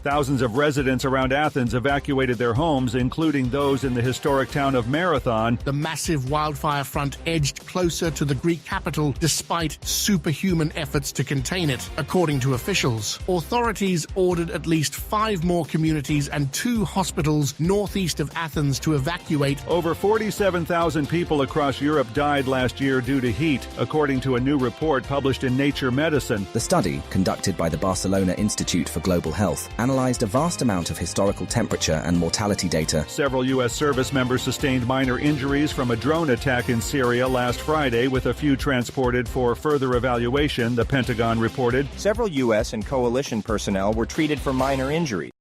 Thousands of residents around Athens evacuated their homes, including those in the historic town of Marathon. The massive wildfire front edged closer to the Greek capital despite superhuman efforts to contain it, according to officials. Authorities ordered at least 5 more communities and 2 hospitals northeast of Athens to evacuate. Over 47,000 people across Europe died last year due to heat, according to a new report published in Nature Medicine. The study, conducted by the Barcelona Institute for Global Health, analyzed a vast amount of historical temperature and mortality data. Several U.S. service members sustained minor injuries from a drone attack in Syria last Friday, with a few transported for further evaluation, the Pentagon reported. Several U.S. and coalition personnel were treated for minor injuries.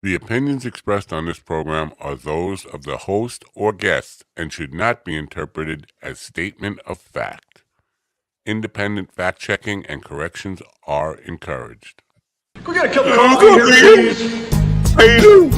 The opinions expressed on this program are those of the host or guest and should not be interpreted as statement of fact. Independent fact-checking and corrections are encouraged. We got a couple of here, please. How you doing?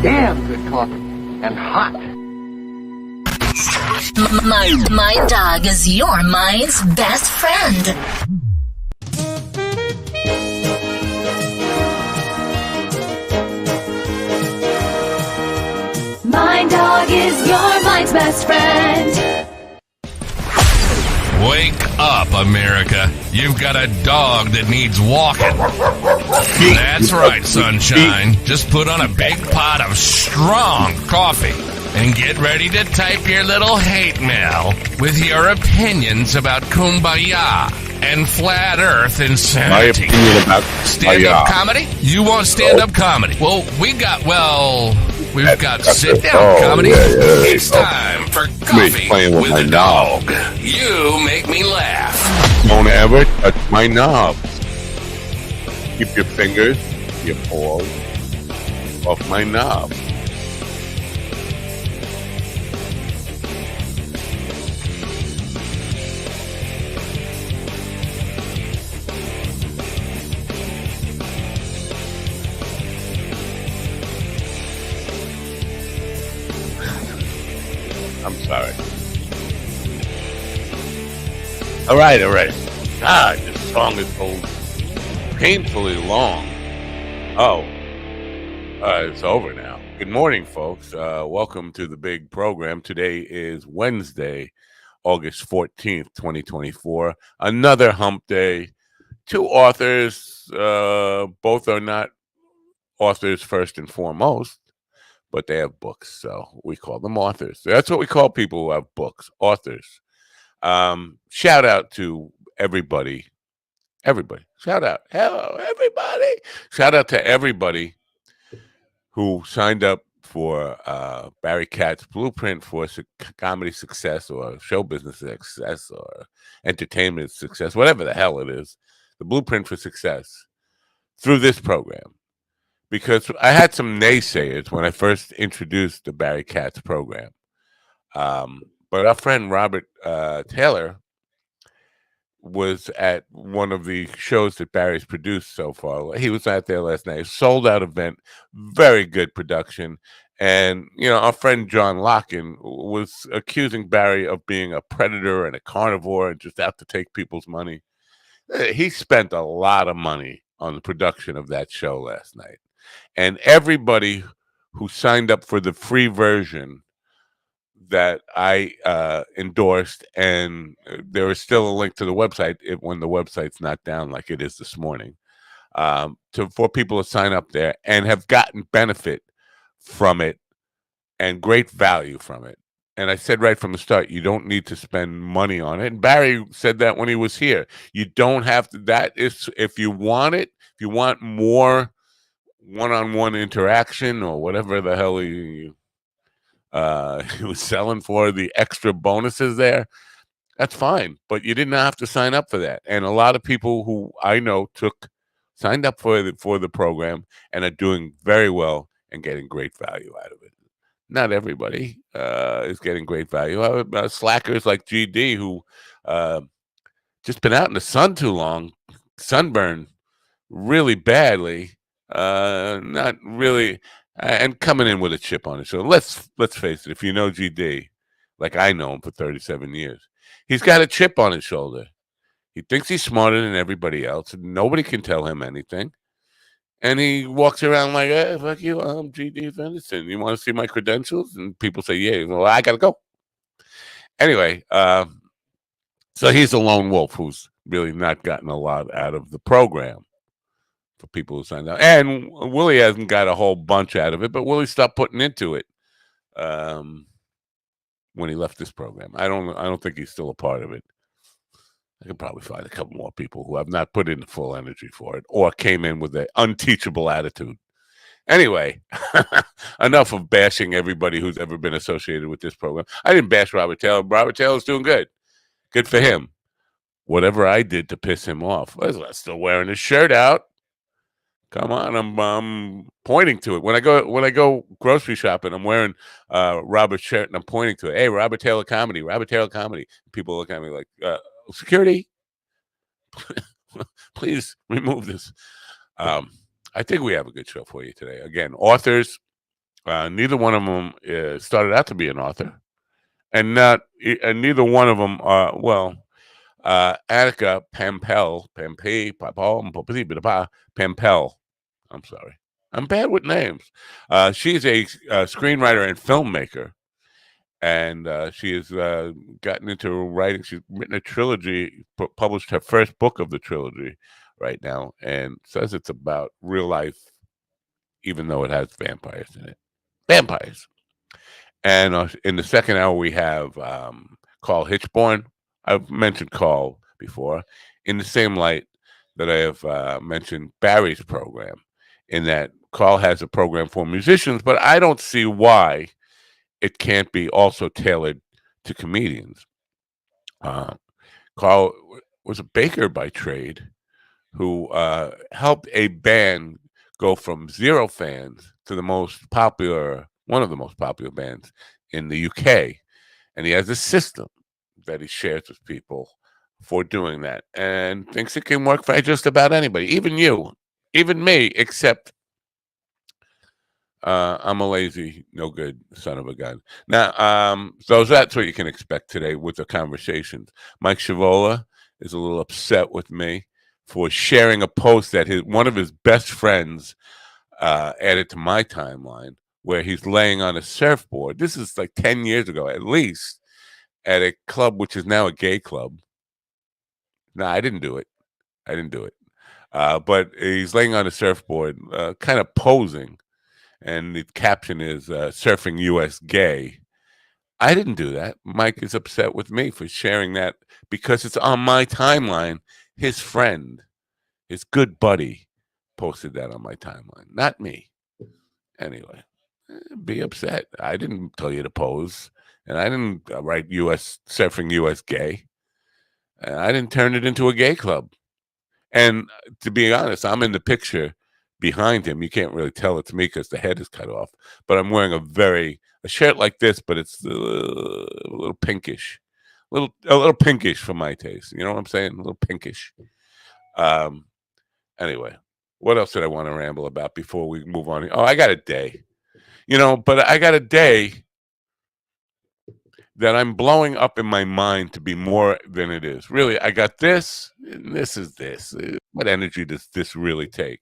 Damn good coffee. And hot. My dog is your mind's best friend. My dog is your mind's best friend. Wake up, America. You've got a dog that needs walking. That's right, sunshine. Just put on a big pot of strong coffee and get ready to type your little hate mail with your opinions about Kumbaya and flat earth insanity. My opinion about stand-up comedy? You want stand-up comedy? Well, we've got sit-down comedy. It's time for Coffee with a Dog. You make me laugh. Don't ever touch my knob. Keep your fingers, your paws off my knob. I'm sorry. All right. God, this song is so painfully long. It's over now. Good morning, folks. Welcome to the big program. Today is Wednesday, August 14th, 2024. Another hump day. 2 authors. Both are not authors first and foremost, but they have books, so we call them authors. That's what we call people who have books, authors. Shout out to everybody. Shout out. Hello, everybody. Shout out to everybody who signed up for Barry Katz's Blueprint for comedy success or show business success or entertainment success, whatever the hell it is, the Blueprint for Success through this program. Because I had some naysayers when I first introduced the Barry Katz program. But our friend Robert Taylor was at one of the shows that Barry's produced so far. He was out there last night. Sold out event, very good production. And, our friend John Locken was accusing Barry of being a predator and a carnivore and just out to take people's money. He spent a lot of money on the production of that show last night. And everybody who signed up for the free version that I endorsed, and there is still a link to the website when the website's not down like it is this morning, for people to sign up there and have gotten benefit from it and great value from it. And I said right from the start, you don't need to spend money on it. And Barry said that when he was here. You don't have to. That is, if you want it, if you want more one-on-one interaction or whatever the hell he was selling for, the extra bonuses there, that's fine. But you didn't have to sign up for that. And a lot of people who I know signed up for the program and are doing very well and getting great value out of it. not everybody is getting great value. Slackers like GD who just been out in the sun too long, sunburn really badly, not really, and coming in with a chip on his shoulder. Let's face it. If you know GD, like I know him for 37 years, he's got a chip on his shoulder. He thinks he's smarter than everybody else, and nobody can tell him anything. And he walks around like, hey, fuck you, I'm GD Venison. You want to see my credentials? And people say, yeah. Well, I got to go. Anyway, so he's a lone wolf who's really not gotten a lot out of the program for people who signed up. And Willie hasn't got a whole bunch out of it, but Willie stopped putting into it when he left this program. I don't think he's still a part of it. I could probably find a couple more people who have not put in the full energy for it or came in with an unteachable attitude. Anyway, enough of bashing everybody who's ever been associated with this program. I didn't bash Robert Taylor. Robert Taylor's doing good. Good for him. Whatever I did to piss him off. I'm still wearing his shirt out. Come on, I'm pointing to it. When I go grocery shopping, I'm wearing Robert's shirt and I'm pointing to it. Hey, Robert Taylor comedy, Robert Taylor comedy. People look at me like, security, please remove this. I think we have a good show for you today. Again, authors. Neither one of them started out to be an author, and neither one of them are Attica Pampel. I'm sorry. I'm bad with names. She's a screenwriter and filmmaker, and she has gotten into writing. She's written a trilogy, published her first book of the trilogy right now, and says it's about real life, even though it has vampires in it. Vampires. And in the second hour, we have Carl Hitchborn. I've mentioned Carl before in the same light that I have mentioned Barry's program, in that Carl has a program for musicians, but I don't see why it can't be also tailored to comedians. Carl was a baker by trade who helped a band go from 0 fans to one of the most popular bands in the UK. And he has a system that he shares with people for doing that, and thinks it can work for just about anybody, even you, even me, except I'm a lazy, no good son of a gun. Now, so that's what you can expect today with the conversations. Mike Shavola is a little upset with me for sharing a post that one of his best friends added to my timeline, where he's laying on a surfboard. This is like 10 years ago, at least, at a club which is now a gay club. No, I didn't do it. But he's laying on a surfboard, kind of posing, and the caption is "Surfing U.S. Gay." I didn't do that. Mike is upset with me for sharing that because it's on my timeline. His friend, his good buddy, posted that on my timeline, not me. Anyway, be upset. I didn't tell you to pose, and I didn't write "Surfing U.S. Gay." I didn't turn it into a gay club. And to be honest, I'm in the picture behind him. You can't really tell it's me because the head is cut off. But I'm wearing a shirt like this, but it's a little pinkish, a little pinkish for my taste. You know what I'm saying? A little pinkish. Anyway, what else did I want to ramble about before we move on? Oh, I got a day. But I got a day that I'm blowing up in my mind to be more than it is. Really, I got this, and this is this. What energy does this really take?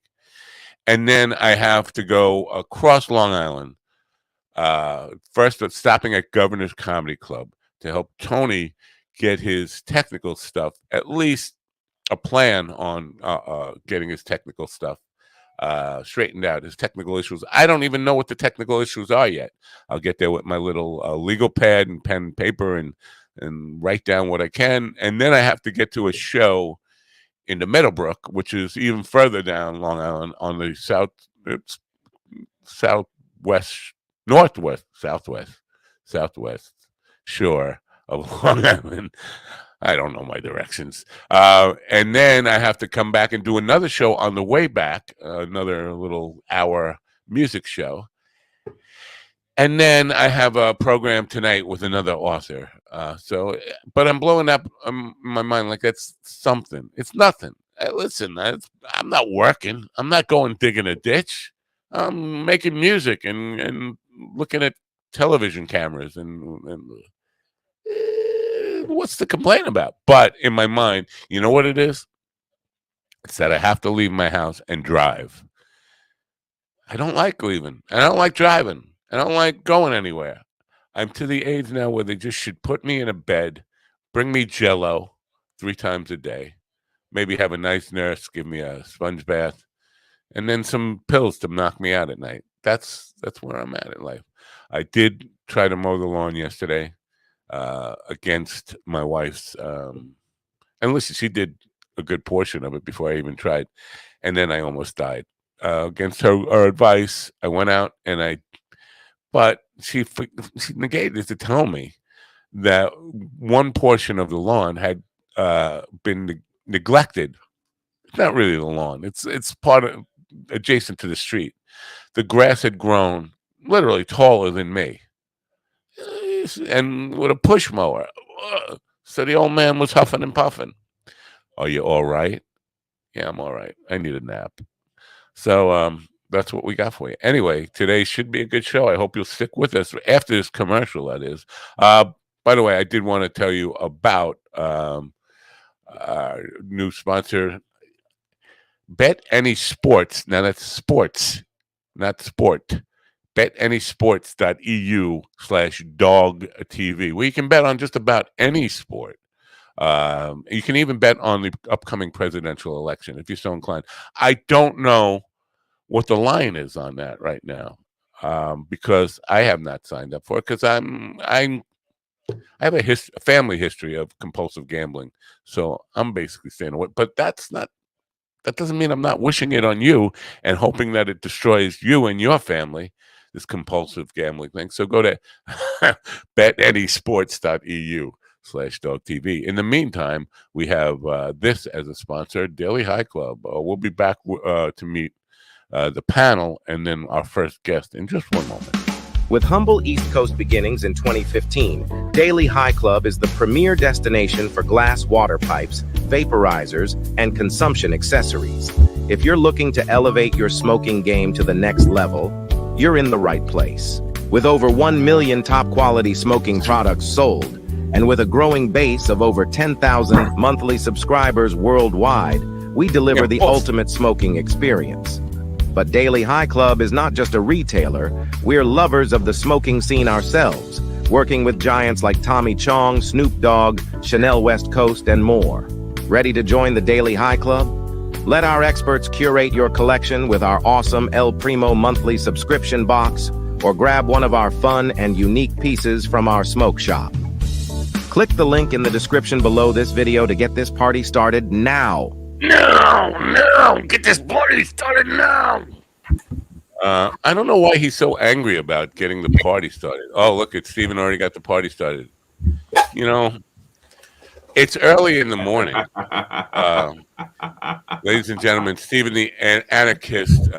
And then I have to go across Long Island, first stopping at Governor's Comedy Club to help Tony get his technical stuff, at least a plan on getting his technical stuff straightened out, his technical issues. I don't even know what the technical issues are yet. I'll get there with my little legal pad and pen and paper and write down what I can. And then I have to get to a show in the Meadowbrook, which is even further down Long Island on the southwest shore of Long Island. I don't know my directions. And then I have to come back and do another show on the way back, another little hour music show. And then I have a program tonight with another author. But I'm blowing up my mind like that's something. It's nothing. Listen, I'm not working. I'm not going digging a ditch. I'm making music and looking at television cameras and what's the complaint about? But in my mind, you know what it is? It's that I have to leave my house and drive. I don't like leaving. I don't like driving. I don't like going anywhere. I'm to the age now where they just should put me in a bed, bring me Jell-O 3 times a day, maybe have a nice nurse give me a sponge bath, and then some pills to knock me out at night. That's where I'm at in life. I did try to mow the lawn yesterday against my wife's, and listen, she did a good portion of it before I even tried, and then I almost died. Against her advice, I went out but she negated to tell me that one portion of the lawn had been neglected. It's not really the lawn. It's part of adjacent to the street. The grass had grown literally taller than me, and with a push mower. So the old man was huffing and puffing. Are you all right? Yeah, I'm all right. I need a nap. So that's what we got for you. Anyway, today should be a good show. I hope you'll stick with us after this commercial, that is. By the way, I did want to tell you about our new sponsor, Bet Any Sports. Now that's sports, not sport. BetAnySports.eu/dog TV, where you can bet on just about any sport. You can even bet on the upcoming presidential election if you're so inclined. I don't know what the line is on that right now, because I have not signed up for it because I have a family history of compulsive gambling, so I'm basically staying away. But that doesn't mean I'm not wishing it on you and hoping that it destroys you and your family, this compulsive gambling thing. So go to betanysports.eu/dogtv. In the meantime, we have this as a sponsor, Daily High Club. We'll be back to meet the panel and then our first guest in just one moment. With humble East Coast beginnings in 2015, Daily High Club is the premier destination for glass water pipes, vaporizers, and consumption accessories. If you're looking to elevate your smoking game to the next level, you're in the right place. With over 1 million top-quality smoking products sold, and with a growing base of over 10,000 monthly subscribers worldwide, we deliver the ultimate smoking experience. But Daily High Club is not just a retailer, we're lovers of the smoking scene ourselves, working with giants like Tommy Chong, Snoop Dogg, Chanel West Coast, and more. Ready to join the Daily High Club? Let our experts curate your collection with our awesome El Primo monthly subscription box, or grab one of our fun and unique pieces from our smoke shop. Click the link in the description below this video to get this party started now. No, get this party started now. I don't know why he's so angry about getting the party started. Oh, look, Steven already got the party started. You know, it's early in the morning. Ladies and gentlemen, Steven the anarchist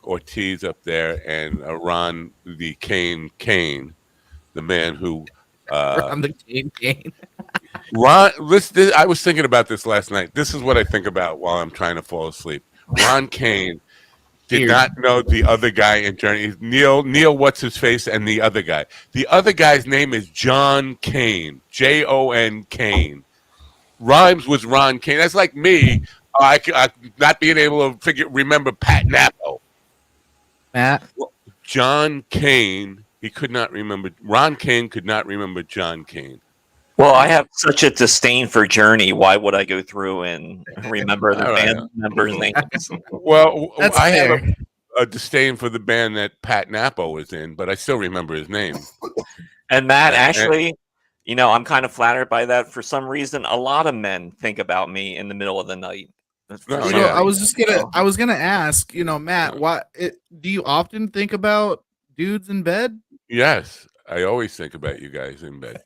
Ortiz up there, and Ron the Kane, the man who... Ron the Kane. Ron, listen, I was thinking about this last night. This is what I think about while I'm trying to fall asleep. Ron Kane did not know the other guy in Journey. Neil, what's his face, and the other guy. The other guy's name is John Kane, Jon Kane. Rhymes with Ron Kane. That's like me. I not being able to remember Pat Napo. Matt. John Kane. He could not remember. Ron Kane could not remember John Kane. Well, I have such a disdain for Journey. Why would I go through and remember the band members' names? Well, That's I fair. have a disdain for the band that Pat Napo was in, but I still remember his name. And Matt, actually, you know, I'm kind of flattered by that. For some reason, a lot of men think about me in the middle of the night. I was gonna ask, you know, Matt, do you often think about dudes in bed? Yes, I always think about you guys in bed.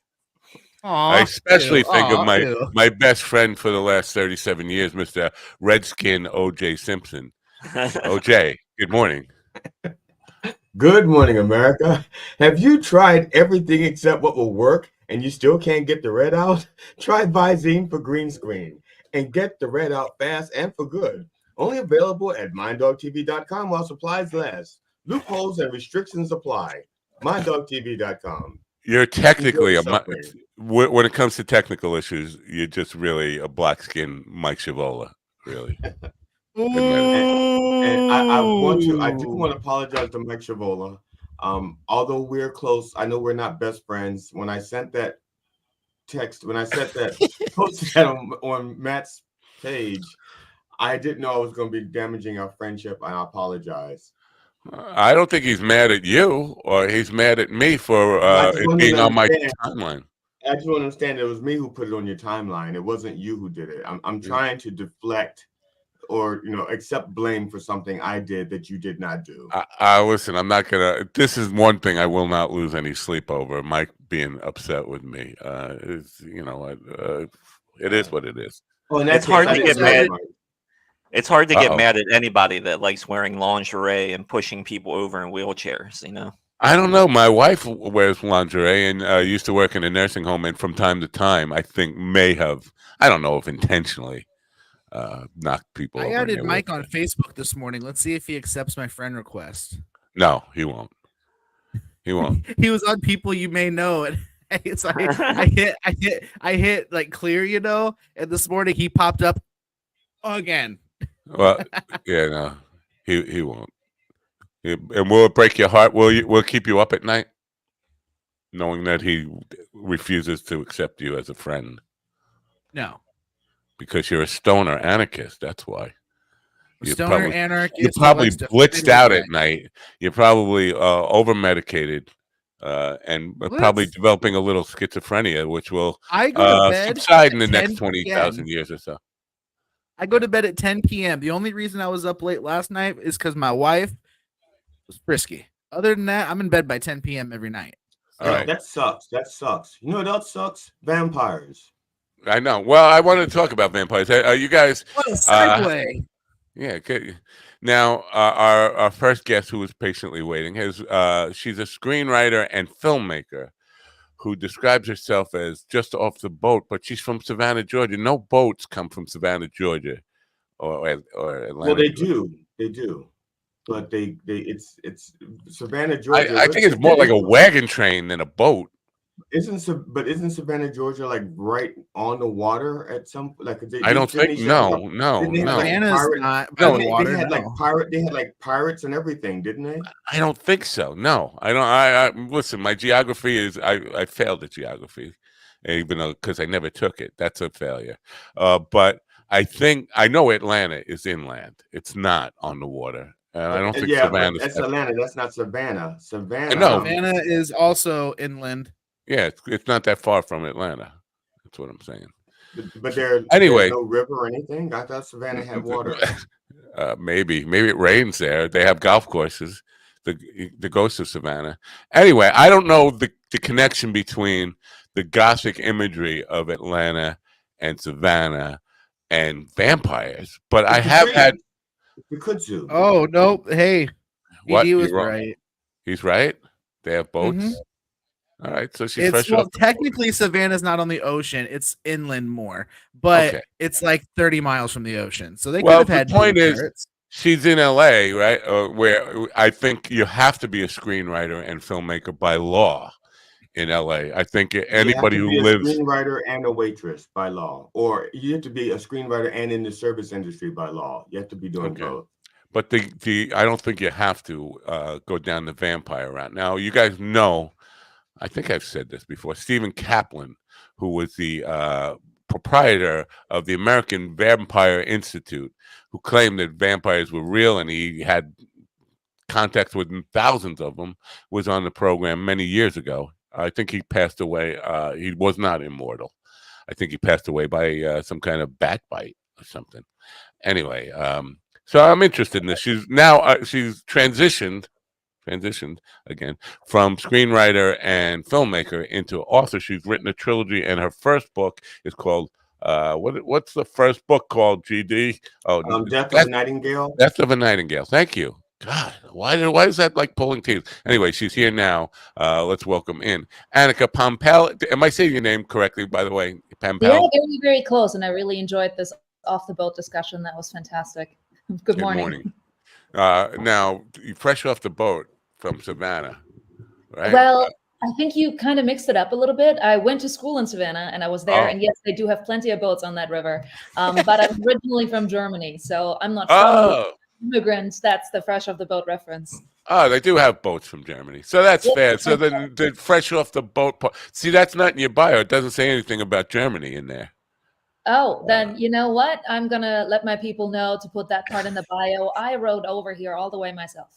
Aww, I especially think of my best friend for the last 37 years, Mr. Redskin O.J. Simpson. O.J., good morning. Good morning, America. Have you tried everything except what will work and you still can't get the red out? Try Visine for green screen and get the red out fast and for good. Only available at minddogtv.com while supplies last. Loopholes and restrictions apply. minddogtv.com. You're technically when it comes to technical issues, you're just really a black skin Mike Shavola, really. And I do want to apologize to Mike Shavola. Although we're close, I know we're not best friends. When I sent that posted that on Matt's page, I didn't know I was going to be damaging our friendship, and I apologize. I don't think he's mad at you, or he's mad at me for it being on my timeline. I just want to understand it was me who put it on your timeline. It wasn't you who did it. I'm trying to deflect or accept blame for something I did that you did not do. Listen, I'm not gonna. This is one thing I will not lose any sleep over. Mike being upset with me. It is what it is. Well, it's hard to get mad. It's hard to get mad at anybody that likes wearing lingerie and pushing people over in wheelchairs. I don't know. My wife wears lingerie and used to work in a nursing home, and from time to time, I think may have. I don't know if intentionally. Knock people over. I added Mike on Facebook this morning. Let's see if he accepts my friend request. No, he won't. He won't. He was on people you may know, and it's like I hit like clear, and this morning he popped up again. Well, yeah, no, he won't. And will it break your heart? Will it keep you up at night, knowing that he refuses to accept you as a friend? No. Because you're a stoner anarchist. That's why. You're anarchist. You're probably blitzed out at night. You're probably over medicated, and probably developing a little schizophrenia, which will subside in the next 20,000 years or so. I go to bed at 10 p.m. The only reason I was up late last night is because my wife was frisky. Other than that, I'm in bed by 10 p.m. every night. All right. That sucks. You know what else sucks? Vampires. I know. Well, I wanted to talk about vampires. You guys. What a segue. Yeah. Okay. Now, our first guest, who is patiently waiting, she's a screenwriter and filmmaker who describes herself as just off the boat, but she's from Savannah, Georgia. No boats come from Savannah, Georgia, or Atlanta. Well, they do, but it's Savannah, Georgia. I think it's more like a wagon train than a boat. Isn't Savannah, Georgia, like right on the water at some like? I don't think no. Savannah's not by the water. They had like pirates and everything, didn't they? I don't think so. No, I don't. I listen. My geography is I failed at geography, even though because I never took it. That's a failure. But I think I know Atlanta is inland. It's not on the water. I don't think Savannah. That's Atlanta. That's not Savannah. Savannah is also inland. Yeah, it's not that far from Atlanta. That's what I'm saying. But there's no river or anything. I thought Savannah had water. Maybe it rains there. They have golf courses. The ghost of Savannah. Anyway, I don't know the connection between the gothic imagery of Atlanta and Savannah and vampires, but I have had. You could zoom. Oh no! Hey, he was right. He's right. They have boats. Mm-hmm. All right, so she's fresh off. Technically, Savannah's not on the ocean; it's inland more, but it's like 30 miles from the ocean. So they could have had. The point is, she's in LA, right? Where I think you have to be a screenwriter and filmmaker by law in LA. I think anybody who lives a screenwriter and a waitress by law, or you have to be a screenwriter and in the service industry by law. You have to be doing both. But I don't think you have to go down the vampire route. Now, you guys know. I think I've said this before. Stephen Kaplan, who was the proprietor of the American Vampire Institute, who claimed that vampires were real and he had contacts with thousands of them, was on the program many years ago. I think he passed away. He was not immortal. I think he passed away by some kind of bat bite or something. Anyway, so I'm interested in this. She's transitioned again from screenwriter and filmmaker into author. She's written a trilogy, and her first book is called what's the first book called? GD? Death of a Nightingale. Death of a Nightingale. Thank you. God, why is that like pulling teeth? Anyway, she's here now. Let's welcome in Annika Pompel. Am I saying your name correctly, by the way? Pompel? Yeah, very, very close. And I really enjoyed this off the boat discussion. That was fantastic. Good morning. Now, you fresh off the boat from Savannah, right? Well, I think you kind of mixed it up a little bit. I went to school in Savannah and I was there. Oh. And yes, they do have plenty of boats on that river. But I'm originally from Germany. So I'm not from immigrants. That's the fresh off the boat reference. Oh, they do have boats from Germany. So that's fair. So then the fresh off the boat part. See, that's not in your bio. It doesn't say anything about Germany in there. Oh, then you know what? I'm going to let my people know to put that part in the bio. I rode over here all the way myself.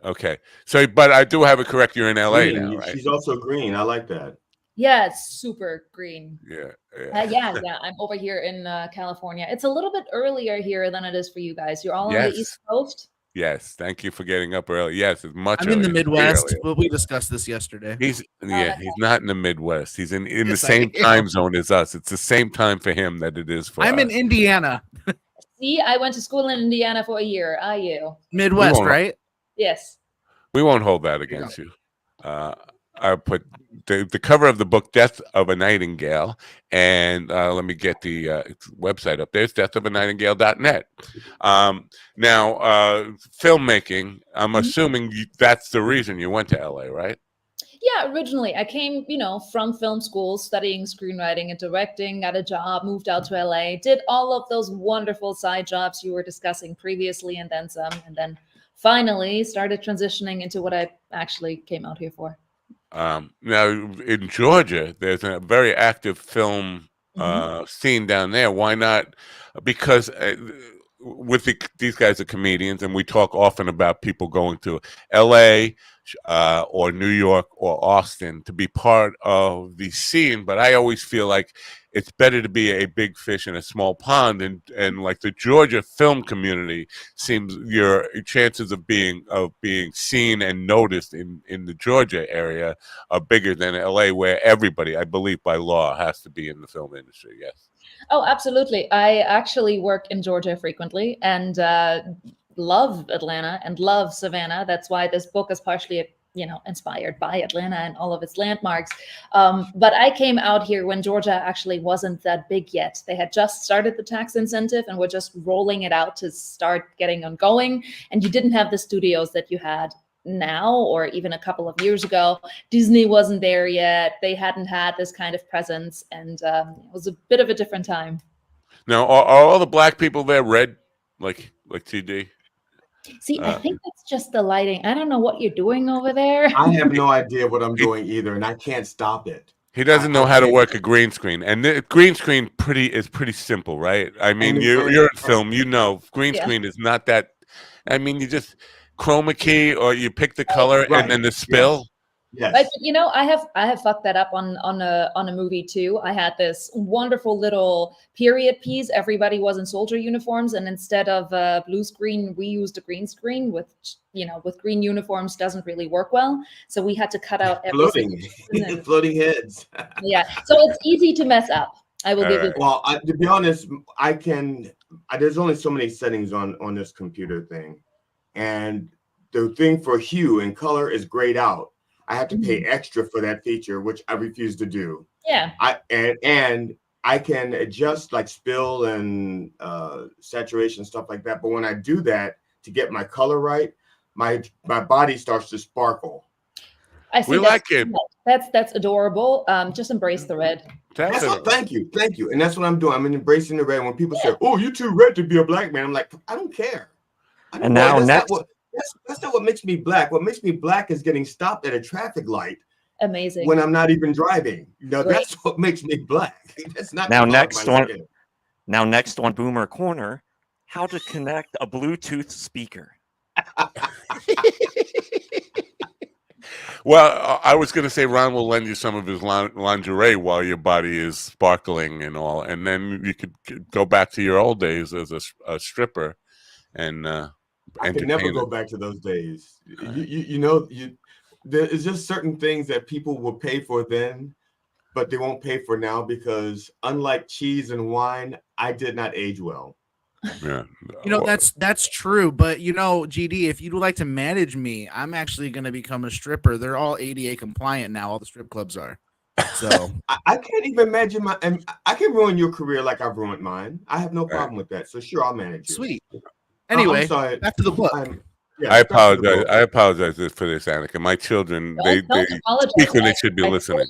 Okay. So, but I do have it correct. You're in LA Green. now, right? She's also green. I like that. Yeah, it's super green. Yeah. Yeah. I'm over here in California. It's a little bit earlier here than it is for you guys. You're all on the East Coast. Yes. Thank you for getting up early. Yes, it's much. I'm in the Midwest, earlier. but we discussed this yesterday. He's not in the Midwest. He's in the same time zone as us. It's the same time for him that it is for us. I'm in Indiana. See, I went to school in Indiana for a year. You? Midwest, right? Yes. We won't hold that against you. I put the cover of the book "Death of a Nightingale," and let me get the website up there. It's deathofannightingale.net. Now, filmmaking. I'm assuming that's the reason you went to LA, right? Yeah, originally I came, from film school, studying screenwriting and directing, got a job, moved out to LA, did all of those wonderful side jobs you were discussing previously, and then some, and then finally started transitioning into what I actually came out here for. Now, in Georgia, there's a very active film scene down there. Why not? Because with these guys are comedians, and we talk often about people going to L.A. Or New York or Austin to be part of the scene. But I always feel like it's better to be a big fish in a small pond, and like the Georgia film community seems your chances of being seen and noticed in the Georgia area are bigger than LA, where everybody, I believe by law, has to be in the film industry. Yes. Oh, absolutely. I actually work in Georgia frequently and love Atlanta and love Savannah. That's why this book is partially inspired by Atlanta and all of its landmarks. But I came out here when Georgia actually wasn't that big yet. They had just started the tax incentive and were just rolling it out to start getting on going. And you didn't have the studios that you had now or even a couple of years ago. Disney wasn't there yet. They hadn't had this kind of presence. And it was a bit of a different time. Now, are all the black people there red, like TD? See, I think that's just the lighting. I don't know what you're doing over there. I have no idea what I'm doing either, and I can't stop it. He doesn't know how to work a green screen, and the green screen is pretty simple, right? I mean, you're in film, green screen is not that. I mean, you just chroma key or you pick the color and then the spill. Yes. But I have fucked that up on a movie too. I had this wonderful little period piece. Everybody was in soldier uniforms, and instead of blue screen, we used a green screen with green uniforms. Doesn't really work well, so we had to cut out everything. Floating heads. Yeah, so it's easy to mess up. I will give you. Well, to be honest, there's only so many settings on this computer thing, and the thing for hue and color is grayed out. I have to pay extra for that feature, which I refuse to do. Yeah. And I can adjust like spill and saturation, stuff like that. But when I do that to get my color right, my body starts to sparkle. I see. We like it. That's adorable. Just embrace the red. Thank you. And that's what I'm doing. I'm embracing the red. When people say, "Oh, you're too red to be a black man," I'm like, I don't care. And now next. That's not what makes me black. What makes me black is getting stopped at a traffic light. Amazing. When I'm not even driving. That's what makes me black. That's not next on Boomer Corner, how to connect a Bluetooth speaker. Well, I was going to say Ron will lend you some of his lingerie while your body is sparkling and all, and then you could go back to your old days as a stripper and I can never go back to those days. There's just certain things that people will pay for then, but they won't pay for now because unlike cheese and wine, I did not age well. Yeah. That's true, but GD, if you'd like to manage me, I'm actually going to become a stripper. They're all ADA compliant now. All the strip clubs are. So I can't even imagine I can ruin your career like I've ruined mine. I have no problem with that. So sure, I'll manage you. Sweet. Anyway, I'm sorry. back to the book. I apologize. I apologize for this, Annika. My children, they apologize. speak when they should be listening.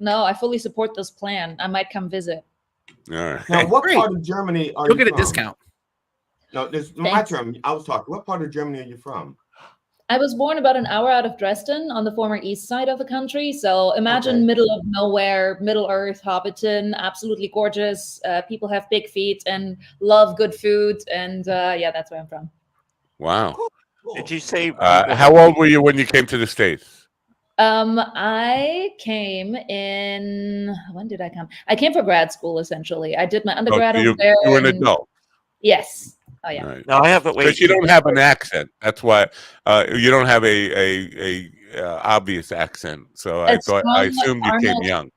I fully support this plan. I might come visit. All right. Now, what part of Germany are you get from? a discount. No, this is my turn. I was talking. What part of Germany are you from? I was born about an hour out of Dresden on the former east side of the country. So imagine middle of nowhere, Middle Earth, Hobbiton, absolutely gorgeous. People have big feet and love good food. And that's where I'm from. Wow. Cool. Did you say how old were you when you came to the States? I came in, when did I come? I came for grad school, essentially. I did my undergrad over there. You were an adult. Yes. Oh yeah. Right. No, I have it. But you don't have an accent. That's why you don't have a obvious accent. So I assumed you came young.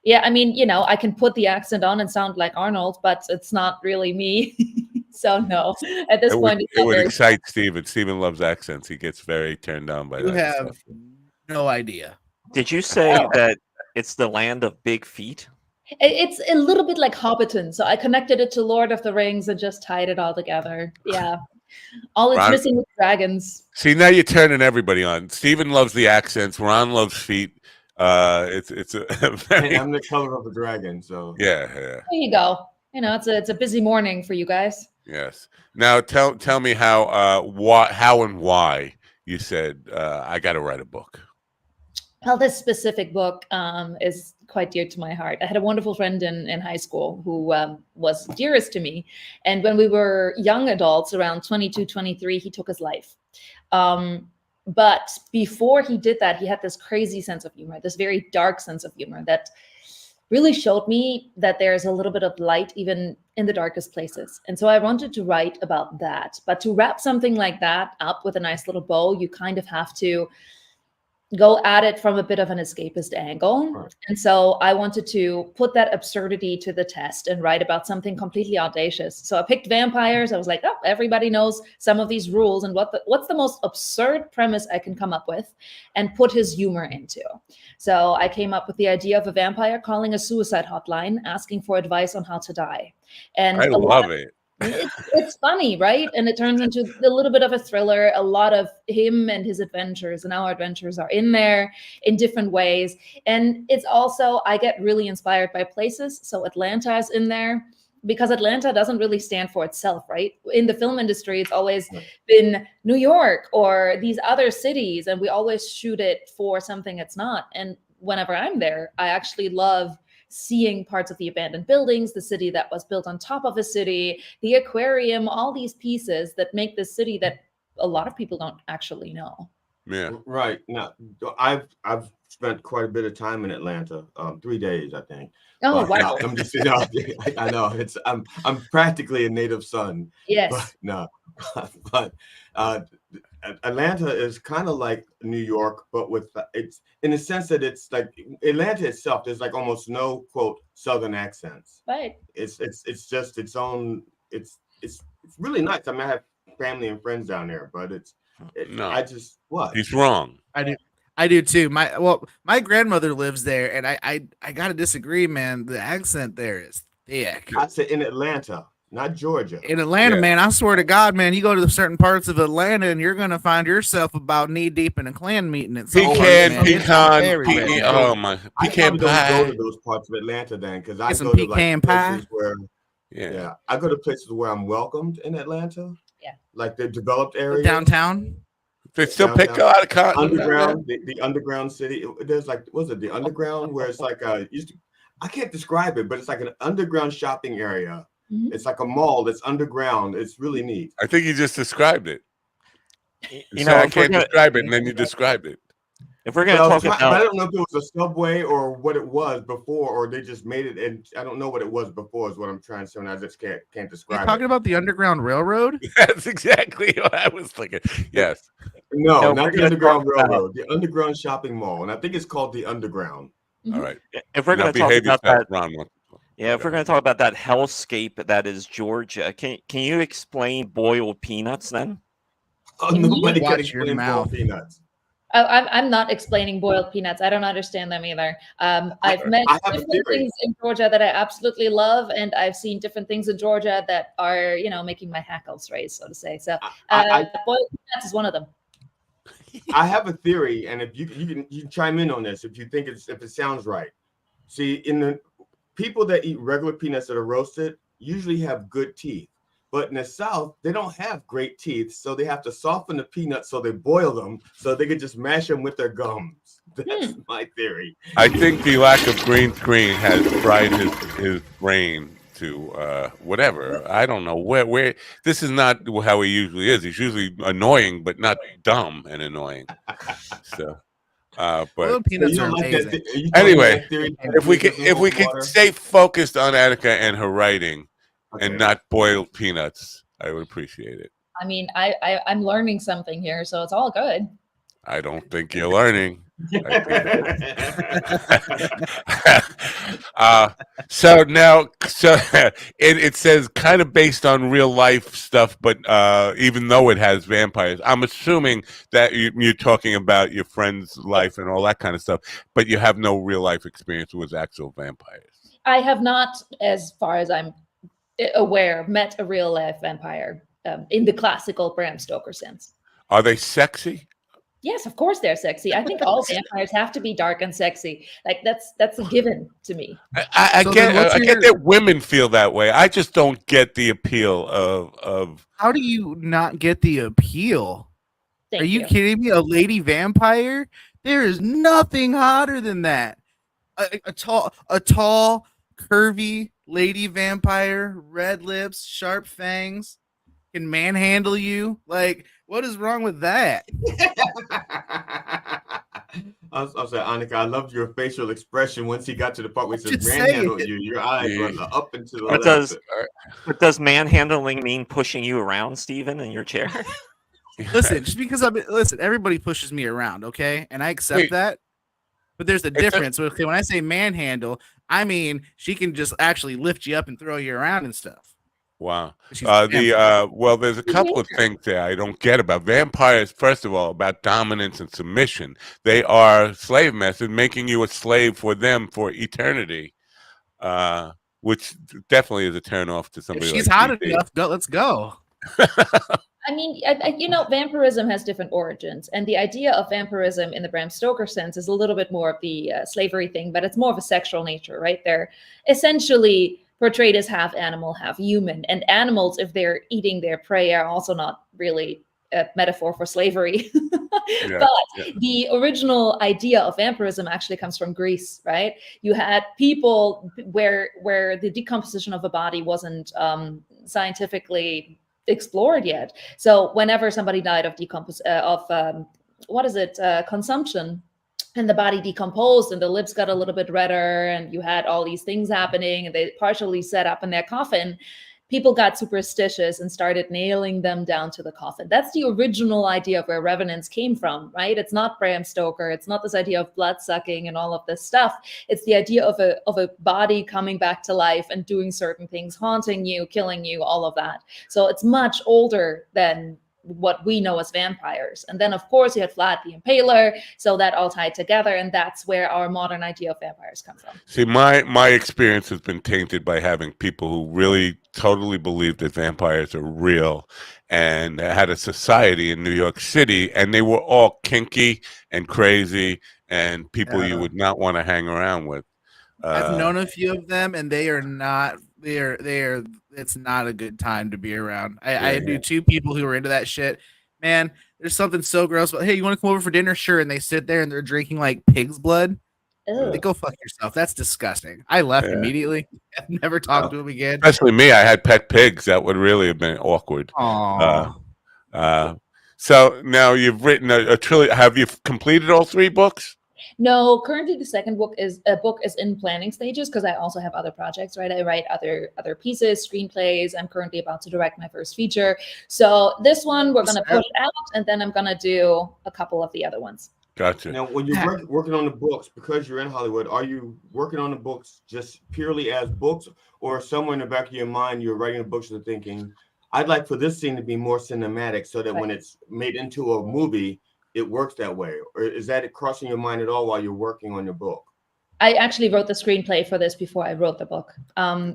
Yeah, I mean, I can put the accent on and sound like Arnold, but it's not really me. So no, at this point, it would excite Steven. Steven loves accents. He gets very turned on by that. You have stuff. no idea. Did you say that it's the land of big feet? It's a little bit like Hobbiton. So I connected it to Lord of the Rings and just tied it all together. Yeah. All it's missing is dragons. See, now you're turning everybody on. Steven loves the accents. Ron loves feet. It's a very... I'm the color of the dragon, so yeah. There you go. It's a busy morning for you guys. Yes. Now tell me how and why you said I got to write a book. Well, this specific book is quite dear to my heart. I had a wonderful friend in high school who was dearest to me. And when we were young adults, around 22, 23, he took his life. But before he did that, he had this crazy sense of humor, this very dark sense of humor that really showed me that there's a little bit of light even in the darkest places. And so I wanted to write about that. But to wrap something like that up with a nice little bow, you kind of have to go at it from a bit of an escapist angle. Right. And so I wanted to put that absurdity to the test and write about something completely audacious. So I picked vampires. I was like, everybody knows some of these rules and what's the most absurd premise I can come up with and put his humor into. So I came up with the idea of a vampire calling a suicide hotline, asking for advice on how to die. And I love it. It's funny, right? And it turns into a little bit of a thriller. A lot of him and his adventures and our adventures are in there in different ways. And it's also, I get really inspired by places. So Atlanta is in there because Atlanta doesn't really stand for itself, right? In the film industry, it's always been New York or these other cities, and we always shoot it for something it's not. And whenever I'm there, I actually love seeing parts of the abandoned buildings, the city that was built on top of a city, the aquarium, all these pieces that make this city that a lot of people don't actually know. Yeah. Right. Now, I've spent quite a bit of time in Atlanta, 3 days, I think. Oh, but, wow. I'm just, I know I'm practically a native son. Yes. But Atlanta is kind of like New York, but with it's in the sense that it's like Atlanta itself. There's like almost no quote Southern accents. Right. It's just its own. It's really nice. I mean, I have family and friends down there, but he's wrong. I do too. My grandmother lives there, and I gotta disagree, man. The accent there is thick. I said in Atlanta. Not Georgia. In Atlanta, man, I swear to God, man, you go to certain parts of Atlanta and you're gonna find yourself about knee deep in a Klan meeting. Pecan pie. Oh my, pecan pie. Go to those parts of Atlanta then, because I go to like places where, I go to places where I'm welcomed in Atlanta. Yeah, like the developed area, downtown. They still pick a lot of cotton. Underground, the underground city. There's like, was it the underground where it's like I can't describe it, but it's like an underground shopping area. It's like a mall that's underground. It's really neat. I think you just described it. I can't describe it, and then you described it. If we're going to talk about, I don't know if it was a subway or what it was before, or they just made it. And I don't know what it was before. Is what I'm trying to say. And I just can't describe. You're talking about the Underground Railroad? That's exactly what I was thinking. Yes. No, not the Underground Railroad. The Underground Shopping Mall, and I think it's called the Underground. All right. If we're going to talk about that, Yeah, if we're going to talk about that hellscape that is Georgia, can you explain boiled peanuts then? Oh, nobody can Watch your explain boiled mouth. peanuts. I'm not explaining boiled peanuts. I don't understand them either. I've met I have a different theory. things in Georgia that I absolutely love, and I've seen different things in Georgia that are, making my hackles raise, so to say. So boiled peanuts is one of them. I have a theory, and if you can chime in on this if you think if it sounds right. See, in the people that eat regular peanuts that are roasted usually have good teeth. But in the South, they don't have great teeth, so they have to soften the peanuts, so they boil them, so they can just mash them with their gums. That's my theory. I think the lack of green screen has fried his brain to whatever. I don't know where. This is not how he usually is. He's usually annoying, but not dumb and annoying. So. But peanuts are amazing. Anyway, if we could stay focused on Attica and her writing, and not boiled peanuts, I would appreciate it. I mean, I'm learning something here, so it's all good. I don't think you're learning. So now, it says kind of based on real life stuff, but even though it has vampires, I'm assuming that you're talking about your friend's life and all that kind of stuff, but you have no real life experience with actual vampires. I have not, as far as I'm aware, met a real life vampire in the classical Bram Stoker sense. Are they sexy? Yes, of course they're sexy. I think all vampires have to be dark and sexy. Like that's a given to me. I get that women feel that way. I just don't get the appeal of. How do you not get the appeal? Thank Are you kidding me? A lady vampire? There is nothing hotter than that. A tall, curvy lady vampire, red lips, sharp fangs, can manhandle you. Like, what is wrong with that? I'll say, Annika, I loved your facial expression once he got to the part where he says manhandle you. Your eyes went up and to the left. Does manhandling mean pushing you around, Steven, in your chair? Listen, just because everybody pushes me around, okay? And I accept that. But there's a difference. Okay, when I say manhandle, I mean she can just actually lift you up and throw you around and stuff. Wow. Well, there's a couple of things there I don't get about vampires. First of all, about dominance and submission. They are slave masters, making you a slave for them for eternity, which definitely is a turn off to somebody. If she's hot enough, let's go. I mean, vampirism has different origins, and the idea of vampirism in the Bram Stoker sense is a little bit more of the slavery thing, but it's more of a sexual nature, right? They're essentially portrayed as half animal, half human, and animals, if they're eating their prey, are also not really a metaphor for slavery. The original idea of vampirism actually comes from Greece, right? You had people where the decomposition of a body wasn't scientifically explored yet. So whenever somebody died of consumption, and the body decomposed and the lips got a little bit redder and you had all these things happening and they partially set up in their coffin, people got superstitious and started nailing them down to the coffin. That's the original idea of where revenants came from, right? It's not Bram Stoker. It's not this idea of blood sucking and all of this stuff. It's the idea of a body coming back to life and doing certain things, haunting you, killing you, all of that. So it's much older than what we know as vampires. And then of course you had Vlad the Impaler, so that all tied together, and that's where our modern idea of vampires come from. See, my experience has been tainted by having people who really totally believe that vampires are real, and had a society in New York City, and they were all kinky and crazy and people you would not want to hang around with. I've known a few of them, and they are not. They're. It's not a good time to be around. I knew two people who were into that shit. Man, there's something so gross. But hey, you want to come over for dinner? Sure. And they sit there and they're drinking like pig's blood. They go fuck yourself. That's disgusting. I left immediately. I've never talked to him again. Especially me. I had pet pigs. That would really have been awkward. So now you've written a trilogy. Have you completed all 3 books? No, currently the second book is in planning stages because I also have other projects, right? I write other pieces, screenplays. I'm currently about to direct my first feature. So this one we're going to push out, and then I'm going to do a couple of the other ones. Gotcha. Now, when you're working on the books, because you're in Hollywood, are you working on the books just purely as books, or somewhere in the back of your mind you're writing the books and thinking, I'd like for this scene to be more cinematic so that when it's made into a movie, it works that way? Or is that crossing your mind at all while you're working on your book? I actually wrote the screenplay for this before I wrote the book.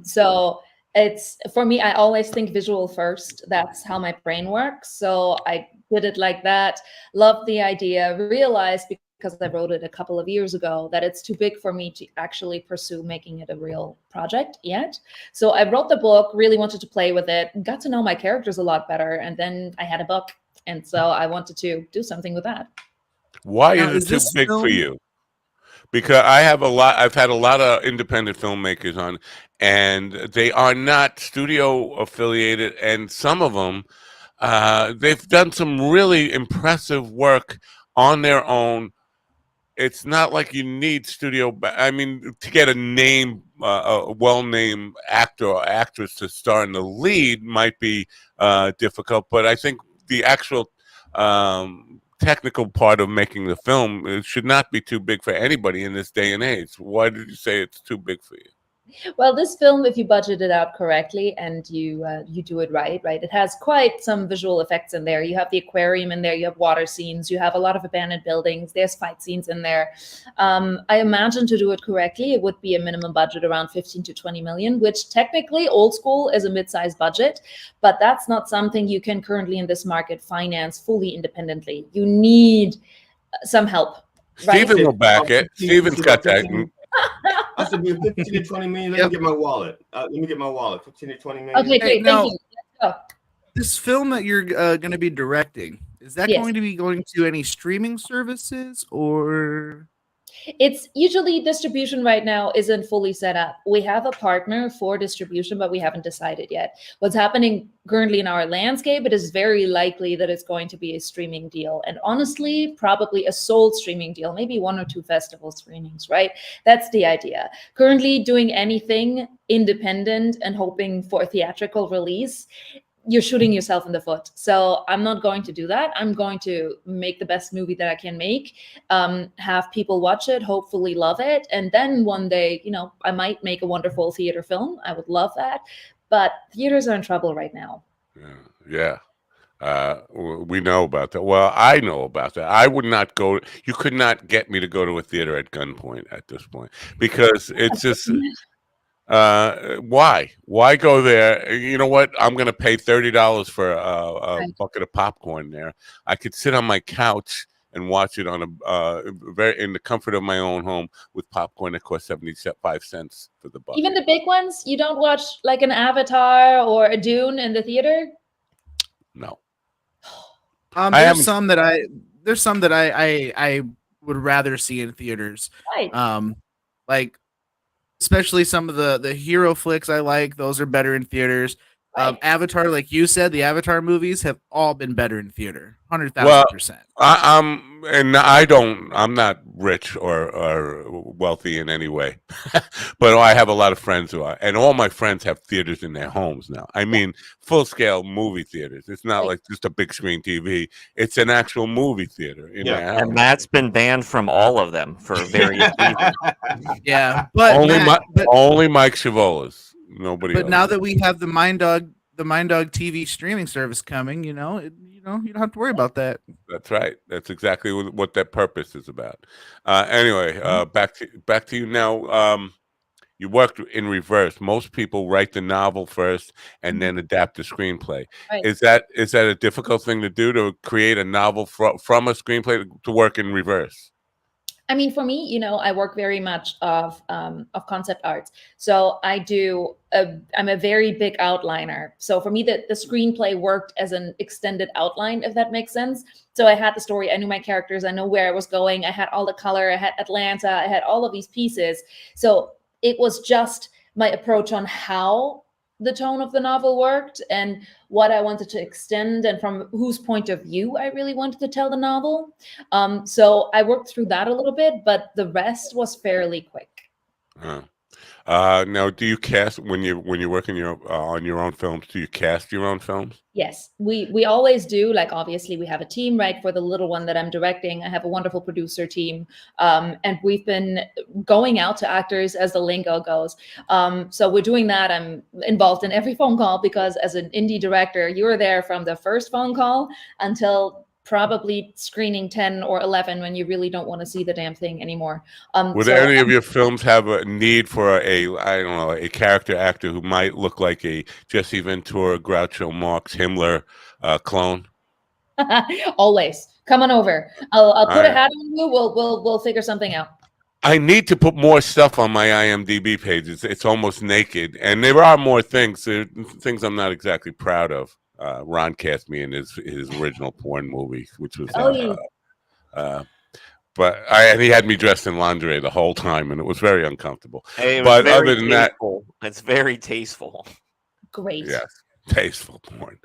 So it's, for me, I always think visual first. That's how my brain works. So I did it like that. Loved the idea, realized because I wrote it a couple of years ago that it's too big for me to actually pursue making it a real project yet. So I wrote the book, really wanted to play with it, got to know my characters a lot better. And then I had a book. And so I wanted to do something with that. Why is it too big for you? Because I've had a lot of independent filmmakers on, and they are not studio affiliated, and some of them, they've done some really impressive work on their own. It's not like you need studio. I mean, to get a well-named actor or actress to star in the lead might be difficult, but I think the actual technical part of making the film, it should not be too big for anybody in this day and age. Why did you say it's too big for you? Well, this film, if you budget it out correctly and you do it right, it has quite some visual effects in there. You have the aquarium in there, you have water scenes, you have a lot of abandoned buildings, there's fight scenes in there. I imagine to do it correctly, it would be a minimum budget around 15 to 20 million, which technically old school is a mid-sized budget, but that's not something you can currently in this market finance fully independently. You need some help. Steven will back it. Steven's got that. I said, 15 to 20 million. Let me get my wallet. 15 to 20 million. Okay, great. Thank you. Let's go. This film that you're going to be directing, is that going to be going to any streaming services, or? It's usually distribution right now isn't fully set up. We have a partner for distribution, but we haven't decided yet. What's happening currently in our landscape, it is very likely that it's going to be a streaming deal. And honestly, probably a sold streaming deal, maybe 1 or 2 festival screenings, right? That's the idea. Currently doing anything independent and hoping for a theatrical release, you're shooting yourself in the foot. So I'm not going to do that. I'm going to make the best movie that I can make, have people watch it, hopefully love it. And then one day, I might make a wonderful theater film. I would love that. But theaters are in trouble right now. Yeah. We know about that. Well, I know about that. I would not go. You could not get me to go to a theater at gunpoint at this point, because it's just... why go there? You know what? I'm going to pay $30 for a bucket of popcorn there. I could sit on my couch and watch it on in the comfort of my own home with popcorn that costs 75 cents for the bucket. Even the big ones, you don't watch like an Avatar or a Dune in the theater? No. There's some that I would rather see in theaters. Right. Like, especially some of the hero flicks I like, those are better in theaters. Avatar, like you said, the Avatar movies have all been better in theater, 100,000%. I'm not rich or wealthy in any way, but I have a lot of friends who are, and all my friends have theaters in their homes now. I mean, full scale movie theaters. It's not like just a big screen TV. It's an actual movie theater in their house. And Matt's been banned from all of them for various reasons. Yeah, but only Mike Chavolas. Nobody. But else. Now that we have the Mind Dog TV streaming service coming, you don't have to worry about that. That's right. That's exactly what that purpose is about. Anyway, back to you now. You worked in reverse. Most people write the novel first and then adapt the screenplay. Right. Is that a difficult thing to do, to create a novel from a screenplay to work in reverse? I mean, for me, I work very much of concept art. So I'm a very big outliner. So for me, the screenplay worked as an extended outline, if that makes sense. So I had the story, I knew my characters, I know where I was going, I had all the color, I had Atlanta, I had all of these pieces. So it was just my approach on how the tone of the novel worked and what I wanted to extend and from whose point of view I really wanted to tell the novel. So I worked through that a little bit, but the rest was fairly quick. Now, do you cast when you're working on your own films? Do you cast your own films? Yes, we always do. Like, obviously, we have a team, right? For the little one that I'm directing, I have a wonderful producer team, and we've been going out to actors as the lingo goes. So we're doing that. I'm involved in every phone call because, as an indie director, you are there from the first phone call until probably screening 10 or 11 when you really don't want to see the damn thing anymore. Would So any of your films have a need for I don't know, a character actor who might look like a Jesse Ventura, Groucho Marx, Himmler clone? always come on over. I'll put a I- hat on you. We'll figure something out. I need to put more stuff on my IMDb page. It's almost naked, and there are more things. There are things I'm not exactly proud of. Ron cast me in his original porn movie, which was but and he had me dressed in lingerie the whole time, and it was very uncomfortable. It was But very other than that, tasteful. It's very tasteful. Great. yes, tasteful porn.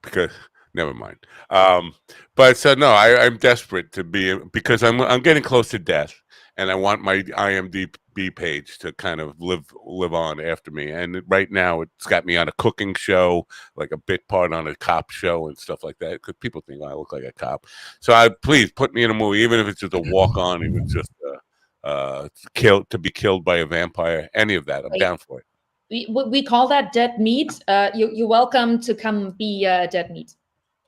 Because never mind. But so no, I'm desperate to be because I'm getting close to death, and I want my IMDb page to kind of live on after me. And right now, it's got me on a cooking show, like a bit part on a cop show and stuff like that. Because people think I look like a cop. So please put me in a movie, even if it's just a walk on, even just to be killed by a vampire. Any of that, I'm down for it. We call that dead meat. You're welcome to come be dead meat.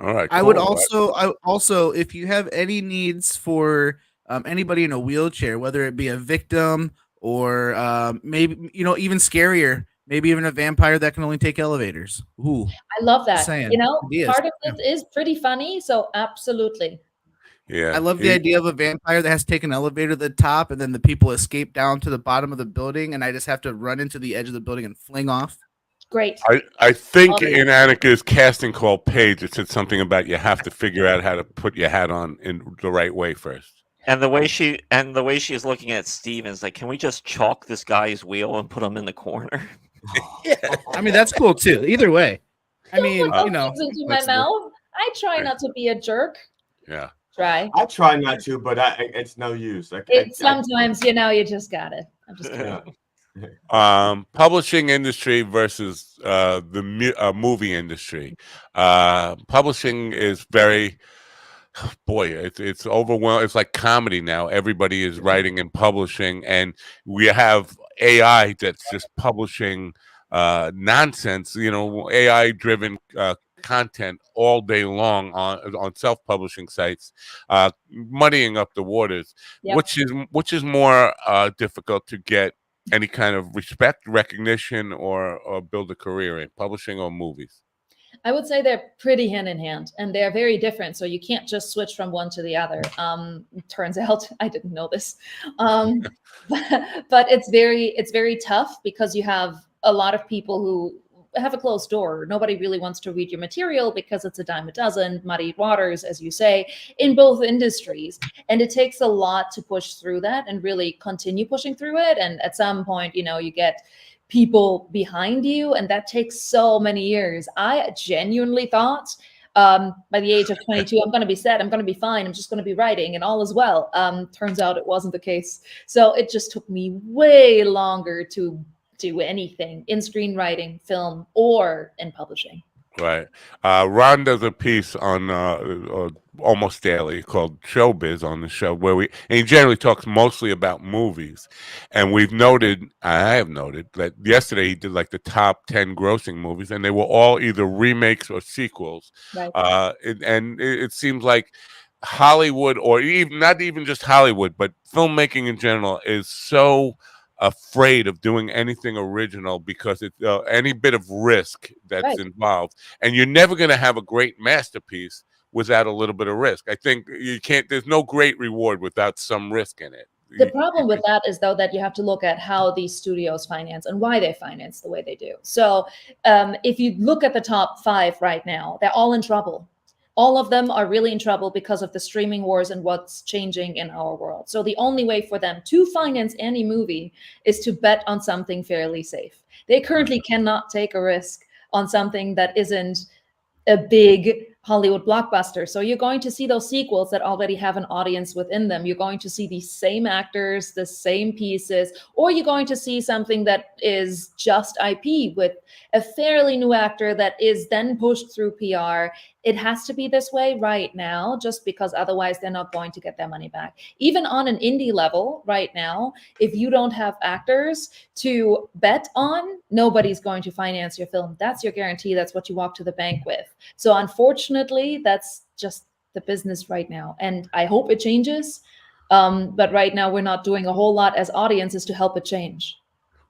All right. I would also, if you have any needs for anybody in a wheelchair, whether it be a victim or maybe even scarier, maybe even a vampire that can only take elevators. Ooh, I love that. saying. Ideas. Part of it is pretty funny, so absolutely. Yeah, I love the idea of a vampire that has to take an elevator to the top, and then the people escape down to the bottom of the building, and I just have to run into the edge of the building and fling off. Great. I think in Annika's casting call page, it said something about you have to figure out how to put your hat on in the right way first. And the way she's looking at Stevens, like, can we just chalk this guy's wheel and put him in the corner? Yeah, I mean that's cool too. Either way, I mean, Put things into my mouth. I try not to be a jerk. Yeah. Try. I try not to, but it's no use. Sometimes you just got it. I'm just kidding. Publishing industry versus the movie industry. Publishing is very, boy, it's overwhelming. It's like comedy now. Everybody is writing and publishing, and we have AI that's just publishing nonsense. AI driven content all day long on self-publishing sites, muddying up the waters. Yep. Which is more difficult to get any kind of respect, recognition, or build a career in, publishing or movies? I would say they're pretty hand in hand, and they're very different. So you can't just switch from one to the other. Turns out I didn't know this, but it's very tough because you have a lot of people who have a closed door. Nobody really wants to read your material because it's a dime a dozen, muddied waters, as you say, in both industries. And it takes a lot to push through that and really continue pushing through it. And at some point, you get people behind you, and that takes so many years. I genuinely thought by the age of 22, I'm going to be set, I'm going to be fine, I'm just going to be writing and all is well. Turns out it wasn't the case. So it just took me way longer to do anything in screenwriting, film, or in publishing. Right. Ron does a piece on almost daily called Showbiz on the show and he generally talks mostly about movies. And I have noted that yesterday he did like the top 10 grossing movies, and they were all either remakes or sequels. Right. It seems like Hollywood, or even not even just Hollywood, but filmmaking in general, is so afraid of doing anything original because it's any bit of risk that's involved, and you're never going to have a great masterpiece without a little bit of risk. I think there's no great reward without some risk in it. The problem with that is, though, that you have to look at how these studios finance and why they finance the way they do. So if you look at the top 5 right now, they're all in trouble. All of them are really in trouble because of the streaming wars and what's changing in our world. So the only way for them to finance any movie is to bet on something fairly safe. They currently cannot take a risk on something that isn't a big Hollywood blockbuster. So you're going to see those sequels that already have an audience within them. You're going to see the same actors, the same pieces, or you're going to see something that is just IP with a fairly new actor that is then pushed through PR. It has to be this way right now, just because otherwise they're not going to get their money back. Even on an indie level right now, if you don't have actors to bet on, nobody's going to finance your film. That's your guarantee. That's what you walk to the bank with. So unfortunately, that's just the business right now. And I hope it changes. But right now, we're not doing a whole lot as audiences to help it change.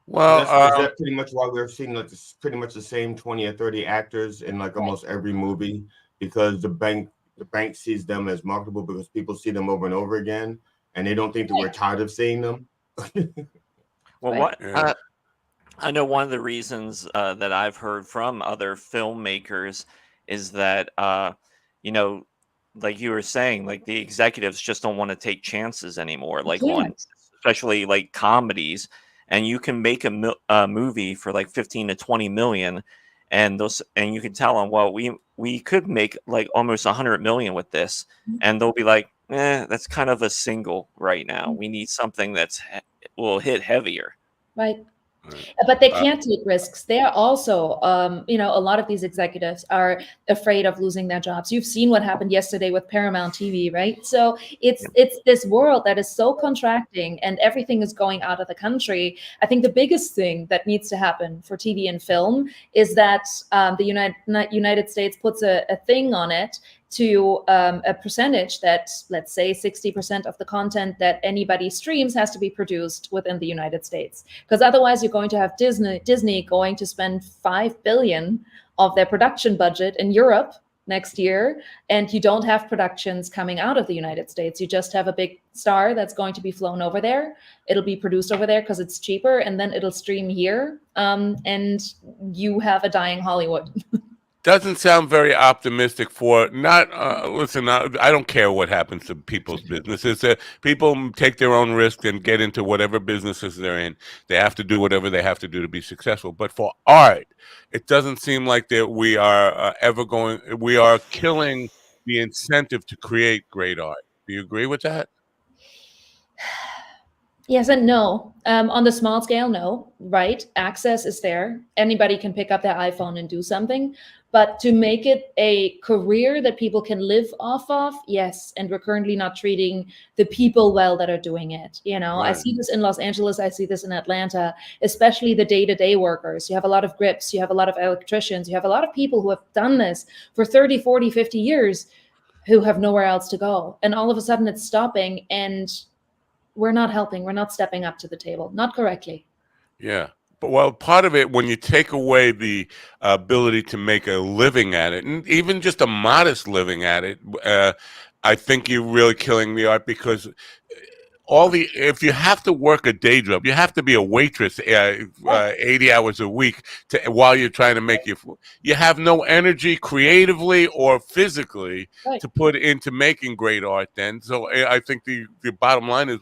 Well, is that pretty much why we're seeing like pretty much the same 20 or 30 actors in like almost every movie, because the bank sees them as marketable because people see them over and over again, and they don't think that we're tired of seeing them. Well, I know one of the reasons that I've heard from other filmmakers is that like you were saying, like the executives just don't want to take chances anymore, like on especially like comedies. And you can make a movie for like 15 to 20 million, and you can tell them, well, we could make like almost 100 million with this, and they'll be like, that's kind of a single right now. We need something will hit heavier. Right. But they can't take risks. They're also, a lot of these executives are afraid of losing their jobs. You've seen what happened yesterday with Paramount TV, right? So it's this world that is so contracting and everything is going out of the country. I think the biggest thing that needs to happen for TV and film is that the United States puts a thing on it to a percentage that, let's say 60% of the content that anybody streams has to be produced within the United States. Because otherwise you're going to have Disney going to spend $5 billion of their production budget in Europe next year, and you don't have productions coming out of the United States. You just have a big star that's going to be flown over there. It'll be produced over there because it's cheaper, and then it'll stream here, and you have a dying Hollywood. Doesn't sound very optimistic for not. Listen, I don't care what happens to people's businesses. People take their own risk and get into whatever businesses they're in. They have to do whatever they have to do to be successful. But for art, it doesn't seem like that we are ever going. We are killing the incentive to create great art. Do you agree with that? Yes and no. On the small scale, no, right? Access is there. Anybody can pick up their iPhone and do something. But to make it a career that people can live off of, yes. And we're currently not treating the people well that are doing it. Right. I see this in Los Angeles. I see this in Atlanta, especially the day-to-day workers. You have a lot of grips. You have a lot of electricians. You have a lot of people who have done this for 30, 40, 50 years who have nowhere else to go. And all of a sudden it's stopping, and we're not helping. We're not stepping up to the table, not correctly. Yeah. But well, part of it, when you take away the ability to make a living at it, and even just a modest living at it, I think you're really killing the art, because if you have to work a day job, you have to be a waitress 80 hours a week while you're trying to make you have no energy creatively or physically to put into making great art then. So I think the bottom line is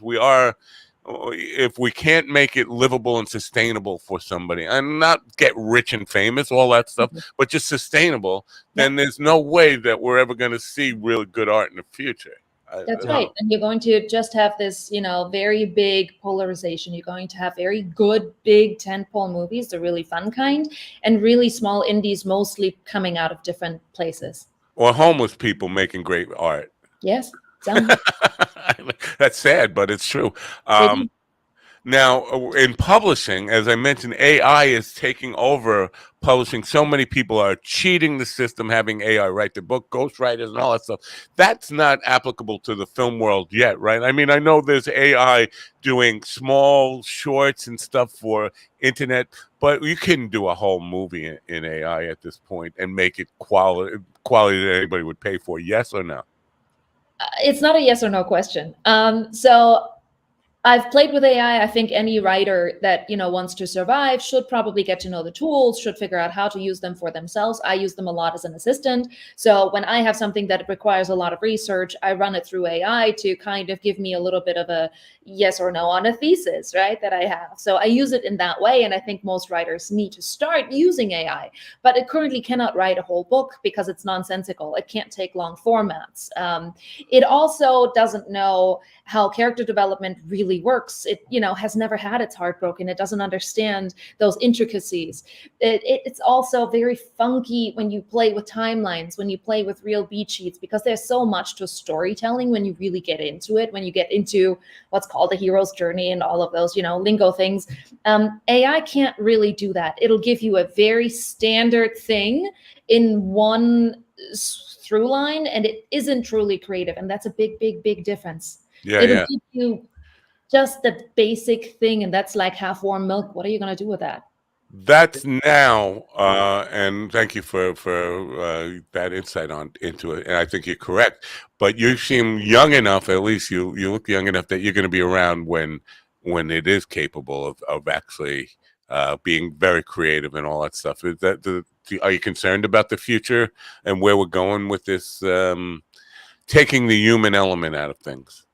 if we can't make it livable and sustainable for somebody, and not get rich and famous, all that stuff, but just sustainable, then there's no way that we're ever going to see really good art in the future. That's right. And you're going to just have this, very big polarization. You're going to have very good, big tentpole movies, the really fun kind, and really small indies, mostly coming out of different places. Or homeless people making great art. Yes. That's sad, but it's true. Now, in publishing, as I mentioned, AI is taking over publishing. So many people are cheating the system, having AI write the book, ghostwriters and all that stuff. That's not applicable to the film world yet, right? I mean, I know there's AI doing small shorts and stuff for internet, but you couldn't do a whole movie in AI at this point and make it quality that anybody would pay for. Yes or no? It's not a yes or no question. So I've played with AI. I think any writer that, wants to survive should probably get to know the tools, should figure out how to use them for themselves. I use them a lot as an assistant. So when I have something that requires a lot of research, I run it through AI to kind of give me a little bit of a yes or no on a thesis, right, that I have. So I use it in that way. And I think most writers need to start using AI, but it currently cannot write a whole book because it's nonsensical. It can't take long formats. It also doesn't know how character development really works. It, has never had its heart broken. It doesn't understand those intricacies. It's also very funky when you play with timelines, when you play with real beat sheets, because there's so much to storytelling when you really get into it, when you get into what's called the hero's journey and all of those, lingo things. AI can't really do that. It'll give you a very standard thing in one through line, and it isn't truly creative. And that's a big, big, big difference. It'll give you just the basic thing, and that's like half warm milk. What are you going to do with that? That's now, and thank you for that insight into it. And I think you're correct. But you seem young enough, at least you look young enough, that you're going to be around when it is capable of actually being very creative and all that stuff. Is that are you concerned about the future and where we're going with this, taking the human element out of things?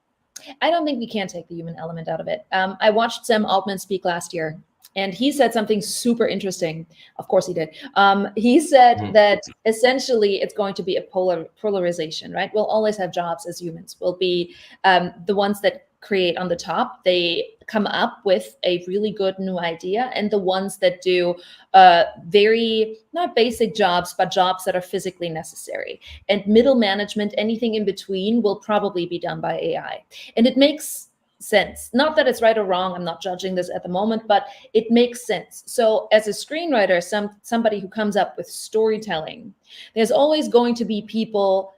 I don't think we can take the human element out of it. I watched Sam Altman speak last year, and he said something super interesting. Of course he did. He said that essentially it's going to be a polarization, right? We'll always have jobs as humans. We'll be the ones that create on the top. They come up with a really good new idea, and the ones that do very, not basic jobs, but jobs that are physically necessary. And middle management, anything in between, will probably be done by AI. And it makes sense. Not that it's right or wrong. I'm not judging this at the moment, but it makes sense. So as a screenwriter, somebody who comes up with storytelling, there's always going to be people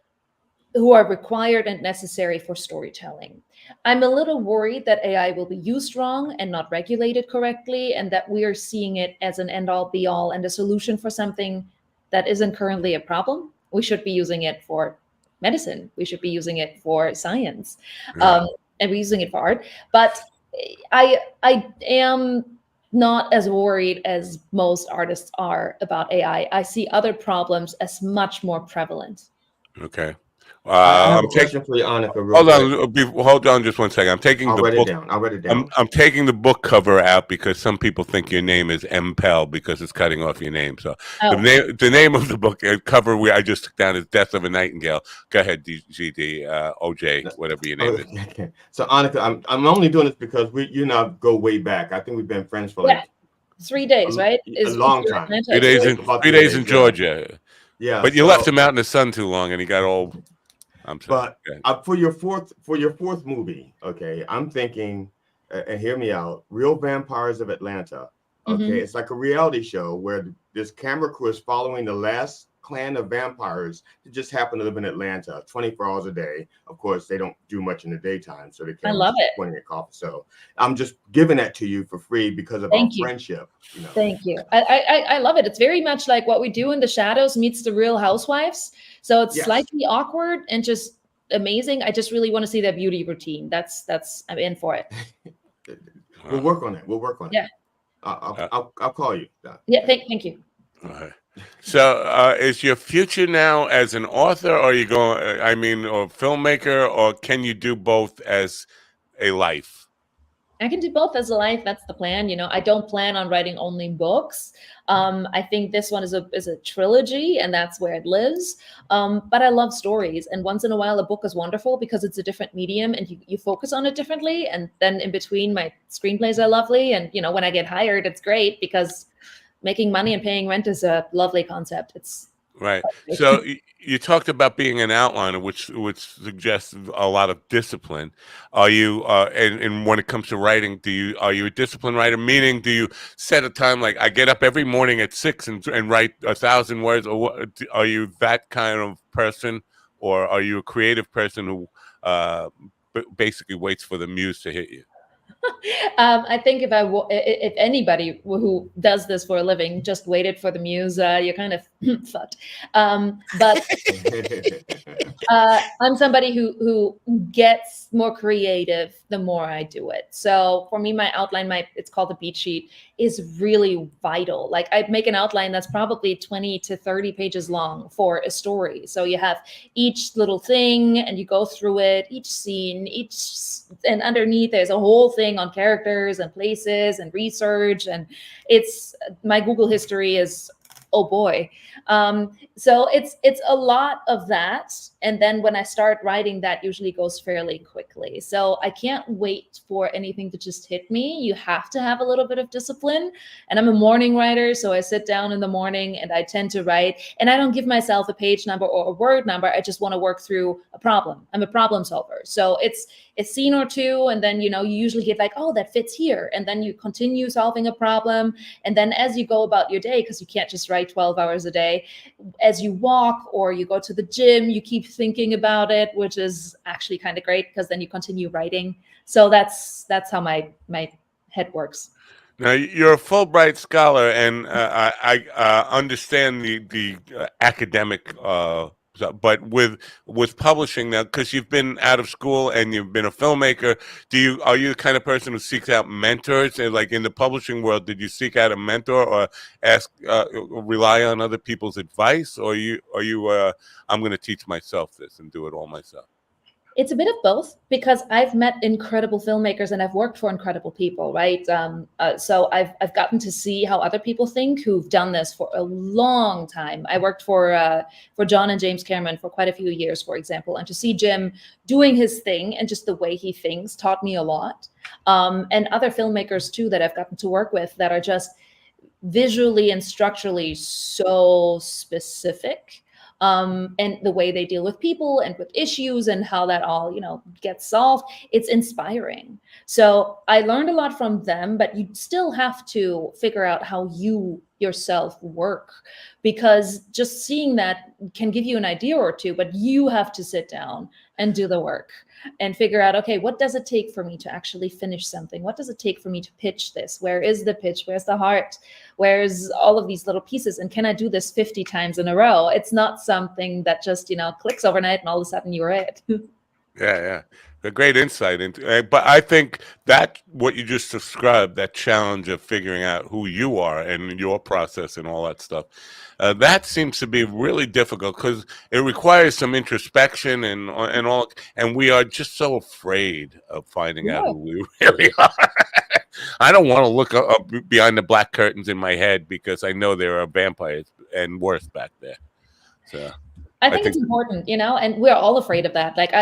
who are required and necessary for storytelling. I'm a little worried that AI will be used wrong and not regulated correctly, and that we are seeing it as an end-all be-all and a solution for something that isn't currently a problem. We should be using it for medicine. We should be using it for science, and we're using it for art. But I am not as worried as most artists are about AI. I see other problems as much more prevalent. Okay. I have a question for you, Annika. Hold on just 1 second. I'm taking the book. I'll write it down. I'm taking the book cover out because some people think your name is MPEL because it's cutting off your name. So the name of the book cover I just took down is Death of a Nightingale. Go ahead, GD, OJ, whatever your name is. Okay. So Annika, I'm only doing this because you and I go way back. I think we've been friends for like 3 days, right? A long time. 3 days in Georgia. Yeah. But you left him out in the sun too long, and he got all. I'm sorry. But for your fourth movie, okay, I'm thinking, and hear me out, Real Vampires of Atlanta. Okay, it's like a reality show where this camera crew is following the last clan of vampires that just happen to live in Atlanta 24 hours a day. Of course, they don't do much in the daytime, so they can't. I love it. Pointing at coffee. So I'm just giving that to you for free because of our friendship. Thank you. I love it. It's very much like What We Do in the Shadows meets The Real Housewives. So it's slightly awkward and just amazing. I just really want to see that beauty routine. That's I'm in for it. We'll work on it. Yeah. I'll call you. Yeah. Thank you. All right. So, is your future now as an author, or are you going? Or filmmaker, or can you do both as a life? I can do both as a life. That's the plan. I don't plan on writing only books. I think this one is a trilogy, and that's where it lives. But I love stories, and once in a while, a book is wonderful because it's a different medium, and you focus on it differently. And then in between, my screenplays are lovely, and when I get hired, it's great because making money and paying rent is a lovely concept. It's right. So you talked about being an outliner, which suggests a lot of discipline. Are you and when it comes to writing, are you a disciplined writer? Meaning, do you set a time like I get up every morning at 6 and write 1,000 words, or what, are you that kind of person, or are you a creative person who basically waits for the muse to hit you? I think if anybody who does this for a living just waited for the muse, you're kind of fucked. But I'm somebody who gets more creative the more I do it. So for me, my outline, it's called the beat sheet, is really vital. Like I make an outline that's probably 20 to 30 pages long for a story. So you have each little thing and you go through it, each scene, and underneath there's a whole thing on characters and places and research. And my Google history is, oh boy. So it's a lot of that. And then when I start writing, that usually goes fairly quickly. So I can't wait for anything to just hit me. You have to have a little bit of discipline. And I'm a morning writer, so I sit down in the morning and I tend to write. And I don't give myself a page number or a word number. I just want to work through a problem. I'm a problem solver. So it's a scene or two, and then you usually get like, oh, that fits here. And then you continue solving a problem. And then as you go about your day, because you can't just write 12 hours a day, as you walk or you go to the gym, you keep thinking about it, which is actually kind of great because then you continue writing. So that's how my head works. Now you're a Fulbright scholar, and I understand the academic, but with publishing now, because you've been out of school and you've been a filmmaker, are you the kind of person who seeks out mentors? And like in the publishing world, did you seek out a mentor or rely on other people's advice, or are you I'm going to teach myself this and do it all myself? It's a bit of both, because I've met incredible filmmakers and I've worked for incredible people, right? So I've gotten to see how other people think who've done this for a long time. I worked for John and James Cameron for quite a few years, for example, and to see Jim doing his thing and just the way he thinks taught me a lot. And other filmmakers too that I've gotten to work with that are just visually and structurally so specific. And the way they deal with people and with issues and how that all, gets solved, it's inspiring. So I learned a lot from them, but you still have to figure out how you yourself work, because just seeing that can give you an idea or two, but you have to sit down and do the work and figure out, okay, what does it take for me to actually finish something? What does it take for me to pitch this? Where is the pitch? Where's the heart? Where's all of these little pieces? And can I do this 50 times in a row? It's not something that just, clicks overnight and all of a sudden you're it. Yeah. A great insight into, but I think that what you just described, that challenge of figuring out who you are and your process and all that stuff, that seems to be really difficult because it requires some introspection and all, and we are just so afraid of finding out who we really are. I don't want to look up behind the black curtains in my head because I know there are vampires and worse back there. So. I think it's important, and we're all afraid of that. Like,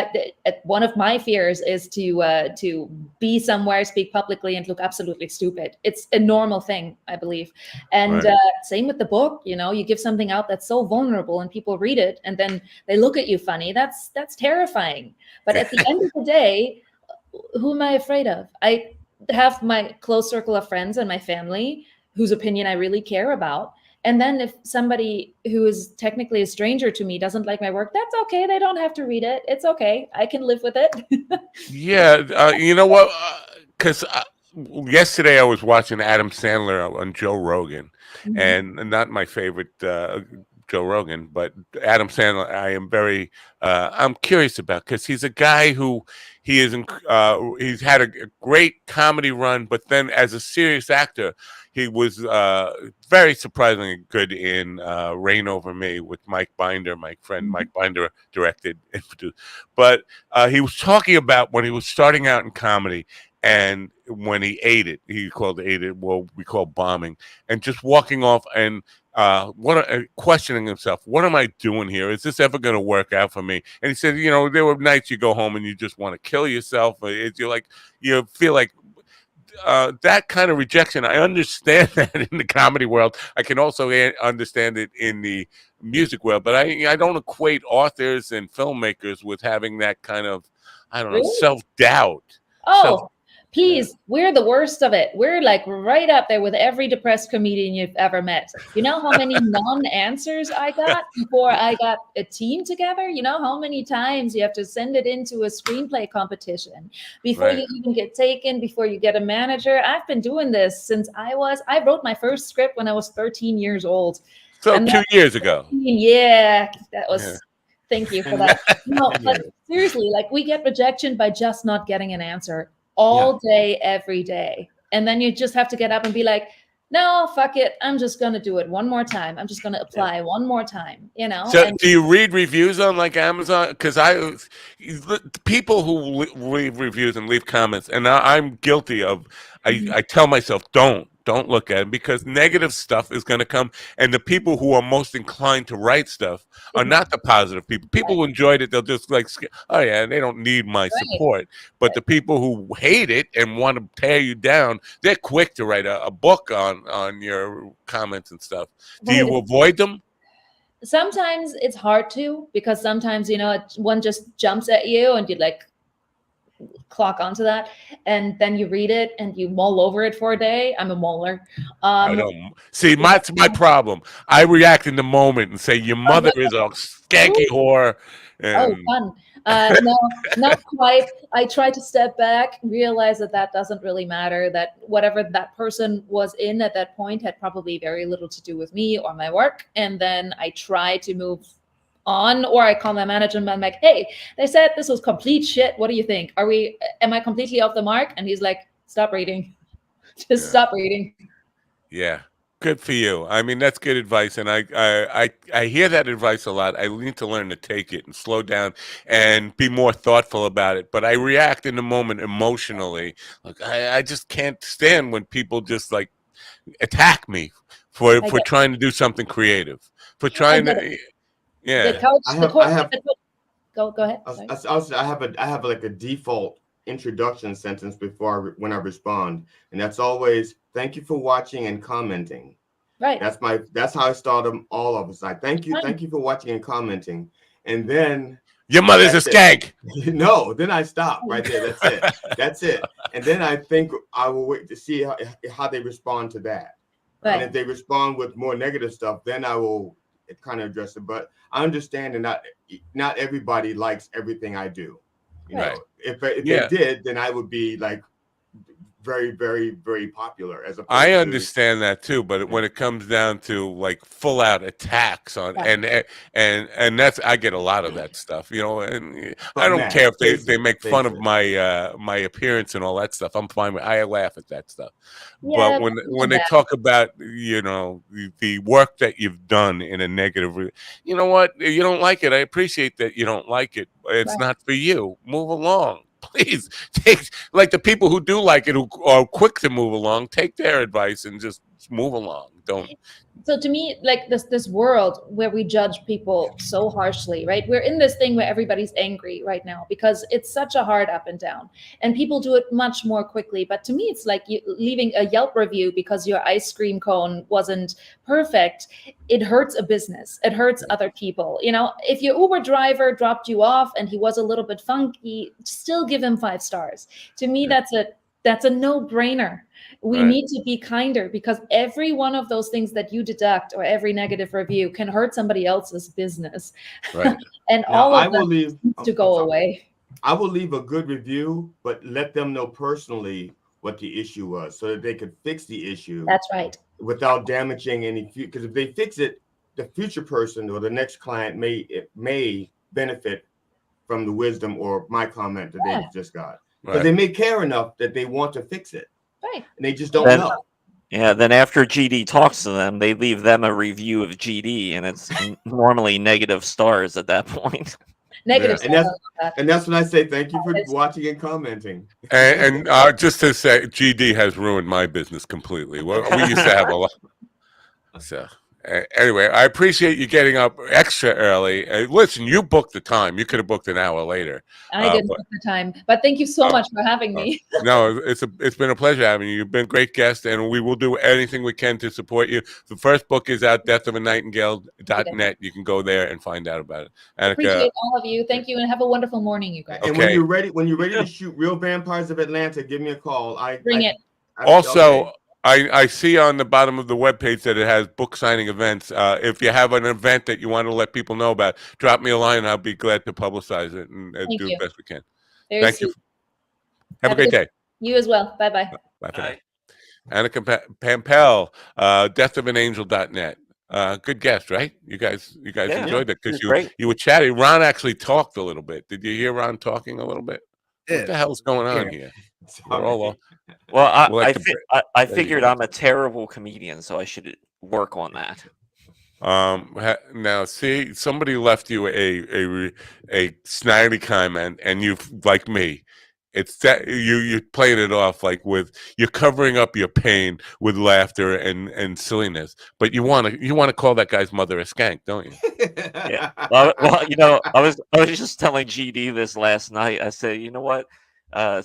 one of my fears is to be somewhere, speak publicly, and look absolutely stupid. It's a normal thing, I believe. And same with the book. You give something out that's so vulnerable, and people read it, and then they look at you funny. That's terrifying. But at the end of the day, who am I afraid of? I have my close circle of friends and my family whose opinion I really care about. And then if somebody who is technically a stranger to me doesn't like my work, that's okay. They don't have to read it. It's okay. I can live with it. Yeah. You know what? Because yesterday I was watching Adam Sandler on Joe Rogan, and not my favorite Joe Rogan, but Adam Sandler, I am very, I'm curious about, because he's a guy who he's had a great comedy run, but then as a serious actor, he was very surprisingly good in Reign Over Me with Mike Binder, my friend Mike Binder directed and produced. But he was talking about when he was starting out in comedy, and when he ate it, he called it what we call bombing, and just walking off and questioning himself, what am I doing here? Is this ever going to work out for me? And he said, there were nights you go home and you just want to kill yourself. You feel like that kind of rejection. I understand that in the comedy world. I can also understand it in the music world, but I don't equate authors and filmmakers with having that kind of, I don't know, self-doubt. Please, we're the worst of it. We're like right up there with every depressed comedian you've ever met. You know how many non-answers I got before I got a team together? You know how many times you have to send it into a screenplay competition before you even get taken, before you get a manager? I've been doing this since I wrote my first script when I was 13 years old. So And 2 years ago. Yeah, that was, thank you for that. No, but seriously, like we get rejection by just not getting an answer all day, every day. And then you just have to get up and be like, no, fuck it. I'm just going to do it one more time. I'm just going to apply one more time, you know? So And do you read reviews on like Amazon? Because people who leave reviews and leave comments, and I'm guilty of, I tell myself, don't look at it, because negative stuff is going to come, and the people who are most inclined to write stuff are not the positive people. People who enjoyed it, they'll just like, oh yeah, they don't need my support. But the people who hate it and want to tear you down, they're quick to write a book on your comments and stuff. Do you avoid them? Sometimes it's hard to, because sometimes, you know, one just jumps at you and you like clock onto that, and then you read it and you mull over it for a day. I'm a muller. I don't see. That's my problem. I react in the moment and say, "Your mother is a skanky whore." And fun. No, not quite. I try to step back, realize that doesn't really matter, that whatever that person was in at that point had probably very little to do with me or my work. And then I try to move on, or I call my manager and I'm like, hey, they said this was complete shit. What do you think? Am I completely off the mark? And he's like, stop reading. Just stop reading. Yeah. Good for you. I mean, that's good advice, and I hear that advice a lot. I need to learn to take it and slow down and be more thoughtful about it. But I react in the moment emotionally. Like I just can't stand when people just like attack me for trying to do something creative, for trying to. Yeah. Go ahead. I have like a default introduction sentence when I respond, and that's always thank you for watching and commenting. Right. That's how I start them all of us. Like thank you for watching and commenting, and then your mother's a skank. No, then I stop right there. That's it. And then I think I will wait to see how they respond to that. Right. And if they respond with more negative stuff, then I will kind of address it. But I understand that not everybody likes everything I do. You know, if they did, then I would be like very, very, very popular. I understand that too, but when it comes down to like full out attacks on and that's, I get a lot of that stuff, you know, and I don't care if they make fun of my my appearance and all that stuff. I'm fine with. I laugh at that stuff. But when they talk about, you know, the work that you've done in a negative, you know what, you don't like it. I appreciate that you don't like it. It's not for you. Move along. Please take, like, the people who do like it, who are quick to move along, take their advice and just move along. Don't. So to me, like this world where we judge people so harshly, right? We're in this thing where everybody's angry right now because it's such a hard up and down, and people do it much more quickly. But to me, it's like you leaving a Yelp review because your ice cream cone wasn't perfect. It hurts a business. It hurts other people. You know, if your Uber driver dropped you off and he was a little bit funky, still give him 5 stars. To me, that's a no-brainer. We need to be kinder, because every one of those things that you deduct, or every negative review, can hurt somebody else's business. Right. And now, all of that needs to go away. I will leave a good review, but let them know personally what the issue was so that they could fix the issue. That's right. Without damaging any, because if they fix it, the future person or the next client may benefit from the wisdom or my comment that they just got. Because they may care enough that they want to fix it. Right. And they just don't know. Yeah, then after GD talks to them, they leave them a review of GD, and it's normally negative stars at that point. Negative stars. And that's when I say thank you for watching and commenting. And just to say, GD has ruined my business completely. We used to have a lot. So Anyway, I appreciate you getting up extra early. Listen, you booked the time. You could have booked an hour later. I didn't book the time, but thank you so much for having me. No, it's been a pleasure having you. You've been a great guest, and we will do anything we can to support you. The first book is out, deathofannightingale.net. You can go there and find out about it. I appreciate all of you. Thank you, and have a wonderful morning, you guys. And when you're ready to shoot Real Vampires of Atlanta, give me a call. Bring it. Also, I see on the bottom of the webpage that it has book signing events. If you have an event that you want to let people know about, drop me a line. I'll be glad to publicize it and do the best we can. Thank you. Have a great day. You as well. Bye-bye. Bye. Annika Pampel, deathofanangel.net. Good guest, right? You guys enjoyed it because you were chatting. Ron actually talked a little bit. Did you hear Ron talking a little bit? What the hell's going on here? We're all well, I figured I'm a terrible comedian, so I should work on that. Now, see, somebody left you a snidey comment, and you've, like me, it's that you playing it off like you're covering up your pain with laughter and silliness, but you want to call that guy's mother a skank, don't you? Yeah. Well, I was just telling GD this last night. I said, you know what?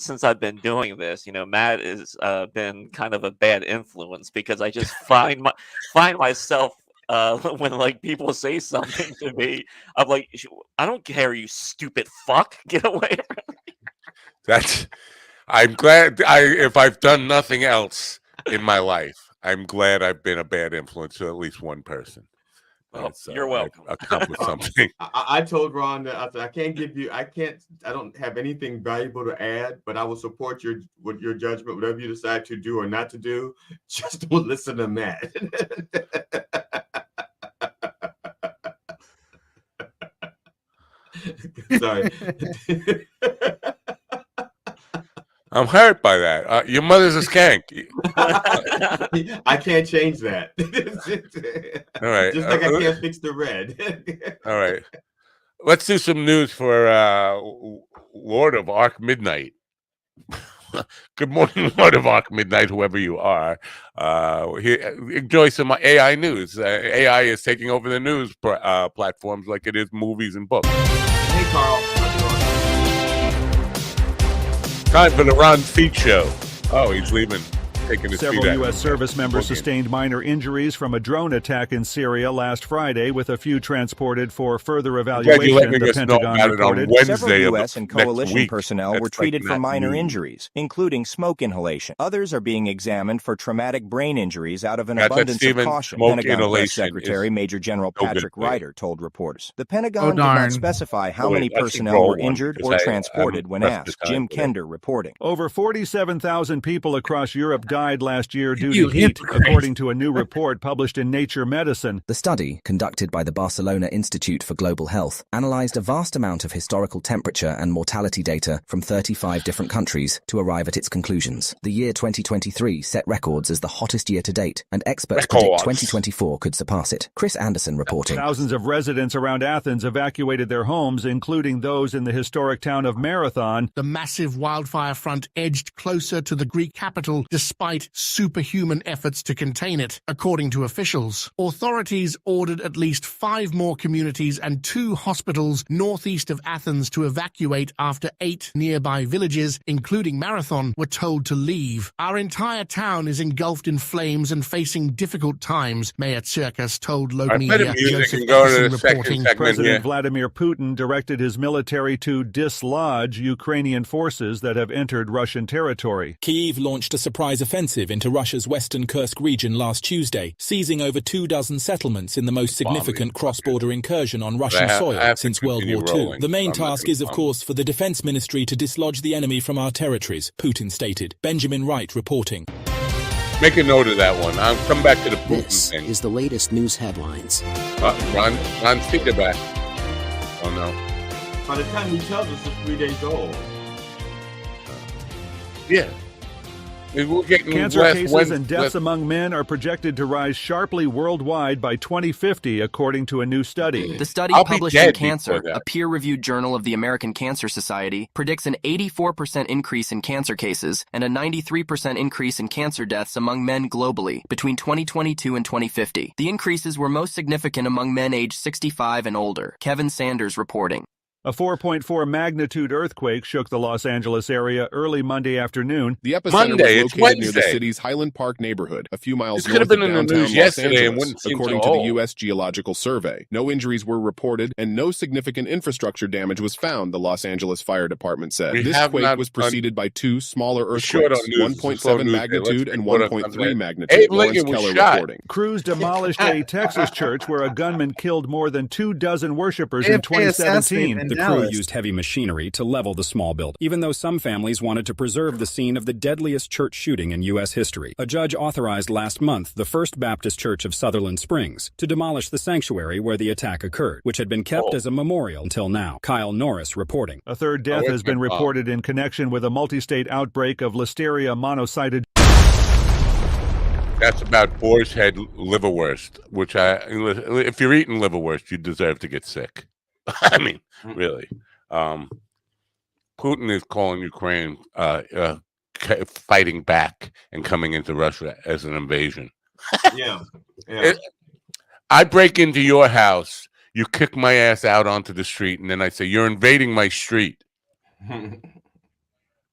Since I've been doing this, Matt has been kind of a bad influence because I just find myself when like people say something to me, I'm like, I don't care, you stupid fuck, get away from me. I'm glad if I've done nothing else in my life, I'm glad I've been a bad influence to at least one person. You're welcome. I've accomplished something. I told Ron that I don't have anything valuable to add, but I will support your judgment, whatever you decide to do or not to do. Just don't listen to Matt. Sorry. I'm hurt by that. Your mother's a skank. I can't change that. All right. Just like I can't fix the red. All right. Let's do some news for Lord of Arc Midnight. Good morning, Lord of Arc Midnight, whoever you are. Enjoy some AI news. AI is taking over the news platforms like it is movies and books. Hey, Carl. Time for the Ron Feet Show. Oh, he's leaving. Several U.S. service members sustained minor injuries from a drone attack in Syria last Friday, with a few transported for further evaluation, the Pentagon reported. Several U.S. and coalition personnel were treated for minor injuries, including smoke inhalation. Others are being examined for traumatic brain injuries out of an abundance of caution, Pentagon Press Secretary Major General Patrick Ryder told reporters. The Pentagon did not specify how many personnel were injured or transported when asked. Jim Kender reporting. Over 47,000 people across Europe died last year due to heat, according to a new report published in Nature Medicine. The study, conducted by the Barcelona Institute for Global Health, analyzed a vast amount of historical temperature and mortality data from 35 different countries to arrive at its conclusions. The year 2023 set records as the hottest year to date, and experts predict 2024 could surpass it. Chris Anderson reporting. Thousands of residents around Athens evacuated their homes, including those in the historic town of Marathon. The massive wildfire front edged closer to the Greek capital despite superhuman efforts to contain it, according to officials. Authorities ordered at least 5 more communities and 2 hospitals northeast of Athens to evacuate after 8 nearby villages, including Marathon, were told to leave. Our entire town is engulfed in flames and facing difficult times, Mayor Tsirkas told local media. Joseph Edison reporting. President Vladimir Putin directed his military to dislodge Ukrainian forces that have entered Russian territory. Kyiv launched a surprise offensive into Russia's western Kursk region last Tuesday, seizing over 24 settlements in the most significant cross-border incursion on Russian soil since World War II. The main task is, of course, for the defense ministry to dislodge the enemy from our territories, Putin stated. Benjamin Wright reporting. Make a note of that one. I'll come back to the Putin thing. This is the latest news headlines. Ron, speak about. Oh, no. By the time he tells us, it's 3 days old. Yeah. Cancer cases and deaths among men are projected to rise sharply worldwide by 2050, according to a new study. The study published in Cancer, a peer-reviewed journal of the American Cancer Society, predicts an 84% increase in cancer cases and a 93% increase in cancer deaths among men globally between 2022 and 2050. The increases were most significant among men aged 65 and older. Kevin Sanders reporting. A 4.4 magnitude earthquake shook the Los Angeles area early Monday afternoon. The epicenter was located near the city's Highland Park neighborhood, a few miles north of downtown Los Angeles, according to the U.S. Geological Survey. No injuries were reported, and no significant infrastructure damage was found, the Los Angeles Fire Department said. This quake was preceded by two smaller earthquakes, 1.7 magnitude and 1.3 magnitude, Lawrence Keller reporting. Crews demolished a Texas church where a gunman killed more than 24 worshipers in 2017. The crew used heavy machinery to level the small building, even though some families wanted to preserve the scene of the deadliest church shooting in U.S. history. A judge authorized last month the First Baptist Church of Sutherland Springs to demolish the sanctuary where the attack occurred, which had been kept as a memorial until now. Kyle Norris reporting. A third death has been reported in connection with a multi-state outbreak of Listeria monocyted. That's about boar's head liverwurst, which if you're eating liverwurst, you deserve to get sick. I mean, really. Putin is calling Ukraine fighting back and coming into Russia as an invasion. Yeah. I break into your house, you kick my ass out onto the street, and then I say, you're invading my street.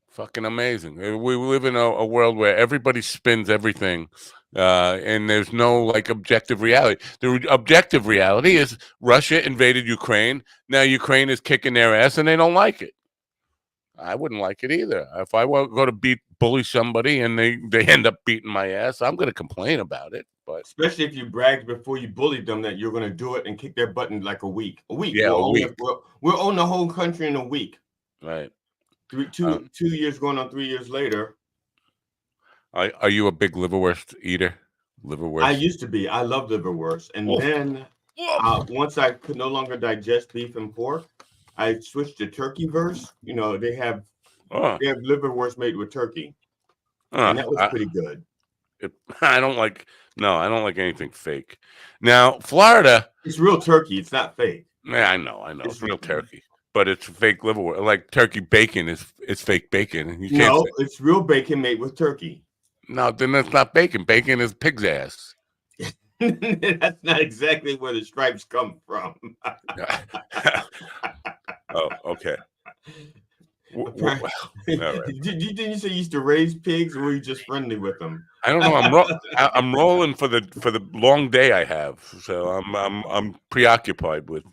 Fucking amazing. We live in a world where everybody spins everything. And there's no like objective reality. The objective reality is Russia invaded Ukraine. Now Ukraine is kicking their ass and they don't like it. I wouldn't like it either. If I go to bully somebody and they end up beating my ass, I'm going to complain about it. But especially if you bragged before you bullied them that you're going to do it and kick their butt in like a week. Yeah, a week. We'll own the whole country in a week. Right. 2 years going on 3 years later. Are you a big liverwurst eater? Liverwurst. I used to be. I love liverwurst, and then once I could no longer digest beef and pork, I switched to turkey verse. You know, they have liverwurst made with turkey, and that was pretty good. I don't like anything fake. Now, Florida, it's real turkey. It's not fake. Yeah, I know. It's real turkey. But it's fake liverwurst. Like turkey bacon is fake bacon. You can't say it's real bacon made with turkey. No, then that's not bacon. Bacon is pig's ass. That's not exactly where the stripes come from. Oh, okay. Right. Didn't you say you used to raise pigs, or were you just friendly with them? I don't know. I'm rolling for the long day I have, so I'm preoccupied with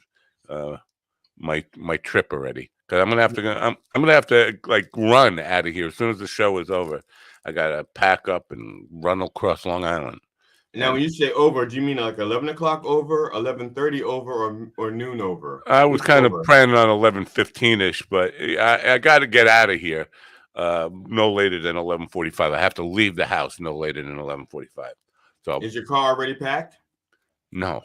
my trip already. Because I'm gonna have to like run out of here as soon as the show is over. I gotta pack up and run across Long Island. Now, when you say over, do you mean like 11 o'clock over, 11:30 over, or noon over? I was kind of planning on 11:15ish, but I got to get out of here no later than 11:45. I have to leave the house no later than 11:45. So, is your car already packed? No.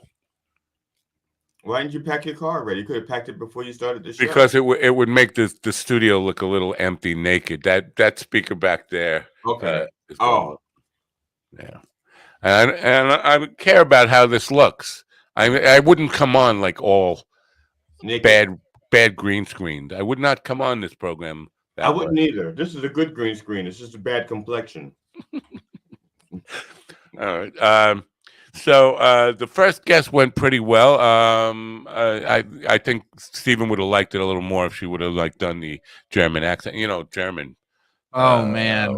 Why didn't you pack your car already? You could have packed it before you started the show. Because it would make the studio look a little empty, naked. That speaker back there. Okay. Yeah. And I care about how this looks. I wouldn't come on like all naked. bad green screened. I would not come on this program. I wouldn't either. This is a good green screen. It's just a bad complexion. All right. So the first guest went pretty well. I think Stephen would have liked it a little more if she would have like done the German accent. You know, German. Oh man,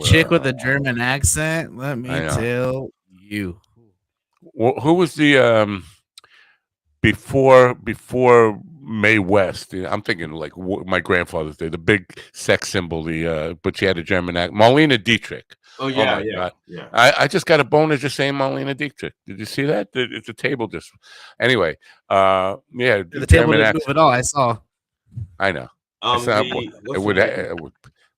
chick with a German accent. Let me tell you. Who was the before Mae West? I'm thinking like my grandfather's day, the big sex symbol. But she had a German accent. Marlene Dietrich. Oh yeah. Yeah. I just got a boner just saying Marlene Dietrich. Did you see that? It's a table just. Anyway, yeah. The table didn't move at all. I saw. I know.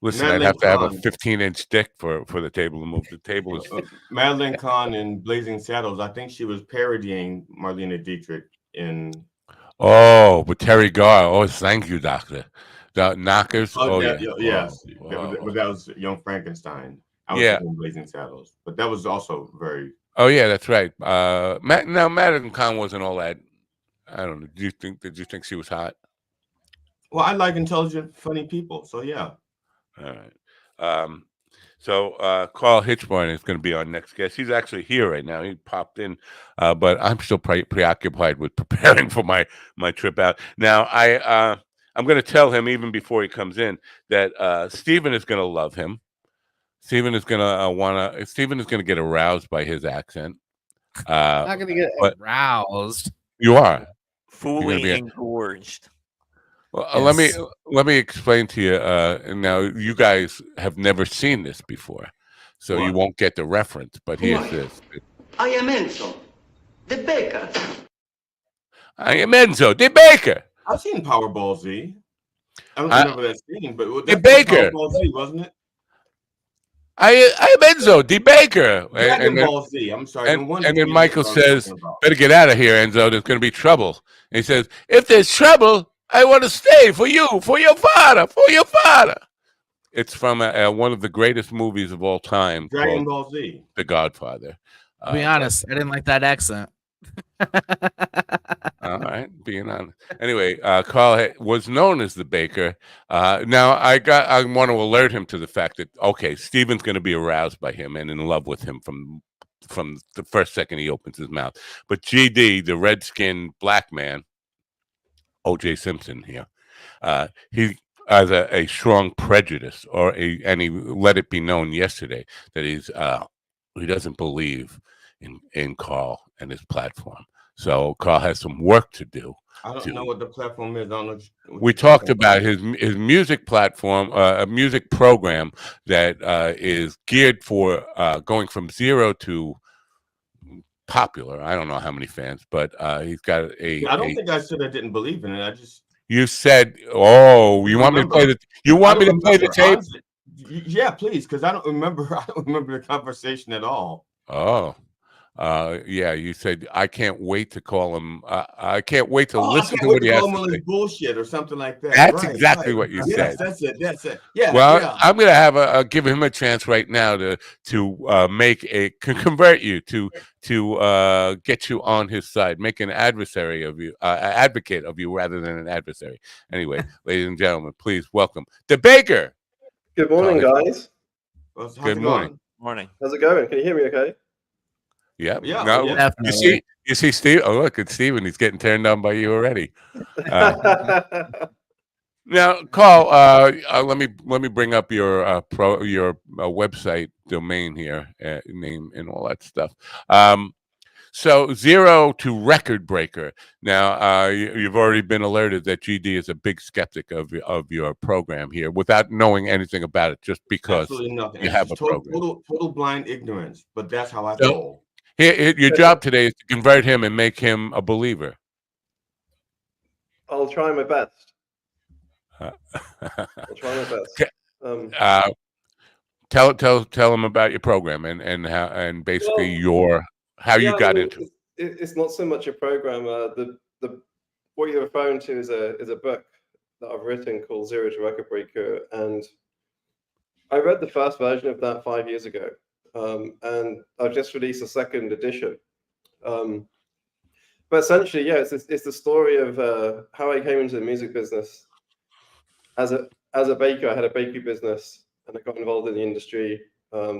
Listen, I'd have to have a 15-inch dick for the table to move. The table is Madeline Kahn in Blazing Saddles. I think she was parodying Marlene Dietrich in. Oh, but Terry Garr. Oh, thank you, Doctor. The Knockers. Yes. But that was Young Frankenstein. I was thinking Blazing Saddles, but that was also very. Oh yeah, that's right. Now Madison Kahn wasn't all that. I don't know. Did you think she was hot? Well, I like intelligent, funny people, so yeah. All right. So Carl Hitchborn is going to be our next guest. He's actually here right now. He popped in, but I'm still preoccupied with preparing for my trip out. Now I'm going to tell him even before he comes in that Stephen is going to love him. Stephen is going to Stephen is going to get aroused by his accent. I'm not going to get aroused. You are fully engorged. Well, yes. Let me explain to you. Now, you guys have never seen this before, so you won't get the reference. But here's this. I am Enzo, the baker. I am Enzo, the baker. I've seen Powerball Z. I don't remember that scene, but the baker, Powerball Z, wasn't it? I am Enzo, the baker. Dragon Ball Z. I'm sorry. And then Michael says, "Better get out of here, Enzo. There's going to be trouble." And he says, "If there's trouble, I want to stay for you, for your father, for your father." It's from one of the greatest movies of all time, Dragon Ball Z, The Godfather. To be honest, I didn't like that accent. All right, being honest. Anyway, Carl was known as the baker. Now I want to alert him to the fact that Stephen's going to be aroused by him and in love with him from the first second he opens his mouth. But GD, the red-skinned black man, O.J. Simpson here, he has a strong prejudice, and he let it be known yesterday that he doesn't believe in Carl and his platform. So Carl has some work to do. I don't know what the platform is. I don't know we talked about his music platform, a music program that is geared for going from zero to popular. I don't know how many fans, but he's got I don't think I said I didn't believe in it. I just. You said, "Oh, you want me to play the? You want me to play the tape?" Yeah, please, because I don't remember. I don't remember the conversation at all. Oh. Yeah, you said I can't wait to call him. I can't wait to listen to what he has to say. Bullshit or something like that. That's exactly what you said. That's it. That's it. Yeah. Well, I'm gonna have give him a chance right now to convert you to get you on his side, make an adversary of you, advocate of you rather than an adversary. Anyway, ladies and gentlemen, please welcome the baker. Good morning, guys. Good morning. Morning. How's it going? Can you hear me? Okay. Yeah. No, you see, Steve. Oh, look at Steven. He's getting turned on by you already. Now, Carl, let me bring up your website domain here, name and all that stuff. So 0 to record breaker. Now, you've already been alerted that GD is a big skeptic of your program here, without knowing anything about it, just because you have a program. Total blind ignorance, but that's how I feel. Your job today is to convert him and make him a believer. I'll try my best. I'll try my best. Tell him about your program and how and basically how you got into it. It's not so much a program. What you're referring to is a book that I've written called 0 to Record Breaker, and I read the first version of that 5 years ago. And I've just released a second edition. But essentially, yeah, it's the story of how I came into the music business. As a baker, I had a bakery business, and I got involved in the industry.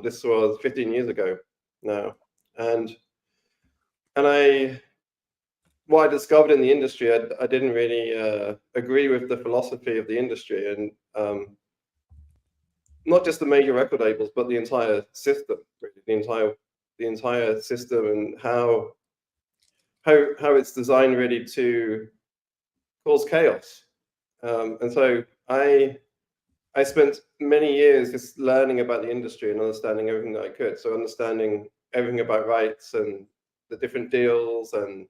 This was 15 years ago now, and what I discovered in the industry, I didn't really agree with the philosophy of the industry, and not just the major record labels, but the entire system, really, the entire system, and how it's designed really to cause chaos. And so I spent many years just learning about the industry and understanding everything that I could. So understanding everything about rights and the different deals and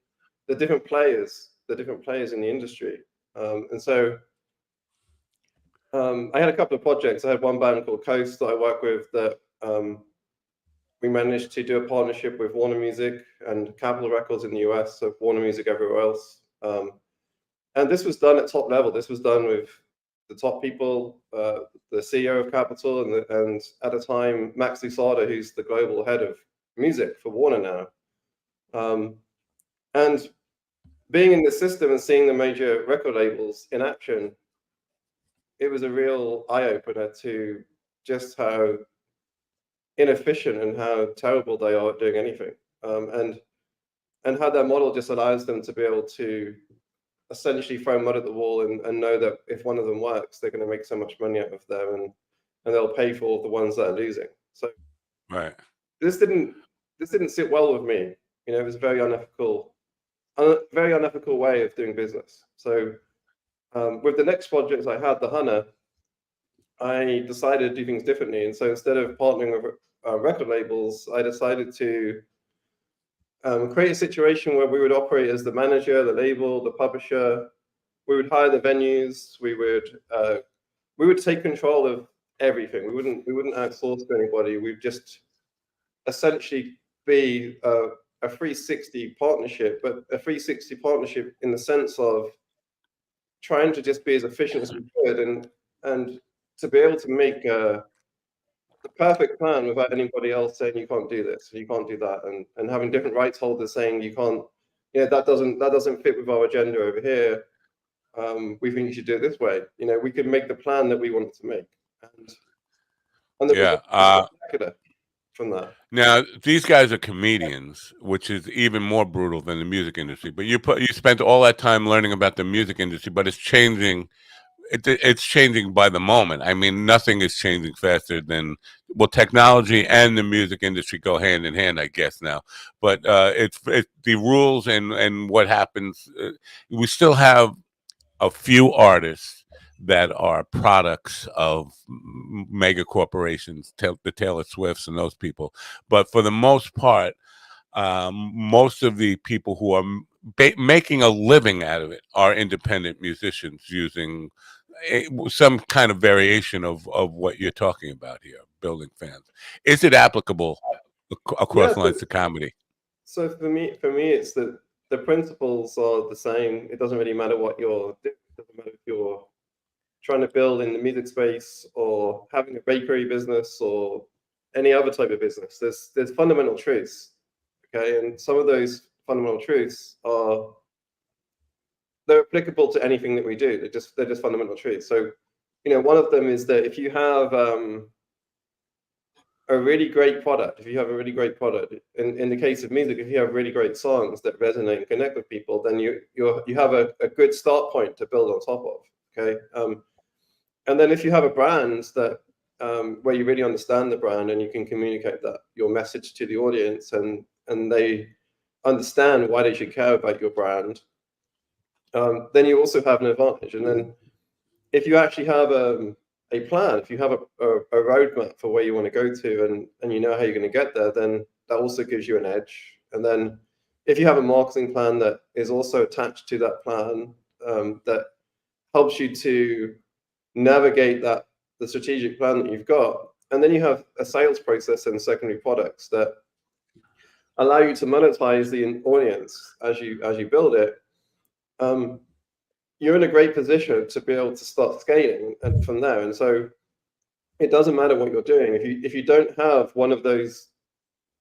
the different players in the industry. And so I had a couple of projects. I had one band called Coast that I work with that we managed to do a partnership with Warner Music and Capitol Records in the US, so Warner Music everywhere else. And this was done at top level. This was done with the top people, the CEO of Capitol, and at the time, Max Lusada, who's the global head of music for Warner now. And being in the system and seeing the major record labels in action, it was a real eye-opener to just how inefficient and how terrible they are at doing anything. And how their model just allows them to be able to essentially throw mud at the wall and know that if one of them works, they're going to make so much money out of them, and they'll pay for all the ones that are losing. So this didn't sit well with me. It was a very unethical way of doing business. So with the next project I had, the Hunter, I decided to do things differently. And so instead of partnering with record labels, I decided to create a situation where we would operate as the manager, the label, the publisher. We would hire the venues. We would take control of everything. We wouldn't outsource to anybody. We'd just essentially be a 360 partnership, but a 360 partnership in the sense of trying to just be as efficient as we could and to be able to make the perfect plan without anybody else saying you can't do this, you can't do that, and having different rights holders saying you can't, that doesn't fit with our agenda over here. We think you should do it this way. We could make the plan that we wanted to make, and the result from that. Now these guys are comedians, which is even more brutal than the music industry. But you spent all that time learning about the music industry, but it's changing. It's changing by the moment. I mean, nothing is changing faster than technology and the music industry go hand in hand, I guess now. But it's the rules and what happens. We still have a few artists that are products of mega corporations, the Taylor Swifts and those people. But for the most part, most of the people who are making a living out of it are independent musicians using some kind of variation of what you're talking about here, building fans. Is it applicable across lines to comedy? So for me, it's that the principles are the same. It doesn't really matter what you're doing. It doesn't matter if you're trying to build in the music space or having a bakery business or any other type of business. There's fundamental truths, okay? And some of those fundamental truths they're applicable to anything that we do. They're just fundamental truths. So, one of them is that if you have a really great product, in the case of music, if you have really great songs that resonate and connect with people, then you have a good start point to build on top of. Okay. And then if you have a brand that where you really understand the brand and you can communicate your message to the audience and they understand why they should care about your brand, then you also have an advantage. And then if you actually have a plan, if you have a roadmap for where you want to go to and you know how you're going to get there, then that also gives you an edge. And then if you have a marketing plan that is also attached to that plan, that helps you to navigate the strategic plan that you've got, and then you have a sales process and secondary products that allow you to monetize the audience as you build it, you're in a great position to be able to start scaling and from there. And so it doesn't matter what you're doing. If you don't have one of those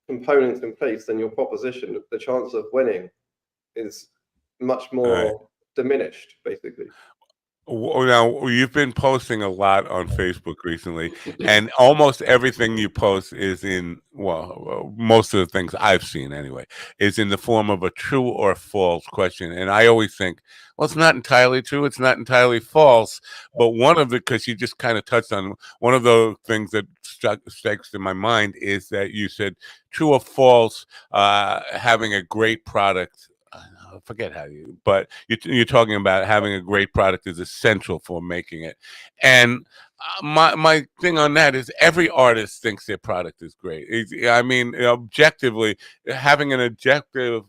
components in place, then your proposition, the chance of winning is much more diminished, basically. Now, you've been posting a lot on Facebook recently, and almost everything you post is most of the things I've seen anyway, is in the form of a true or false question. And I always think, well, it's not entirely true, it's not entirely false, but because you just kind of touched on one of the things that sticks in my mind is that you said true or false, having a great product. I forget but you're talking about having a great product is essential for making it. And my thing on that is every artist thinks their product is great. I mean, objectively, having an objective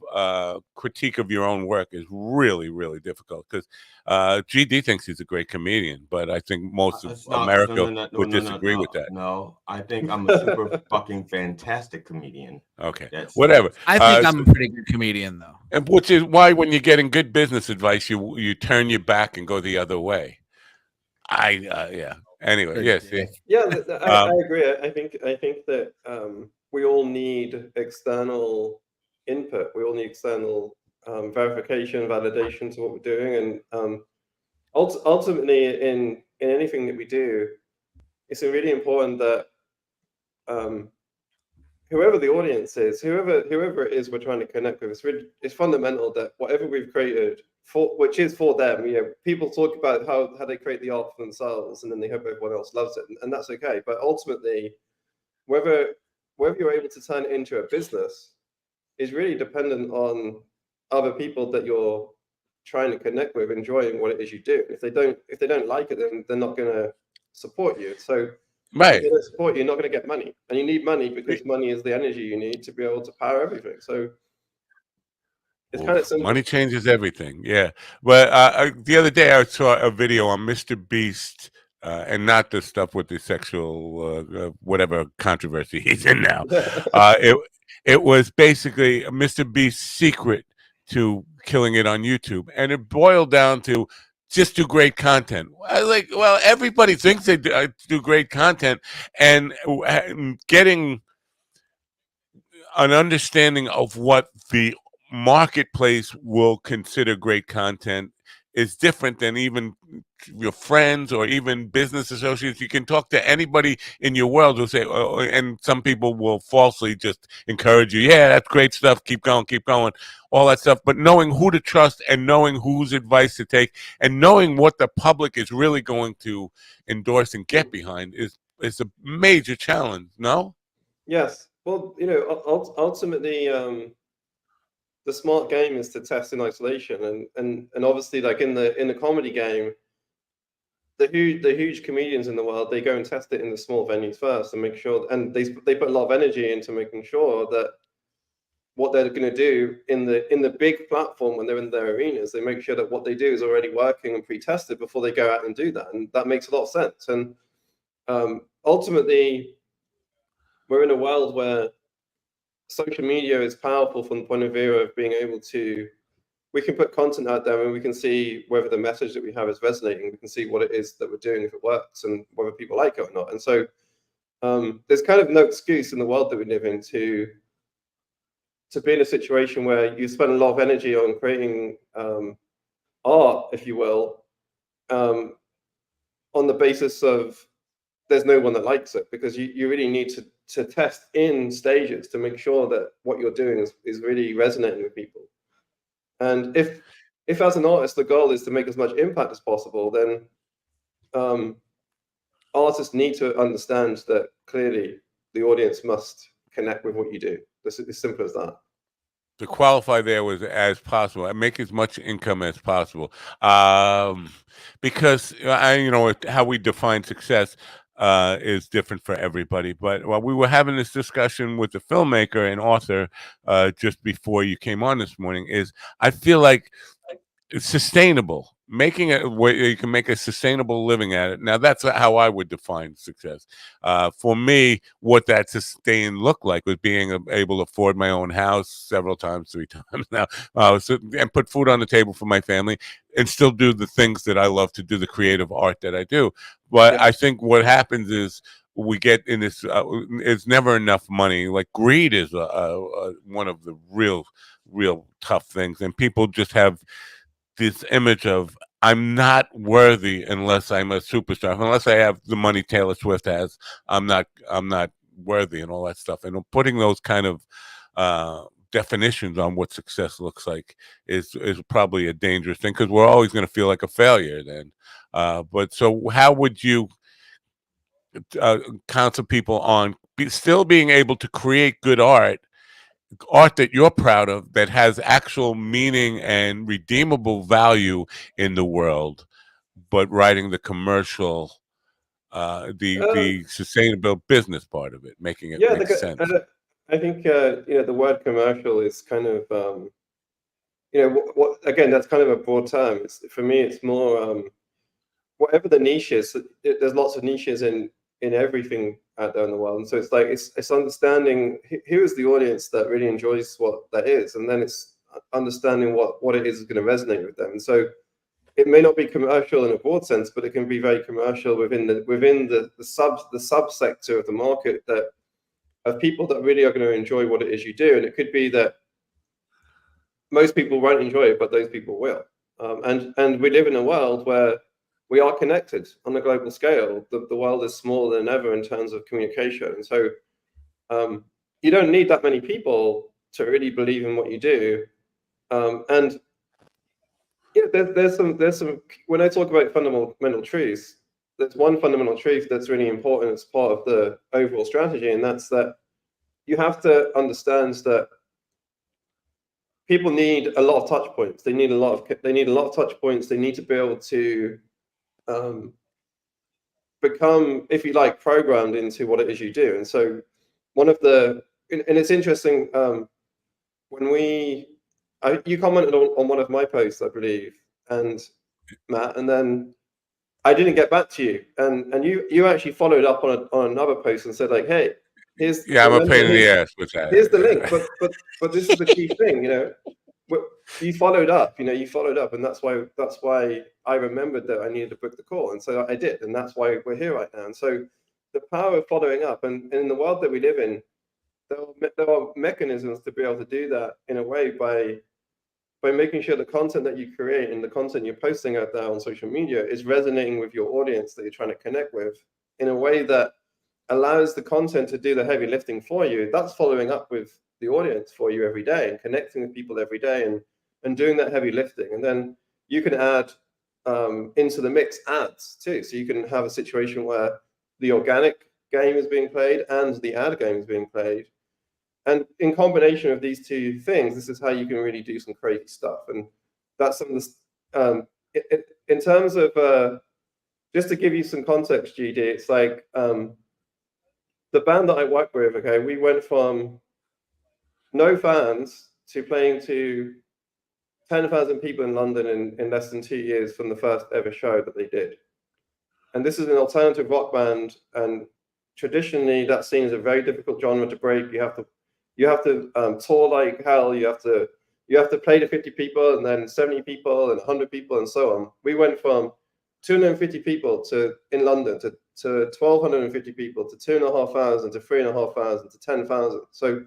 critique of your own work is really, really difficult because GD thinks he's a great comedian, but I think most of America would disagree with that. No, I think I'm a super fucking fantastic comedian. Okay, whatever. I think I'm a pretty good comedian, though. And which is why when you're getting good business advice, you turn your back and go the other way. Yeah. Anyway, yes. Yeah, I agree. I think that we all need external input. We all need external verification, validation to what we're doing, and ultimately, in anything that we do, it's really important that whoever the audience is, whoever it is we're trying to connect with, it's fundamental that whatever we've created, which is for them, people talk about how they create the art for themselves and then they hope everyone else loves it, and that's okay. But ultimately, whether you're able to turn it into a business is really dependent on other people that you're trying to connect with enjoying what it is you do. If they don't like it, then they're not going to support you. So right. If they don't support you, you're not going to get money, and you need money because money is the energy you need to be able to power everything. So it's kind of simple. Money changes everything. Yeah. But the other day I saw a video on Mr. Beast, and not the stuff with the sexual whatever controversy he's in now. It was basically Mr. Beast's secret to killing it on YouTube, and it boiled down to just do great content. Well, everybody thinks they do great content, and getting an understanding of what the marketplace will consider great content is different than even your friends or even business associates. You can talk to anybody in your world who say, and some people will falsely just encourage you. Yeah, that's great stuff. Keep going, all that stuff. But knowing who to trust and knowing whose advice to take and knowing what the public is really going to endorse and get behind is a major challenge. No? Yes. Well, ultimately, the smart game is to test in isolation, and obviously, like in the comedy game, the huge comedians in the world, they go and test it in the small venues first and make sure, and they put a lot of energy into making sure that what they're going to do in the big platform when they're in their arenas, they make sure that what they do is already working and pre-tested before they go out and do that, and that makes a lot of sense. And ultimately, we're in a world where social media is powerful from the point of view of being able to, we can put content out there and we can see whether the message that we have is resonating. We can see what it is that we're doing, if it works, and whether people like it or not. And so there's kind of no excuse in the world that we live in to be in a situation where you spend a lot of energy on creating art, if you will, on the basis of there's no one that likes it, because you really need to test in stages to make sure that what you're doing is really resonating with people. And if as an artist the goal is to make as much impact as possible, then artists need to understand that clearly the audience must connect with what you do. It's as simple as that. To qualify there was as possible, and make as much income as possible, because how we define success is different for everybody. But while we were having this discussion with the filmmaker and author just before you came on this morning, I feel like it's sustainable. Making it where you can make a sustainable living at it. Now, that's how I would define success. For me, what that sustain looked like was being able to afford my own house several times, 3 times now, and put food on the table for my family, and still do the things that I love to do, the creative art that I do. But I think what happens is we get in this, it's never enough money. Like greed is one of the real tough things. And people just have this image of I'm not worthy unless I'm a superstar, unless I have the money Taylor Swift has. I'm not worthy, and all that stuff. And putting those kind of definitions on what success looks like is probably a dangerous thing, because we're always going to feel like a failure then. But so how would you counsel people on still being able to create good art that you're proud of, that has actual meaning and redeemable value in the world, but writing the commercial, the sustainable business part of it, making it make sense? I think the word commercial is kind of what again, that's kind of a broad term. For me, it's more whatever the niche is. There's lots of niches in everything out there in the world, and so it's like it's understanding who is the audience that really enjoys what that is, and then it's understanding what it is going to resonate with them. And so it may not be commercial in a broad sense, but it can be very commercial within the subsector of the market that of people that really are going to enjoy what it is you do. And it could be that most people won't enjoy it, but those people will. And we live in a world where we are connected on a global scale. The world is smaller than ever in terms of communication. And so you don't need that many people to really believe in what you do. And yeah, there's some when I talk about fundamental truths, there's one fundamental truth that's really important as part of the overall strategy, and that's that you have to understand that people need a lot of touch points. They need a lot of touch points. They need to be able to become, if you like, programmed into what it is you do. And so one of the and it's interesting when you commented on one of my posts, I believe, and Matt, and then I didn't get back to you, and you actually followed up on another post and said like, hey, here's I'm a pain in the ass with that. Here's the link, but this is the key thing, you followed up, and that's why I remembered that I needed to book the call, and so I did, and that's why we're here right now. And so the power of following up, and in the world that we live in, there are mechanisms to be able to do that in a way by making sure the content that you create and the content you're posting out there on social media is resonating with your audience that you're trying to connect with in a way that allows the content to do the heavy lifting for you. That's following up with the audience for you every day and connecting with people every day and doing that heavy lifting. And then you can add into the mix ads too. So you can have a situation where the organic game is being played and the ad game is being played. And in combination of these two things, this is how you can really do some crazy stuff. And that's some of the, in terms of, just to give you some context, GD, it's like the band that I work with, okay, we went from no fans to playing to 10,000 people in London in less than 2 years from the first ever show that they did. And this is an alternative rock band. And traditionally that scene is a very difficult genre to break. You have to tour like hell. You have to play to 50 people and then 70 people and 100 people and so on. We went from 250 people in London to 1,250 people to 2,500 to 3,500 to 10,000. So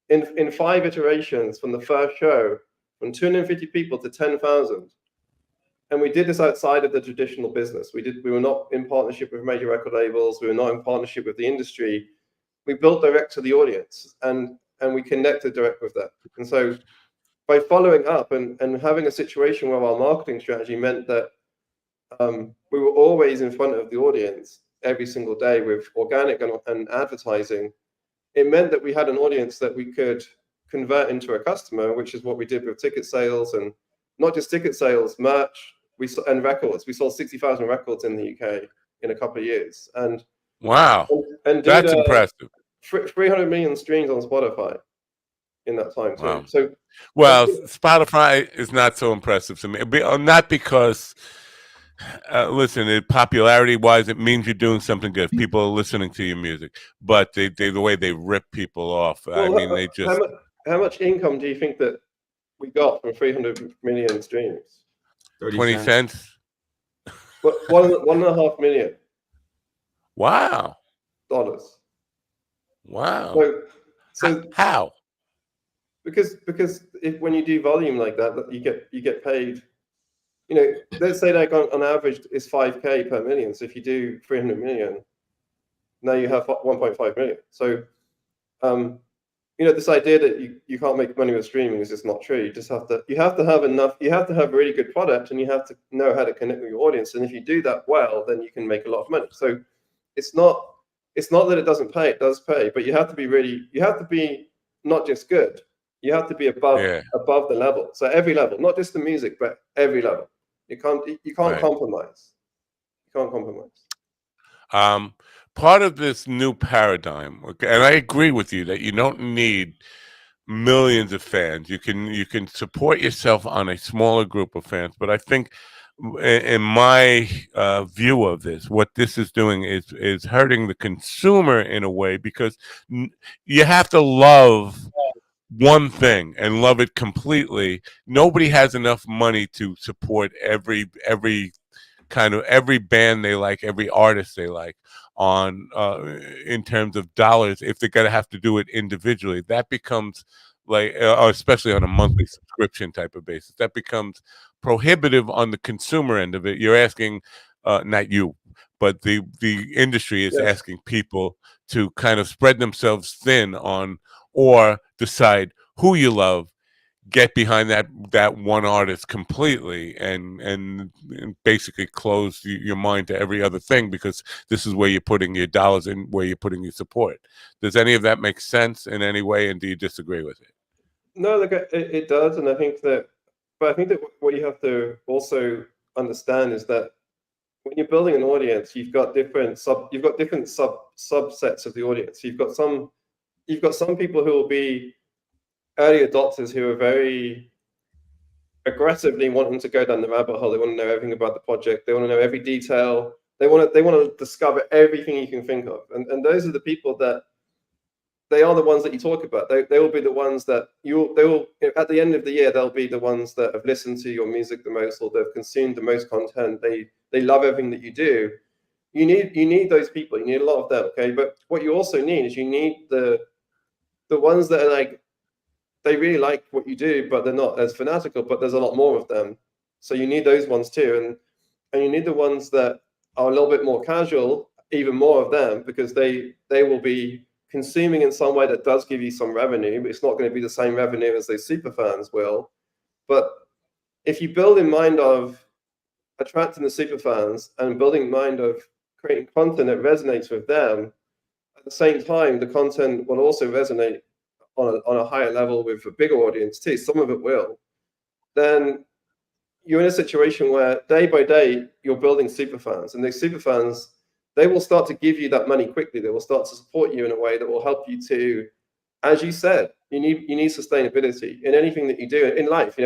in 5 iterations from the first show, from 250 people to 10,000. And we did this outside of the traditional business. We were not in partnership with major record labels. We were not in partnership with the industry. We built direct to the audience and we connected direct with that. And so by following up and having a situation where our marketing strategy meant that we were always in front of the audience every single day with organic and advertising, it meant that we had an audience that we could convert into a customer, which is what we did with ticket sales, and not just ticket sales, merch, and records. We sold 60,000 records in the UK in a couple of years. And wow, and that's impressive. 300 million streams on Spotify in that time too. Wow. So, Spotify is not so impressive to me. Not because, listen, popularity-wise, it means you're doing something good. People are listening to your music, but the way they rip people off. Well, I mean, they just. How much income do you think that we got from 300 million streams? 20 cents. But $1.5 million. Wow. Dollars. Wow. So how? Because when you do volume like that, you get paid. Let's say like on average is 5K per million. So if you do 300 million, now you have 1.5 million. So this idea that you can't make money with streaming is just not true. You have to have enough. You have to have a really good product, and you have to know how to connect with your audience. And if you do that well, then you can make a lot of money. So it's not that it doesn't pay. It does pay, but you have to be not just good. You have to be above the level. So every level, not just the music, but every level. You can't right. compromise. You can't compromise. Part of this new paradigm, okay, and I agree with you that you don't need millions of fans. You can support yourself on a smaller group of fans. But I think, in my view of this, what this is doing is hurting the consumer in a way, because you have to love one thing and love it completely, nobody has enough money to support every band they like, every artist they like on in terms of dollars. If they're gonna have to do it individually, that becomes like, especially on a monthly subscription type of basis, that becomes prohibitive on the consumer end of it. You're asking, not you, but the industry is asking people to kind of spread themselves thin on, or decide who you love, get behind that one artist completely, and basically close your mind to every other thing, because this is where you're putting your dollars and where you're putting your support. Does any of that make sense in any way, and do you disagree with it? No, look, it does, and I think that what you have to also understand is that when you're building an audience, you've got different subsets of the audience. You've got some people who will be early adopters who are very aggressively wanting to go down the rabbit hole. They want to know everything about the project. They want to know every detail. They want to discover everything you can think of. And those are the people that, they are the ones that you talk about. They will be the ones that at the end of the year, they'll be the ones that have listened to your music the most, or they've consumed the most content. They love everything that you do. You need those people. You need a lot of them. Okay. But what you also need is, you need the ones that are like, they really like what you do, but they're not as fanatical, but there's a lot more of them. So you need those ones too. And you need the ones that are a little bit more casual, even more of them, because they will be consuming in some way that does give you some revenue, but it's not going to be the same revenue as those super fans will. But if you build in mind of attracting the super fans and building in mind of creating content that resonates with them, at the same time, the content will also resonate on a higher level with a bigger audience too. Some of it will. Then you're in a situation where day by day you're building super fans, and these super fans, they will start to give you that money quickly. They will start to support you in a way that will help you to, as you said, you need sustainability in anything that you do in life.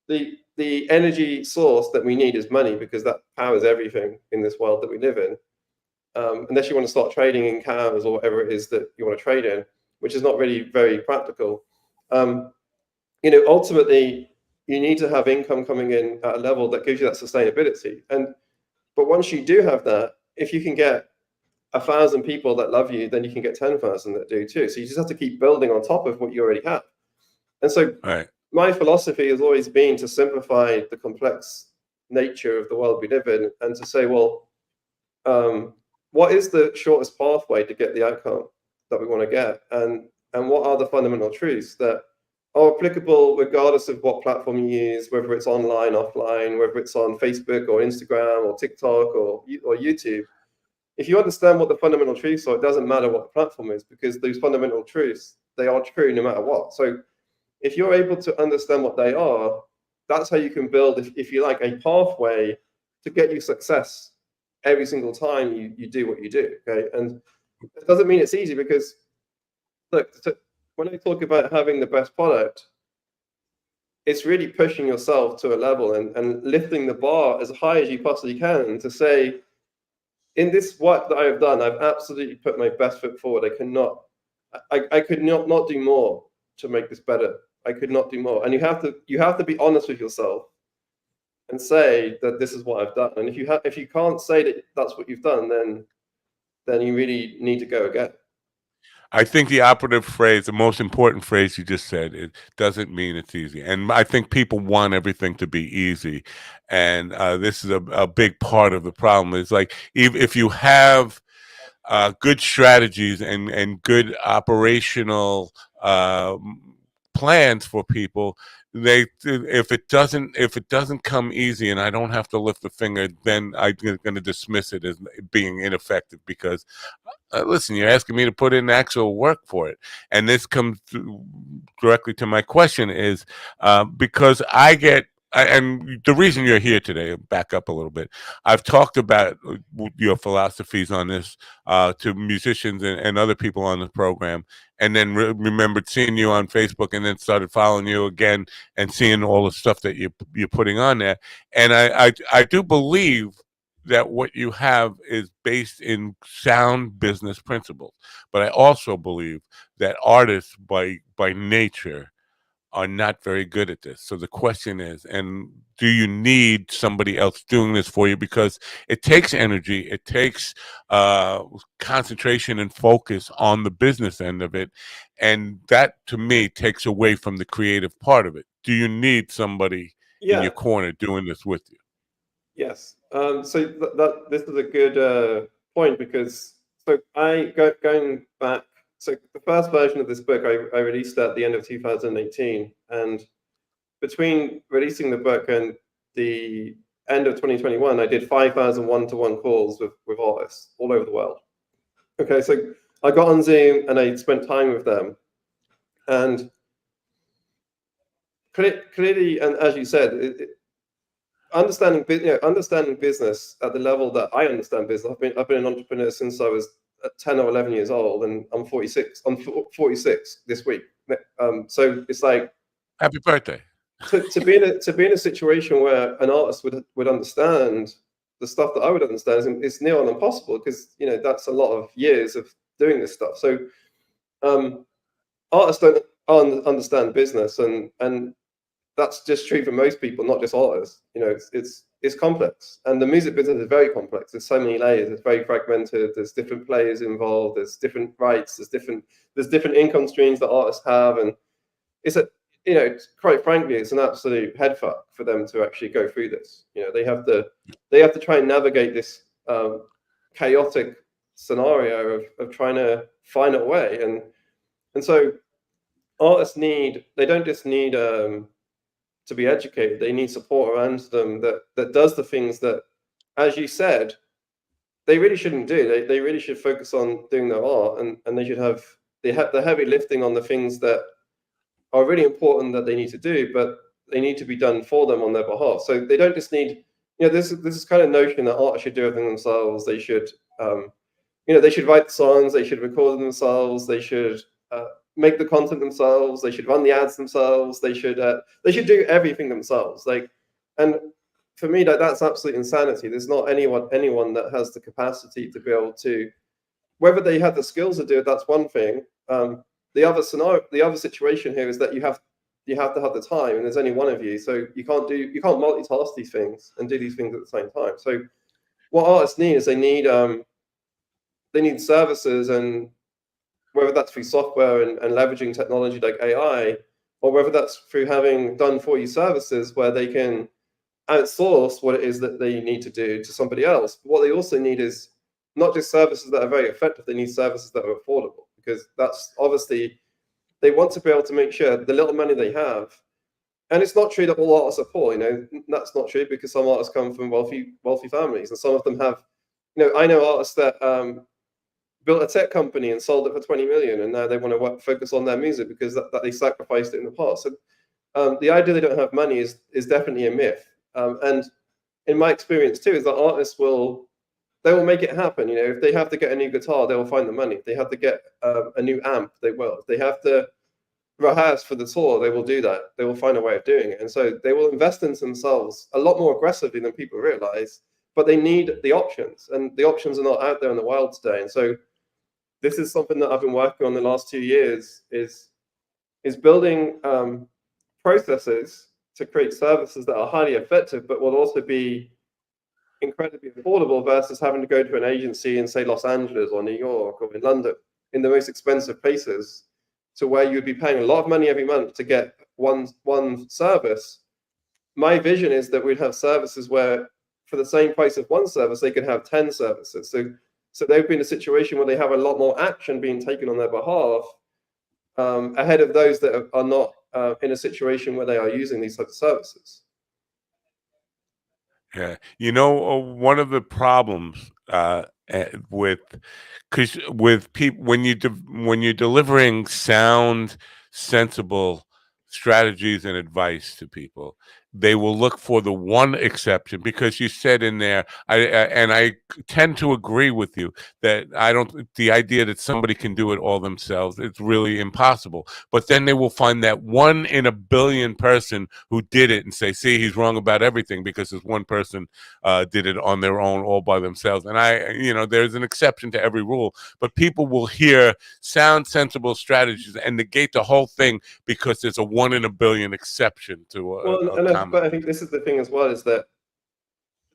The energy source that we need is money, because that powers everything in this world that we live in. Unless you want to start trading in cars or whatever it is that you want to trade in, which is not really very practical. Ultimately, you need to have income coming in at a level that gives you that sustainability. But once you do have that, if you can get 1,000 people that love you, then you can get 10,000 that do too. So you just have to keep building on top of what you already have. And so my philosophy has always been to simplify the complex nature of the world we live in, and to say, well, what is the shortest pathway to get the outcome that we want to get, and what are the fundamental truths that are applicable regardless of what platform you use, whether it's online, offline, whether it's on Facebook or Instagram or TikTok or YouTube. If you understand what the fundamental truths are, it doesn't matter what the platform is, because those fundamental truths, they are true no matter what. So if you're able to understand what they are, that's how you can build, if you like, a pathway to get you success every single time you do what you do. Okay. And it doesn't mean it's easy, because look, when I talk about having the best product, it's really pushing yourself to a level and lifting the bar as high as you possibly can to say, in this work that I have done, I've absolutely put my best foot forward. I could not do more to make this better. I could not do more. And you have to be honest with yourself and say that this is what I've done. And if you can't say that that's what you've done, then you really need to go again. I think the operative phrase, the most important phrase you just said, it doesn't mean it's easy. And I think people want everything to be easy. And this is a big part of the problem. Is like, if you have good strategies and good operational plans for people, if it doesn't come easy and I don't have to lift the finger, then I'm going to dismiss it as being ineffective, because listen, you're asking me to put in actual work for it. And this comes directly to my question is, because I get, and the reason you're here today, back up a little bit, I've talked about your philosophies on this to musicians and other people on the program, and then remembered seeing you on Facebook, and then started following you again and seeing all the stuff that you're putting on there. And I do believe that what you have is based in sound business principles. But I also believe that artists by nature are not very good at this. So the question is, and do you need somebody else doing this for you? Because it takes energy, it takes concentration and focus on the business end of it. And that, to me, takes away from the creative part of it. Do you need somebody in your corner doing this with you? Yes. So this is a good point, because going back. So the first version of this book I released at the end of 2018, and between releasing the book and the end of 2021, I did 5,000 one-to-one calls with artists all over the world. Okay, so I got on Zoom and I spent time with them, and clearly, and as you said, understanding business at the level that I understand business. I've been an entrepreneur since I was 10 or 11 years old, and I'm 46. I'm 46 this week. So it's like, happy birthday. to be in a situation where an artist would understand the stuff that I would understand is near on impossible, because that's a lot of years of doing this stuff. So artists don't understand business, and that's just true for most people, not just artists. It's complex, and the music business is very complex. There's so many layers. It's very fragmented. There's different players involved. There's different rights. There's different income streams that artists have, and quite frankly, it's an absolute headfuck for them to actually go through this. They have to try and navigate this chaotic scenario of trying to find a way, and so artists they don't just need to be educated. They need support around them that does the things that, as you said, they really shouldn't do. They really should focus on doing their art, and they should have the heavy lifting on the things that are really important that they need to do, but they need to be done for them on their behalf. So they don't just need, this is kind of notion that artists should do everything themselves. They should, they should write the songs, they should record them themselves, they should make the content themselves, they should run the ads themselves, they should do everything themselves. And for me, that's absolute insanity. There's not anyone that has the capacity to be able to, whether they have the skills to do it, that's one thing. The other situation here is that you have to have the time, and there's only one of you, so you can't multitask these things and do these things at the same time. So what artists need is they need services, and whether that's through software and leveraging technology like AI, or whether that's through having done for you services where they can outsource what it is that they need to do to somebody else. But what they also need is not just services that are very effective, they need services that are affordable, because that's obviously, they want to be able to make sure the little money they have, and it's not true that all artists are poor, that's not true, because some artists come from wealthy families, and some of them have, I know artists that built a tech company and sold it for 20 million, and now they want to focus on their music because that they sacrificed it in the past. So the idea they don't have money is definitely a myth. And in my experience too, is that artists will make it happen. If they have to get a new guitar, they will find the money. If they have to get a new amp, they will. If they have to rehearse for the tour, they will do that. They will find a way of doing it. And so they will invest in themselves a lot more aggressively than people realize, but they need the options, and the options are not out there in the wild today. And so this is something that I've been working on the last 2 years, is building processes to create services that are highly effective, but will also be incredibly affordable, versus having to go to an agency in, say, Los Angeles or New York or in London, in the most expensive places, to where you'd be paying a lot of money every month to get one service. My vision is that we'd have services where, for the same price of one service, they could have 10 services. So they've been in a situation where they have a lot more action being taken on their behalf, ahead of those that are not in a situation where they are using these types of services. Yeah, one of the problems with people, when you're delivering sound, sensible strategies and advice to people, they will look for the one exception, because you said in there, I tend to agree with you that the idea that somebody can do it all themselves, it's really impossible. But then they will find that 1 in a billion person who did it and say, see, he's wrong about everything because this one person did it on their own, all by themselves. And there's an exception to every rule, but people will hear sound, sensible strategies and negate the whole thing because there's a 1 in a billion exception to but I think this is the thing as well, is that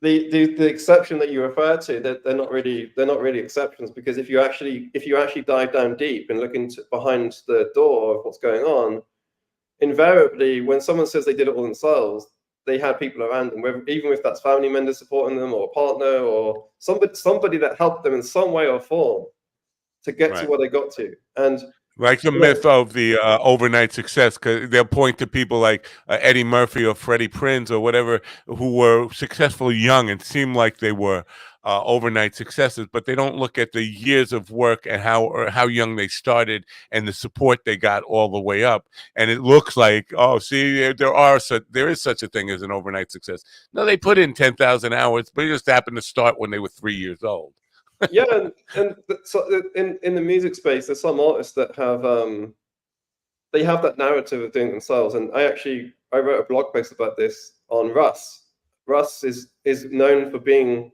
the exception that you refer to, that they're not really exceptions, because if you actually dive down deep and look into behind the door of what's going on, invariably when someone says they did it all themselves, they had people around them, even if that's family members supporting them, or a partner, or somebody that helped them in some way or form to get to where they got to. And like the myth of the overnight success, because they'll point to people like Eddie Murphy or Freddie Prinze or whatever, who were successful young and seemed like they were overnight successes, but they don't look at the years of work and how young they started and the support they got all the way up. And it looks like, oh, see, there is such a thing as an overnight success. No, they put in 10,000 hours, but it just happened to start when they were 3 years old. Yeah, and so in the music space, there's some artists that have they have that narrative of doing it themselves. And I wrote a blog post about this on Russ. Russ is known for being,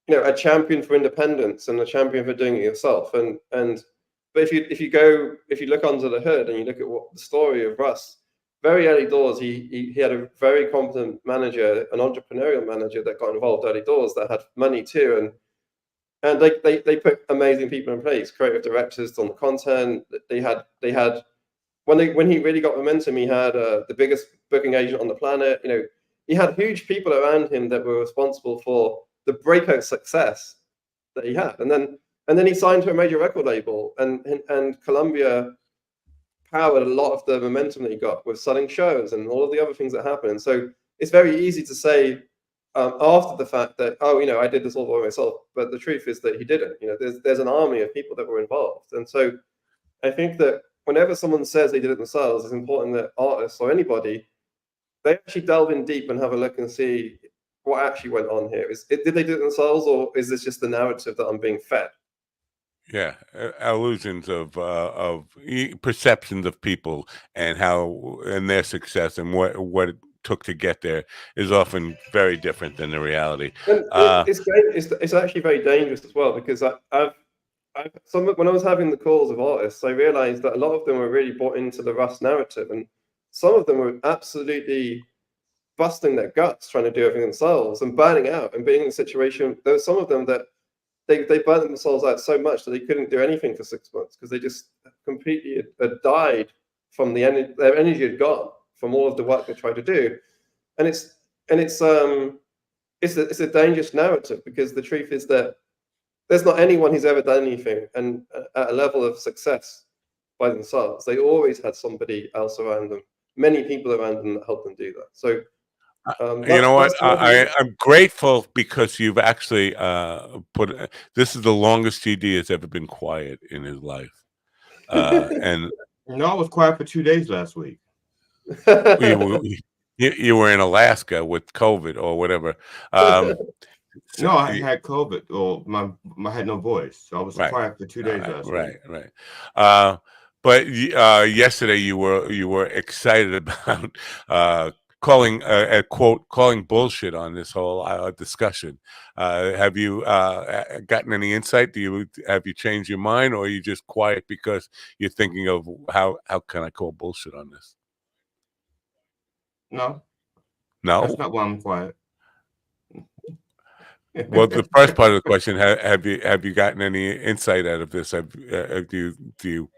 a champion for independence and a champion for doing it yourself. But if you look under the hood and you look at what the story of Russ, very early doors, he had a very competent manager, an entrepreneurial manager that got involved early doors that had money too, and they put amazing people in place, creative directors on the content. They had when he really got momentum, he had the biggest booking agent on the planet. He had huge people around him that were responsible for the breakout success that he had. And then he signed to a major record label, and Columbia powered a lot of the momentum that he got with selling shows and all of the other things that happened. And so it's very easy to say, after the fact, that I did this all by myself, but the truth is that he didn't. There's an army of people that were involved. And so I think that whenever someone says they did it themselves, it's important that artists or anybody, they actually delve in deep and have a look and see what actually went on here. Did they do it themselves, or is this just the narrative that I'm being fed? Yeah, illusions of perceptions of people and their success and what it took to get there is often very different than the reality. And it's actually very dangerous as well, because when I was having the calls of artists, I realized that a lot of them were really bought into the Russ narrative, and some of them were absolutely busting their guts trying to do everything themselves and burning out and being in a situation. There were some of them that they burnt themselves out so much that they couldn't do anything for 6 months because they just completely had died from their energy had gone from all of the work they tried to do. And it's a dangerous narrative, because the truth is that there's not anyone who's ever done anything and at a level of success by themselves. They always had somebody else around them, many people around them that helped them do that. So you know what? I'm grateful because you've actually this is the longest GD has ever been quiet in his life. And no, I was quiet for 2 days last week. You were in Alaska with COVID or whatever. No, I had COVID, or I had no voice, so I was quiet for 2 days last week. Right. But yesterday you were excited about calling calling bullshit on this whole discussion. Have you gotten any insight? Have you changed your mind, or are you just quiet because you're thinking of how can I call bullshit on this? No, that's not why I'm quiet. Well, the first part of the question: have you gotten any insight out of this? Do you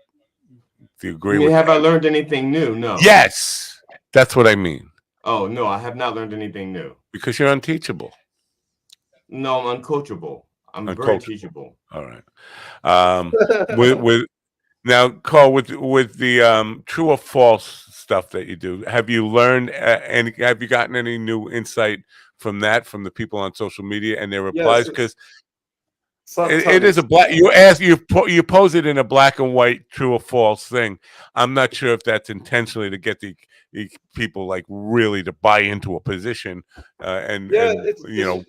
agree with? Have I learned anything new? No. Yes, that's what I mean. Oh no, I have not learned anything new. Because you're unteachable. No, I'm uncoachable. I'm very teachable. All right. With now, Carl, with the true or false stuff that you do, have you learned and have you gotten any new insight from the people on social media and their replies? Because it is a black. You pose it in a black and white true or false thing. I'm not sure if that's intentionally to get the people like really to buy into a position and you know,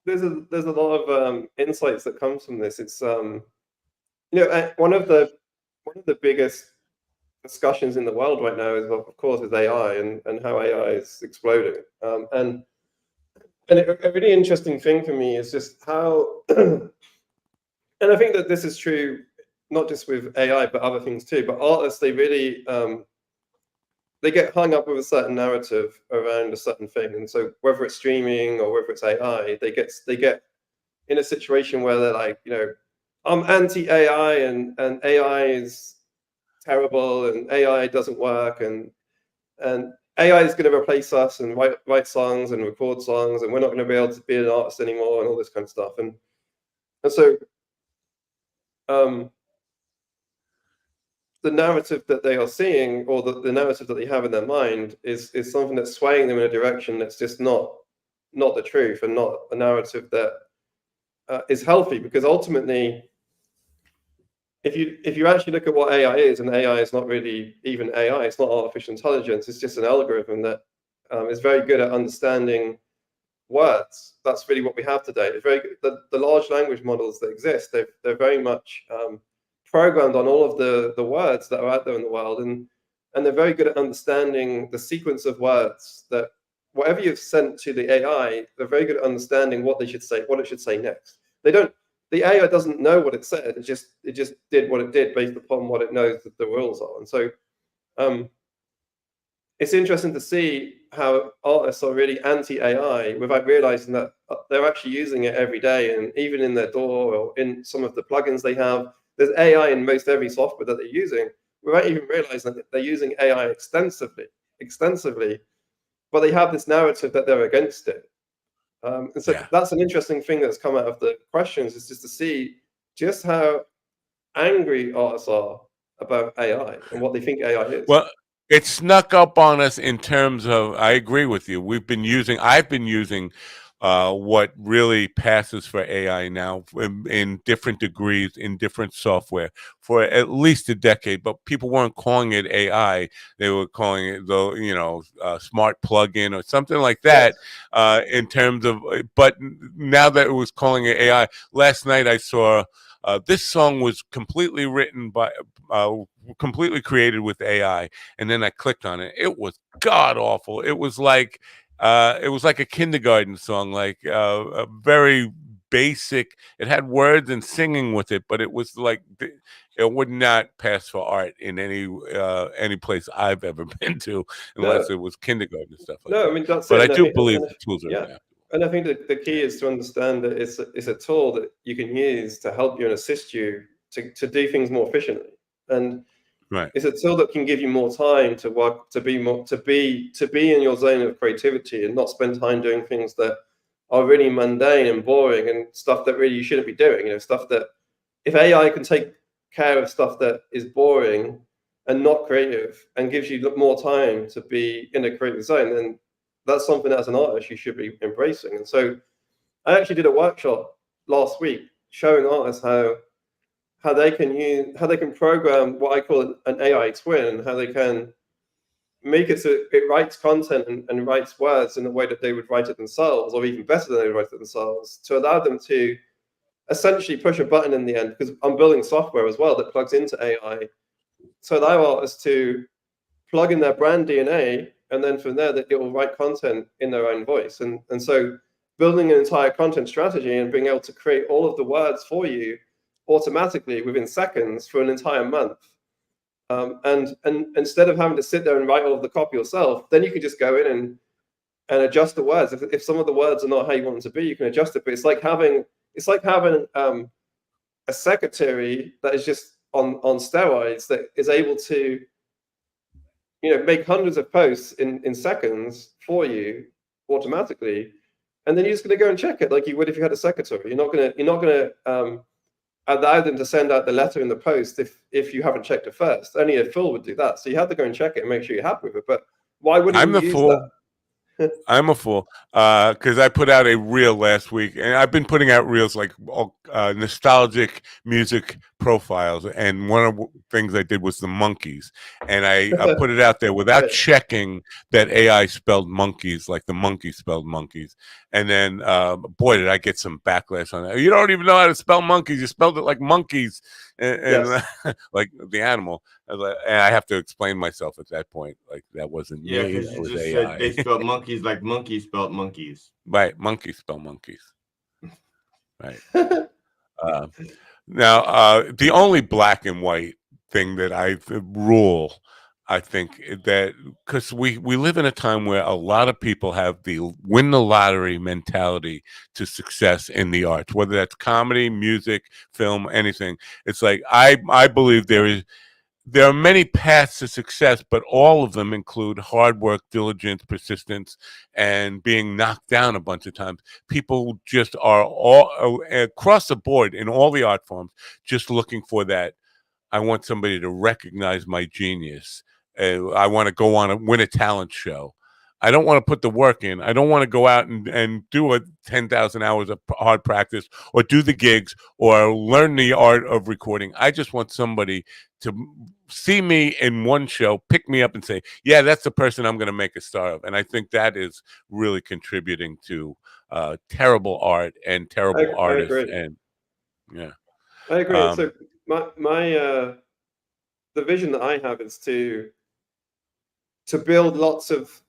there's a lot of insights that comes from this. It's you know, one of the biggest discussions in the world right now is, of course, is AI and how AI is exploding. And a really interesting thing for me is just how, and I think that this is true not just with AI but other things too. But artists, they really they get hung up with a certain narrative around a certain thing, and so whether it's streaming or whether it's AI, they get in a situation where they're like, you know, I'm anti-AI and AI is terrible and AI doesn't work and AI is going to replace us and write songs and record songs and we're not going to be able to be an artist anymore and all this kind of stuff. And so the narrative that they are seeing, or the narrative that they have in their mind, is something that's swaying them in a direction that's just not the truth and not a narrative that is healthy. Because ultimately, if you actually look at what AI is, and AI is not really even AI, it's not artificial intelligence, it's just an algorithm that is very good at understanding words. That's really what we have today. It's very good. The large language models that exist, they're very much programmed on all of the words that are out there in the world, and they're very good at understanding the sequence of words that whatever you've sent to the AI, they're very good at understanding what they should say, what it should say next. The AI doesn't know what it said. It just did what it did based upon what it knows that the rules are. And so it's interesting to see how artists are really anti-AI without realizing that they're actually using it every day, and even in their DAW or in some of the plugins they have. There's AI in most every software that they're using without even realizing that they're using AI extensively, but they have this narrative that they're against it. And so that's an interesting thing that's come out of the questions, is just to see just how angry artists are about AI and what they think AI is. Well, it snuck up on us in terms of, I agree with you. I've been using what really passes for AI now in different degrees, in different software for at least a decade, but people weren't calling it AI. They were calling it smart plugin or something like that. In terms of, but now that it was calling it AI, last night I saw this song was completely written by, completely created with AI, and then I clicked on it. It was god awful. It was like a kindergarten song, like a very basic. It had words and singing with it, but it was like it would not pass for art in any place I've ever been to, unless it was kindergarten stuff like that. I mean, that's but it. I do believe the tools are adaptable. And I think that the key is to understand that it's a tool that you can use to help you and assist you to do things more efficiently. And it's a tool that can give you more time to work, to be in your zone of creativity and not spend time doing things that are really mundane and boring and stuff that really you shouldn't be doing. You know, stuff that if AI can take care of stuff that is boring and not creative and gives you more time to be in a creative zone, then that's something as an artist you should be embracing. And so I actually did a workshop last week showing artists how they can program what I call an AI twin, and how they can make it so it writes content and writes words in the way that they would write it themselves, or even better than they would write it themselves, to allow them to essentially push a button in the end, because I'm building software as well that plugs into AI, to allow artists to plug in their brand DNA, and then from there that it will write content in their own voice. And so building an entire content strategy and being able to create all of the words for you automatically within seconds for an entire month. And instead of having to sit there and write all of the copy yourself, then you can just go in and adjust the words. If some of the words are not how you want them to be, you can adjust it. But it's like having a secretary that is just on steroids, that is able to make hundreds of posts in seconds for you automatically, and then you're just going to go and check it like you would if you had a secretary. You're not going to allow them to send out the letter in the post if you haven't checked it first. Only a fool would do that. So you have to go and check it and make sure you're happy with it. But why wouldn't you use that? I'm a fool because I put out a reel last week, and I've been putting out reels like nostalgic music profiles, and one of the things I did was the monkeys, and I put it out there without checking that AI spelled monkeys like the monkey spelled monkeys, and then boy, did I get some backlash on that. You don't even know how to spell monkeys. You spelled it like monkeys, and like the animal. And I have to explain myself at that point, like that wasn't me. Because That you was just AI. said they spelled monkeys like monkeys spelled monkeys. Right, monkeys spell monkeys. Right. Now, the only black and white thing that I rule, I think that because we live in a time where a lot of people have the win the lottery mentality to success in the arts, whether that's comedy, music, film, anything. It's like I believe there are many paths to success, but all of them include hard work, diligence, persistence, and being knocked down a bunch of times. People just are all across the board in all the art forms just looking for that. I want somebody to recognize my genius. I want to go on and win a talent show. I don't want to put the work in. I don't want to go out and do a 10,000 hours of hard practice or do the gigs or learn the art of recording. I just want somebody to see me in one show, pick me up and say, yeah, that's the person I'm going to make a star of. And I think that is really contributing to terrible art and terrible artists. I agree. And yeah, I agree. So my the vision that I have is to build lots of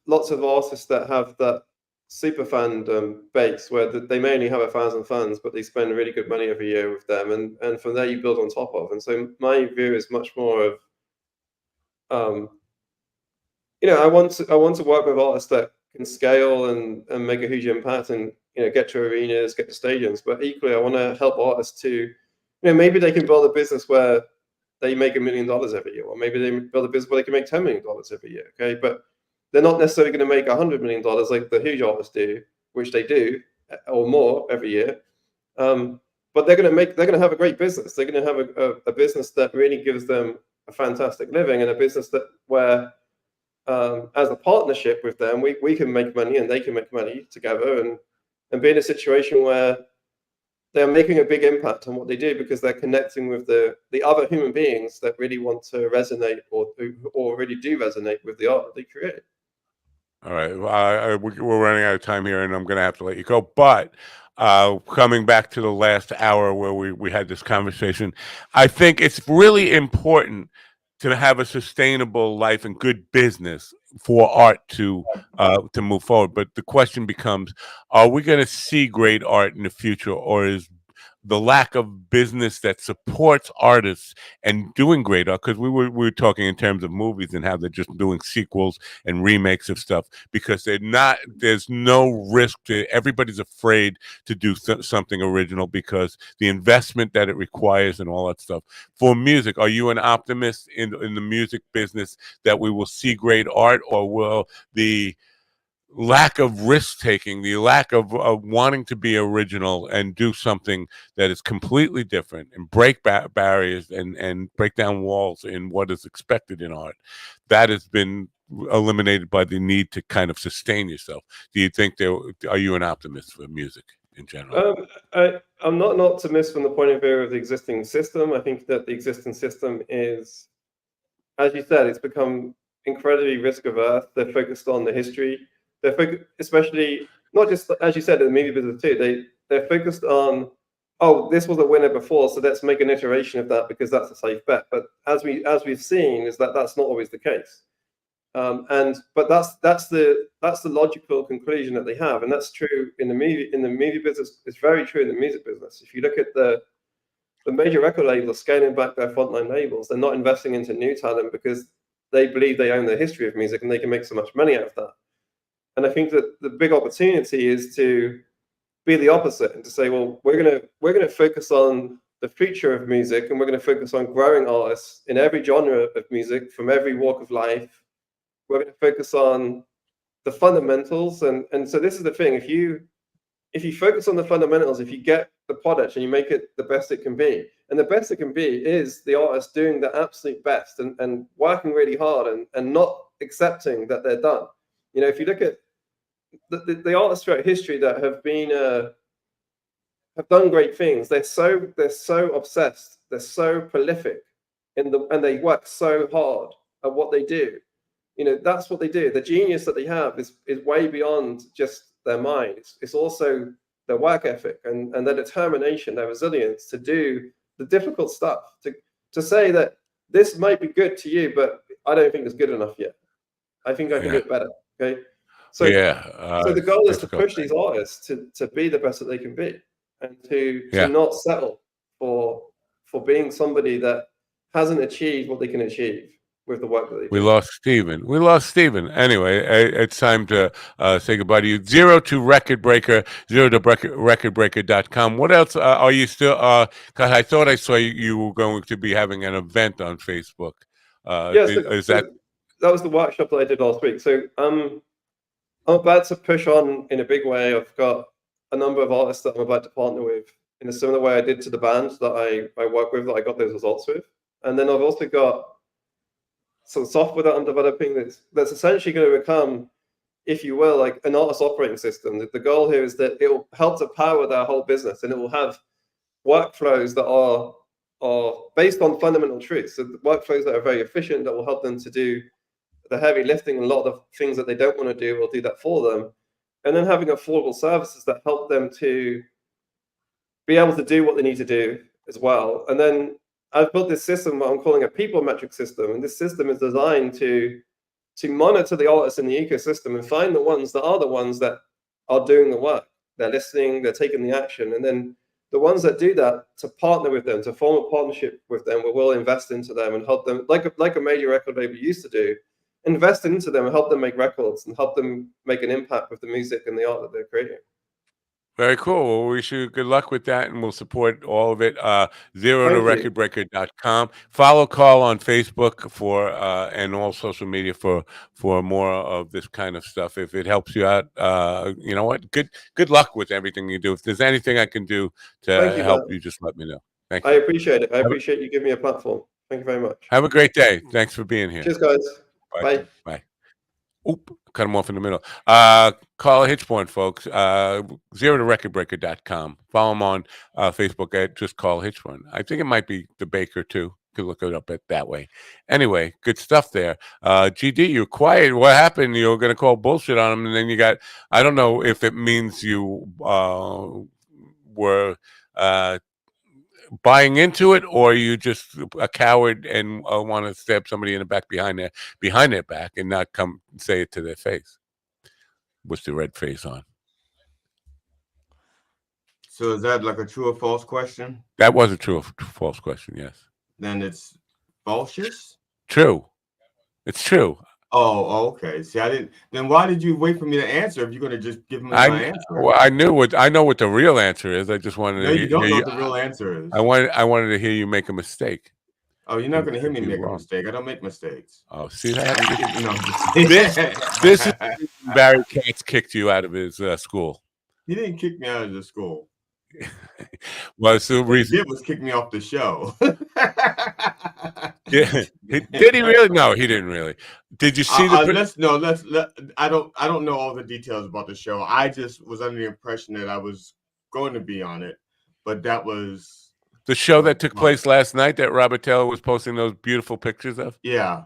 artists that have that super fandom base where they may only have 1,000 fans, but they spend really good money every year with them, and from there you build on top of. And so my view is much more of, I want to work with artists that can scale and make a huge impact, and get to arenas, get to stadiums. But equally, I want to help artists to, maybe they can build a business where they make $1 million every year, or maybe they build a business where they can make $10 million every year. Okay, but they're not necessarily going to make $100 million like the huge artists do, which they do, or more every year. But they're going to have a great business. They're going to have a business that really gives them a fantastic living, and a business that where, as a partnership with them, we can make money and they can make money together, and be in a situation where they're making a big impact on what they do because they're connecting with the other human beings that really want to resonate or really do resonate with the art that they create. All right. We're running out of time here, and I'm going to have to let you go. But coming back to the last hour where we had this conversation, I think it's really important to have a sustainable life and good business for art to move forward. But the question becomes, are we going to see great art in the future, or is the lack of business that supports artists and doing great art, because we were talking in terms of movies and how they're just doing sequels and remakes of stuff because there's no risk to, everybody's afraid to do something original because the investment that it requires and all that stuff. For music, are you an optimist in the music business that we will see great art, or will the lack of risk taking, the lack of wanting to be original and do something that is completely different and break barriers and break down walls in what is expected in art, that has been eliminated by the need to kind of sustain yourself? Do you think are you an optimist for music in general? I'm not an optimist from the point of view of the existing system. I think that the existing system is, as you said, it's become incredibly risk averse. They're focused on the history. They're especially not just, as you said, in the movie business too. They're focused on, oh, this was a winner before, so let's make an iteration of that because that's a safe bet. But as we've seen, is that that's not always the case. But that's the logical conclusion that they have, and that's true in the movie business. It's very true in the music business. If you look at the major record labels scaling back their frontline labels, they're not investing into new talent because they believe they own the history of music and they can make so much money out of that. And I think that the big opportunity is to be the opposite and to say, well, we're gonna focus on the future of music, and we're going to focus on growing artists in every genre of music from every walk of life. We're going to focus on the fundamentals, and so this is the thing: if you focus on the fundamentals, if you get the product and you make it the best it can be, and the best it can be is the artist doing the absolute best and working really hard and not accepting that they're done. If you look at the artists throughout history that have have done great things. They're so obsessed. They're so prolific and they work so hard at what they do. You know, that's what they do. The genius that they have is way beyond just their mind. It's also their work ethic and their determination, their resilience to do the difficult stuff. To say that this might be good to you, but I don't think it's good enough yet. I think I can do it better. Okay. So so the goal is to push these artists to be the best that they can be, and to not settle for being somebody that hasn't achieved what they can achieve with the work that they do. We lost Steven. Anyway, it's time to say goodbye to you. Zero to Recordbreaker, zero to recordbreaker.com. What else are you still? Because I thought I saw you were going to be having an event on Facebook. Yes, that was the workshop that I did last week. So I'm about to push on in a big way. I've got a number of artists that I'm about to partner with in a similar way I did to the band that I work with, that I got those results with. And then I've also got some software that I'm developing that's essentially going to become, if you will, like an artist operating system. The goal here is that it will help to power their whole business, and it will have workflows that are based on fundamental truths. So the workflows that are very efficient, that will help them to do the heavy lifting, and a lot of the things that they don't want to do, we'll do that for them. And then having affordable services that help them to be able to do what they need to do as well. And then I've built this system what I'm calling a people metric system. And this system is designed to monitor the artists in the ecosystem and find the ones that are doing the work. They're listening, they're taking the action. And then the ones that do that, to partner with them, to form a partnership with them, where we'll invest into them and help them, like a major record label used to do, invest into them and help them make records and help them make an impact with the music and the art that they're creating. Very cool. Well, we wish you good luck with that, and we'll support all of it. Zero to recordbreaker.com. Follow Carl on Facebook for and all social media for more of this kind of stuff. If it helps you out, you know what? Good luck with everything you do. If there's anything I can do to help you, just let me know. Thank you. I appreciate it. I appreciate you giving me a platform. Thank you very much. Have a great day. Thanks for being here. Cheers, guys. Bye. Bye. Oop, cut him off in the middle. Carl Hitchborn, folks. Zero to recordbreaker.com. Follow him on Facebook at just Carl Hitchborn. I think it might be the Baker too. Could look it up that way. Anyway, good stuff there. GD, you're quiet. What happened? You're going to call bullshit on him, and then you got. I don't know if it means you were buying into it, or you just a coward and want to stab somebody in the back behind their back and not come say it to their face with the red face on. So is that like a true or false question? That was a true or false question, yes. Then it's false? True. It's true. Oh, okay. See, I didn't. Then why did you wait for me to answer if you're going to just give me my answer? Well, I know what the real answer is. I just wanted to. You don't know what the real answer is. I wanted to hear you make a mistake. Oh, you're not going to hear me make a mistake. I don't make mistakes. Oh, see that? This is Barry Katz kicked you out of his school. He didn't kick me out of the school. Well, it's the reason he did was kick me off the show. Yeah, did he really? No, he didn't really. Did you see the? I don't know all the details about the show. I just was under the impression that I was going to be on it, but that was the show that took place last night that Robert Taylor was posting those beautiful pictures of. Yeah.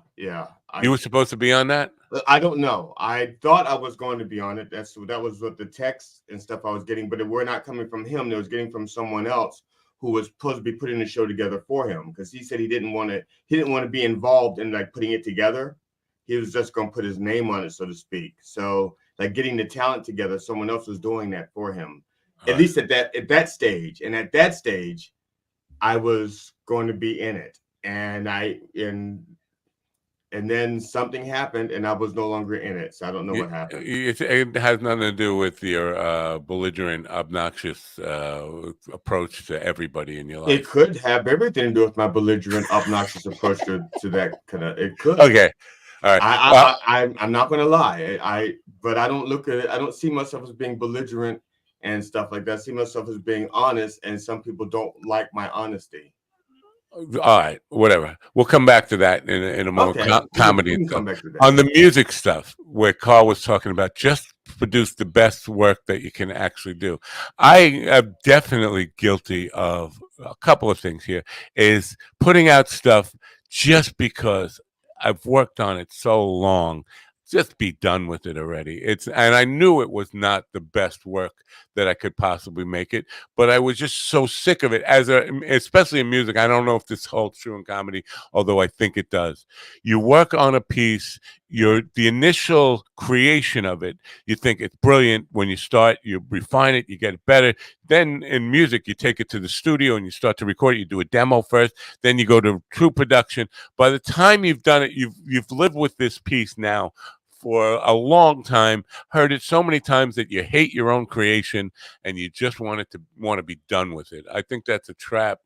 You were supposed to be on that? I don't know. I thought I was going to be on it. That was what the text and stuff I was getting, but it were not coming from him. It was getting from someone else who was supposed to be putting the show together for him, because he said he didn't want to be involved in like putting it together. He was just going to put his name on it, so to speak. So like getting the talent together, someone else was doing that for him. At least at that stage. And at that stage, I was going to be in it. And then something happened, and I was no longer in it. So I don't know what happened. It has nothing to do with your belligerent, obnoxious approach to everybody in your life. It could have everything to do with my belligerent, obnoxious approach to that kind of. It could. Okay, all right. I'm not going to lie. But I don't look at it. I don't see myself as being belligerent and stuff like that. I see myself as being honest, and some people don't like my honesty. All right, whatever. We'll come back to that in a moment. Okay. Comedy we and can stuff. come back to that. On the music stuff, where Carl was talking about, just produce the best work that you can actually do. I am definitely guilty of a couple of things here. Is putting out stuff just because I've worked on it so long. Just be done with it already. And I knew it was not the best work that I could possibly make it, but I was just so sick of it. Especially in music, I don't know if this holds true in comedy, although I think it does. You work on a piece, the initial creation of it, you think it's brilliant. When you start, you refine it, you get it better. Then in music, you take it to the studio and you start to record it. You do a demo first, then you go to true production. By the time you've done it, you've lived with this piece now for a long time, heard it so many times that you hate your own creation and you just want to be done with it. I think that's a trap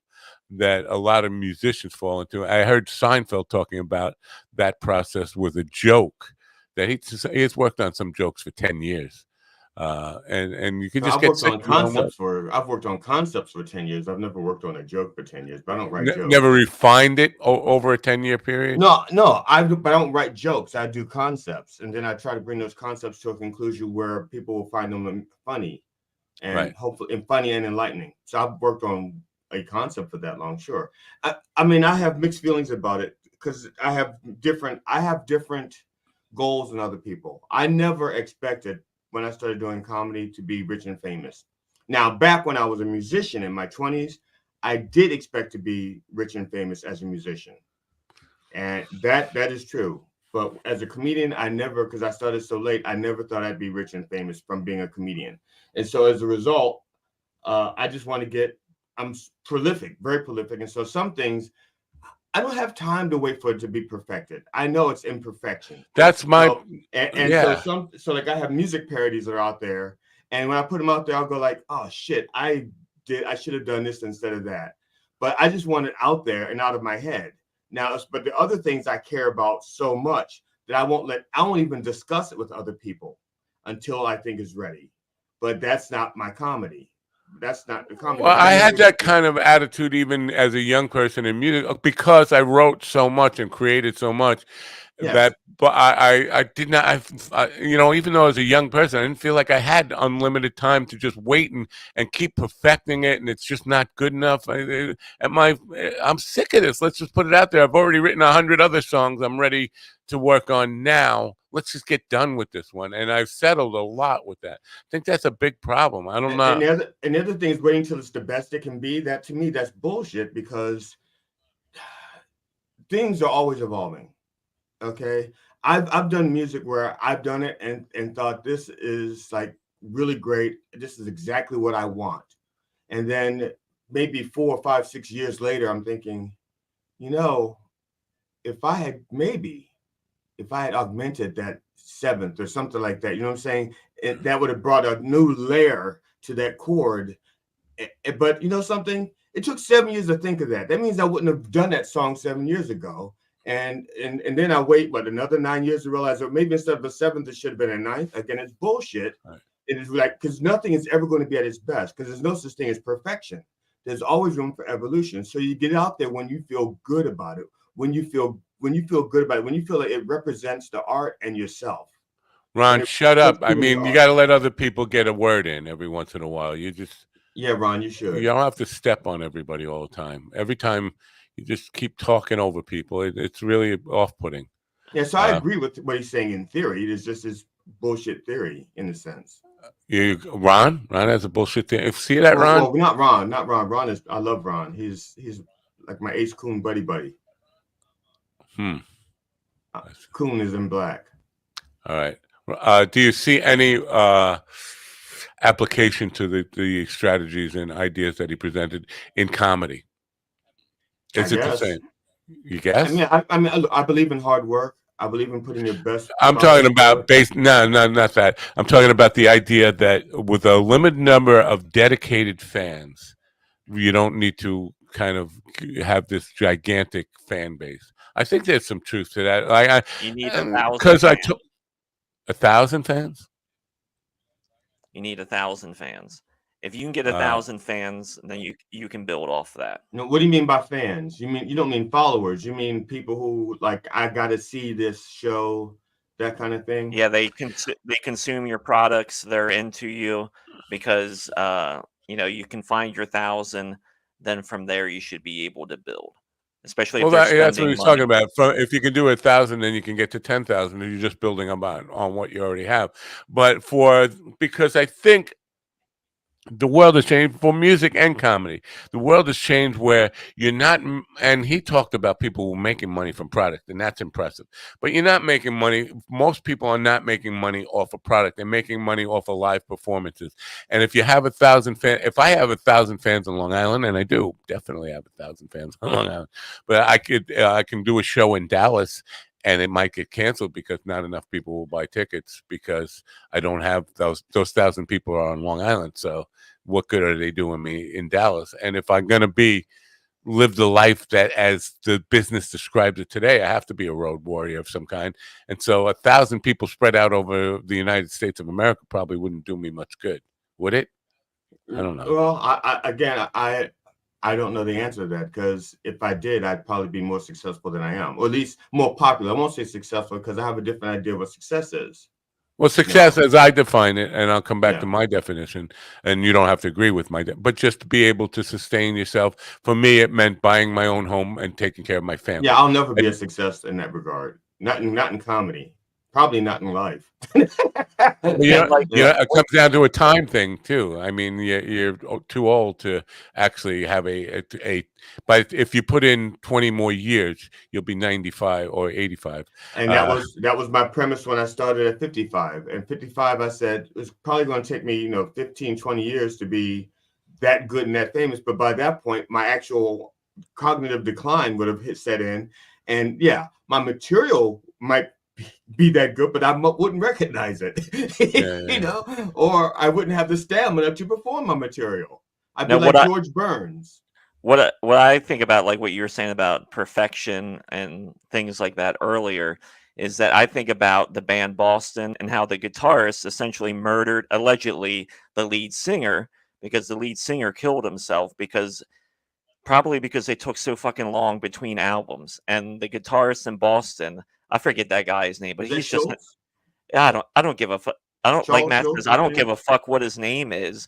that a lot of musicians fall into. I heard Seinfeld talking about that process with a joke that he has worked on some jokes for 10 years. And you can just get sick. I've worked on concepts for 10 years. I've never worked on a joke for 10 years, but I don't write jokes. Never refined it over a 10-year period? No, but I don't write jokes. I do concepts, and then I try to bring those concepts to a conclusion where people will find them funny and hopefully funny and enlightening. So I've worked on a concept for that long, sure. I mean, I have mixed feelings about it because I have different goals than other people. I never expected when I started doing comedy to be rich and famous. Now, back when I was a musician in my 20s, I did expect to be rich and famous as a musician. And that is true. But as a comedian, because I started so late, I never thought I'd be rich and famous from being a comedian. And so as a result, I just want to I'm prolific, very prolific. And so some things, I don't have time to wait for it to be perfected. I know it's imperfection. That's my so like I have music parodies that are out there, and when I put them out there, I'll go like, oh shit, I should have done this instead of that. But I just want it out there and out of my head. Now, but the other things I care about so much that I won't even discuss it with other people until I think it's ready. But that's not my comedy. That's not the comedy. Well, I had that kind of attitude even as a young person in music because I wrote so much and created so much. Yes. But I did not, even though I was a young person, I didn't feel like I had unlimited time to just wait and keep perfecting it, and it's just not good enough. I'm sick of this. Let's just put it out there. I've already written 100 other songs I'm ready to work on now. Let's just get done with this one. And I've settled a lot with that. I think that's a big problem. I don't know. And the other thing is waiting till it's the best it can be. That to me, that's bullshit because things are always evolving. Okay. I've done music where I've done it and thought this is like really great. This is exactly what I want. And then maybe 4 or 5, 6 years later, I'm thinking, if I had augmented that seventh or something like that, you know what I'm saying? That would have brought a new layer to that chord. But you know something? It took 7 years to think of that. That means I wouldn't have done that song 7 years ago. And then I wait, another 9 years to realize that maybe instead of a seventh, it should have been a ninth. Again, it's bullshit. Right. It is like, because nothing is ever going to be at its best because there's no such thing as perfection. There's always room for evolution. So you get out there when you feel good about it, when you feel good about it, when you feel like it represents the art and yourself. Ron, shut up. I mean, you got to let other people get a word in every once in a while. Yeah, Ron, you should. You don't have to step on everybody all the time. Every time you just keep talking over people, it's really off-putting. Yeah, so I agree with what he's saying in theory. It is just his bullshit theory in a sense. Ron has a bullshit theory. See that, Ron? Well, not Ron. Ron is. I love Ron. He's like my Ace Coon buddy. Coon is in black. All right. Do you see any application to the strategies and ideas that he presented in comedy? Is it the same? You guess? I believe in hard work. I believe in putting your best. I'm talking about no, not that. I'm talking about the idea that with a limited number of dedicated fans, you don't need to kind of have this gigantic fan base. I think there's some truth to that. You need 1,000 because I took 1,000 fans. You need 1,000 fans. If you can get 1,000 fans, then you can build off that. No, what do you mean by fans? You don't mean followers? You mean people who like I got to see this show, that kind of thing? Yeah, they consume your products. They're into you because you can find your 1,000. Then from there, you should be able to build. Especially if that's what he's money. talking about. If you can do 1,000, then you can get to 10,000, and you're just building on what you already have. But because I think the world has changed for music and comedy. The world has changed where you're not, and he talked about people who are making money from product, and that's impressive. But you're not making money. Most people are not making money off a product. They're making money off of live performances. And if you have 1,000 fans, if I have 1,000 fans on Long Island, and I do definitely have 1,000 fans on Long Island, but I can do a show in Dallas, and it might get canceled because not enough people will buy tickets because I don't have those 1,000 people are on Long Island. So what good are they doing me in Dallas? And if I'm going to live the life that as the business describes it today, I have to be a road warrior of some kind. And so 1,000 people spread out over the United States of America probably wouldn't do me much good. Would it? I don't know. Well, I don't know the answer to that, because if I did, I'd probably be more successful than I am, or at least more popular. I won't say successful because I have a different idea of what success is. Well, success, as I define it, and I'll come back to my definition, and you don't have to agree with but just to be able to sustain yourself. For me, it meant buying my own home and taking care of my family. Yeah, I'll never be a success in that regard. Not in comedy. Probably not in life. It comes down to a time thing too. I mean, you're too old to actually have but if you put in 20 more years, you'll be 95 or 85. And that was my premise when I started at 55. And 55, I said, it's probably going to take me, 15, 20 years to be that good and that famous. But by that point, my actual cognitive decline would have set in. And yeah, my material might be that good, but I wouldn't recognize it, or I wouldn't have the stamina to perform my material. I'd be like George Burns. What I think about, like what you were saying about perfection and things like that earlier, is that I think about the band Boston and how the guitarist essentially murdered, allegedly, the lead singer, because the lead singer killed himself probably because they took so fucking long between albums. And the guitarist in Boston, I forget that guy's name, but he's just, I don't give a fuck. I don't, like Matt says, I don't give a fuck what his name is.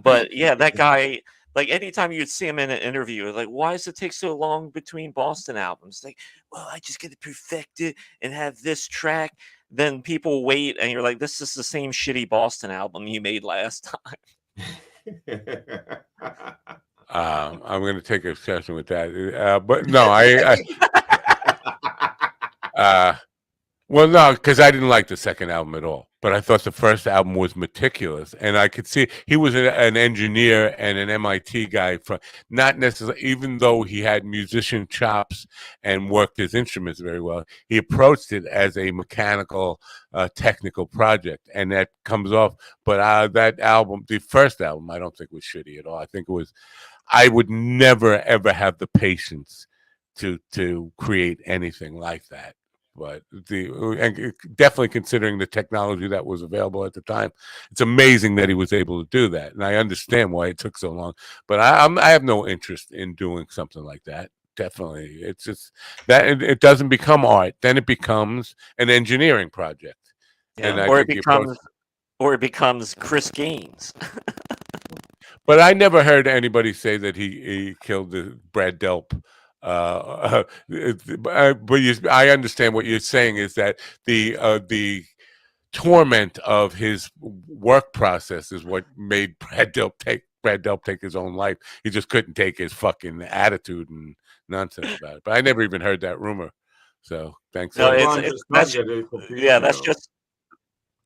But yeah, that guy, like anytime you'd see him in an interview, like, why does it take so long between Boston albums? Like, well, I just get to perfect it and have this track. Then people wait and you're like, this is the same shitty Boston album you made last time. I'm going to take a session with that. But no, well, no, because I didn't like the second album at all. But I thought the first album was meticulous, and I could see he was an engineer and an MIT guy, not necessarily, even though he had musician chops and worked his instruments very well. He approached it as a mechanical, technical project, and that comes off. But that album, the first album, I don't think was shitty at all. I think it was. I would never ever have the patience to create anything like that. But and definitely considering the technology that was available at the time, it's amazing that he was able to do that. And I understand why it took so long. But I have no interest in doing something like that. Definitely, it's just that it doesn't become art. Then it becomes an engineering project. Yeah, and or it becomes Chris Gaines. But I never heard anybody say that he killed Brad Delp. But I understand what you're saying is that the torment of his work process is what made Brad Delp take his own life. He just couldn't take his fucking attitude and nonsense about it. But I never even heard that rumor. So thanks. No,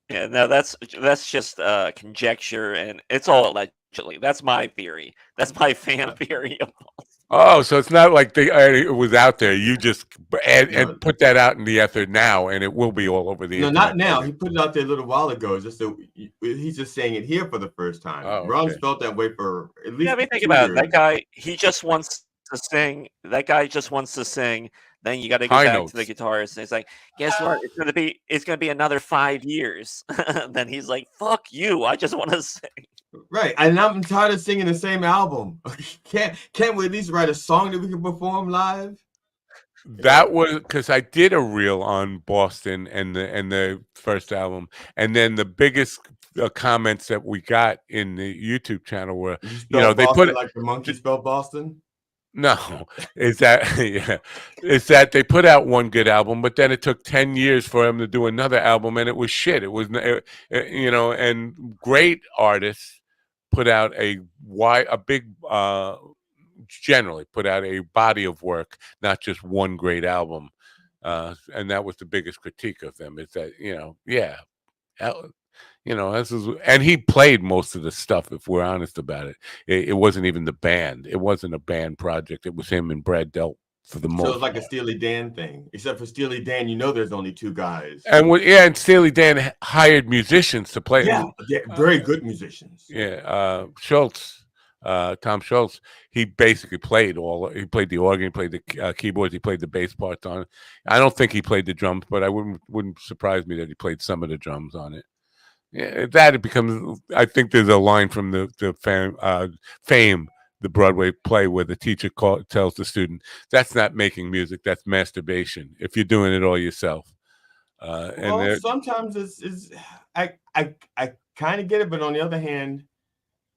that's just conjecture, and it's all allegedly. That's my theory. That's my fan theory. Oh, so it's not like it was out there. You just and put that out in the ether now, and it will be all over the internet. No, not now. He put it out there a little while ago. He's just saying it here for the first time. Oh, Ron's felt that way for at least. Yeah, I mean, think about it. That guy. He just wants to sing. That guy just wants to sing. Then you got to go back to the guitarist. And it's like, guess what? It's gonna be another 5 years. Then he's like, fuck you. I just want to sing. Right, and I'm tired of singing the same album. Can't we at least write a song that we can perform live? That was because I did a reel on Boston and the first album, and then the biggest comments that we got in the YouTube channel were, they Boston put it like the monkey spelled Boston. No, is that they put out one good album, but then it took 10 years for them to do another album, and it was shit. It was, and great artists put out generally put out a body of work, not just one great album. And that was the biggest critique of them, is that, and he played most of the stuff, if we're honest about it. It wasn't even the band. It wasn't a band project. It was him and Brad Delp for the most part. So it's like a Steely Dan thing, except for Steely Dan, there's only two guys. And Steely Dan hired musicians to play. Yeah, very good musicians. Yeah, Schultz, Tom Schultz, he basically played he played the organ, he played the keyboards, he played the bass parts on it. I don't think he played the drums, but I wouldn't surprise me that he played some of the drums on it. Yeah, that it becomes. I think there's a line from the Fame, the Broadway play, where the teacher tells the student, "That's not making music. That's masturbation. If you're doing it all yourself." And sometimes I kind of get it, but on the other hand,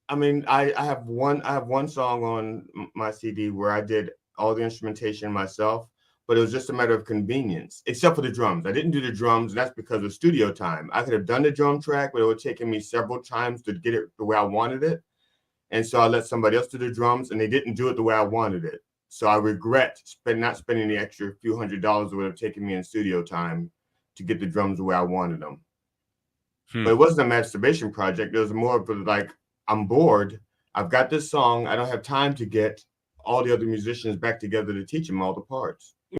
I mean, I have one song on my CD where I did all the instrumentation myself. But it was just a matter of convenience, except for the drums. I didn't do the drums, and that's because of studio time. I could have done the drum track, but it would have taken me several times to get it the way I wanted it. And so I let somebody else do the drums, and they didn't do it the way I wanted it. So I regret not spending the extra few $100s that would have taken me in studio time to get the drums the way I wanted them. But it wasn't a masturbation project. It was more of like, I'm bored. I've got this song. I don't have time to get all the other musicians back together to teach them all the parts.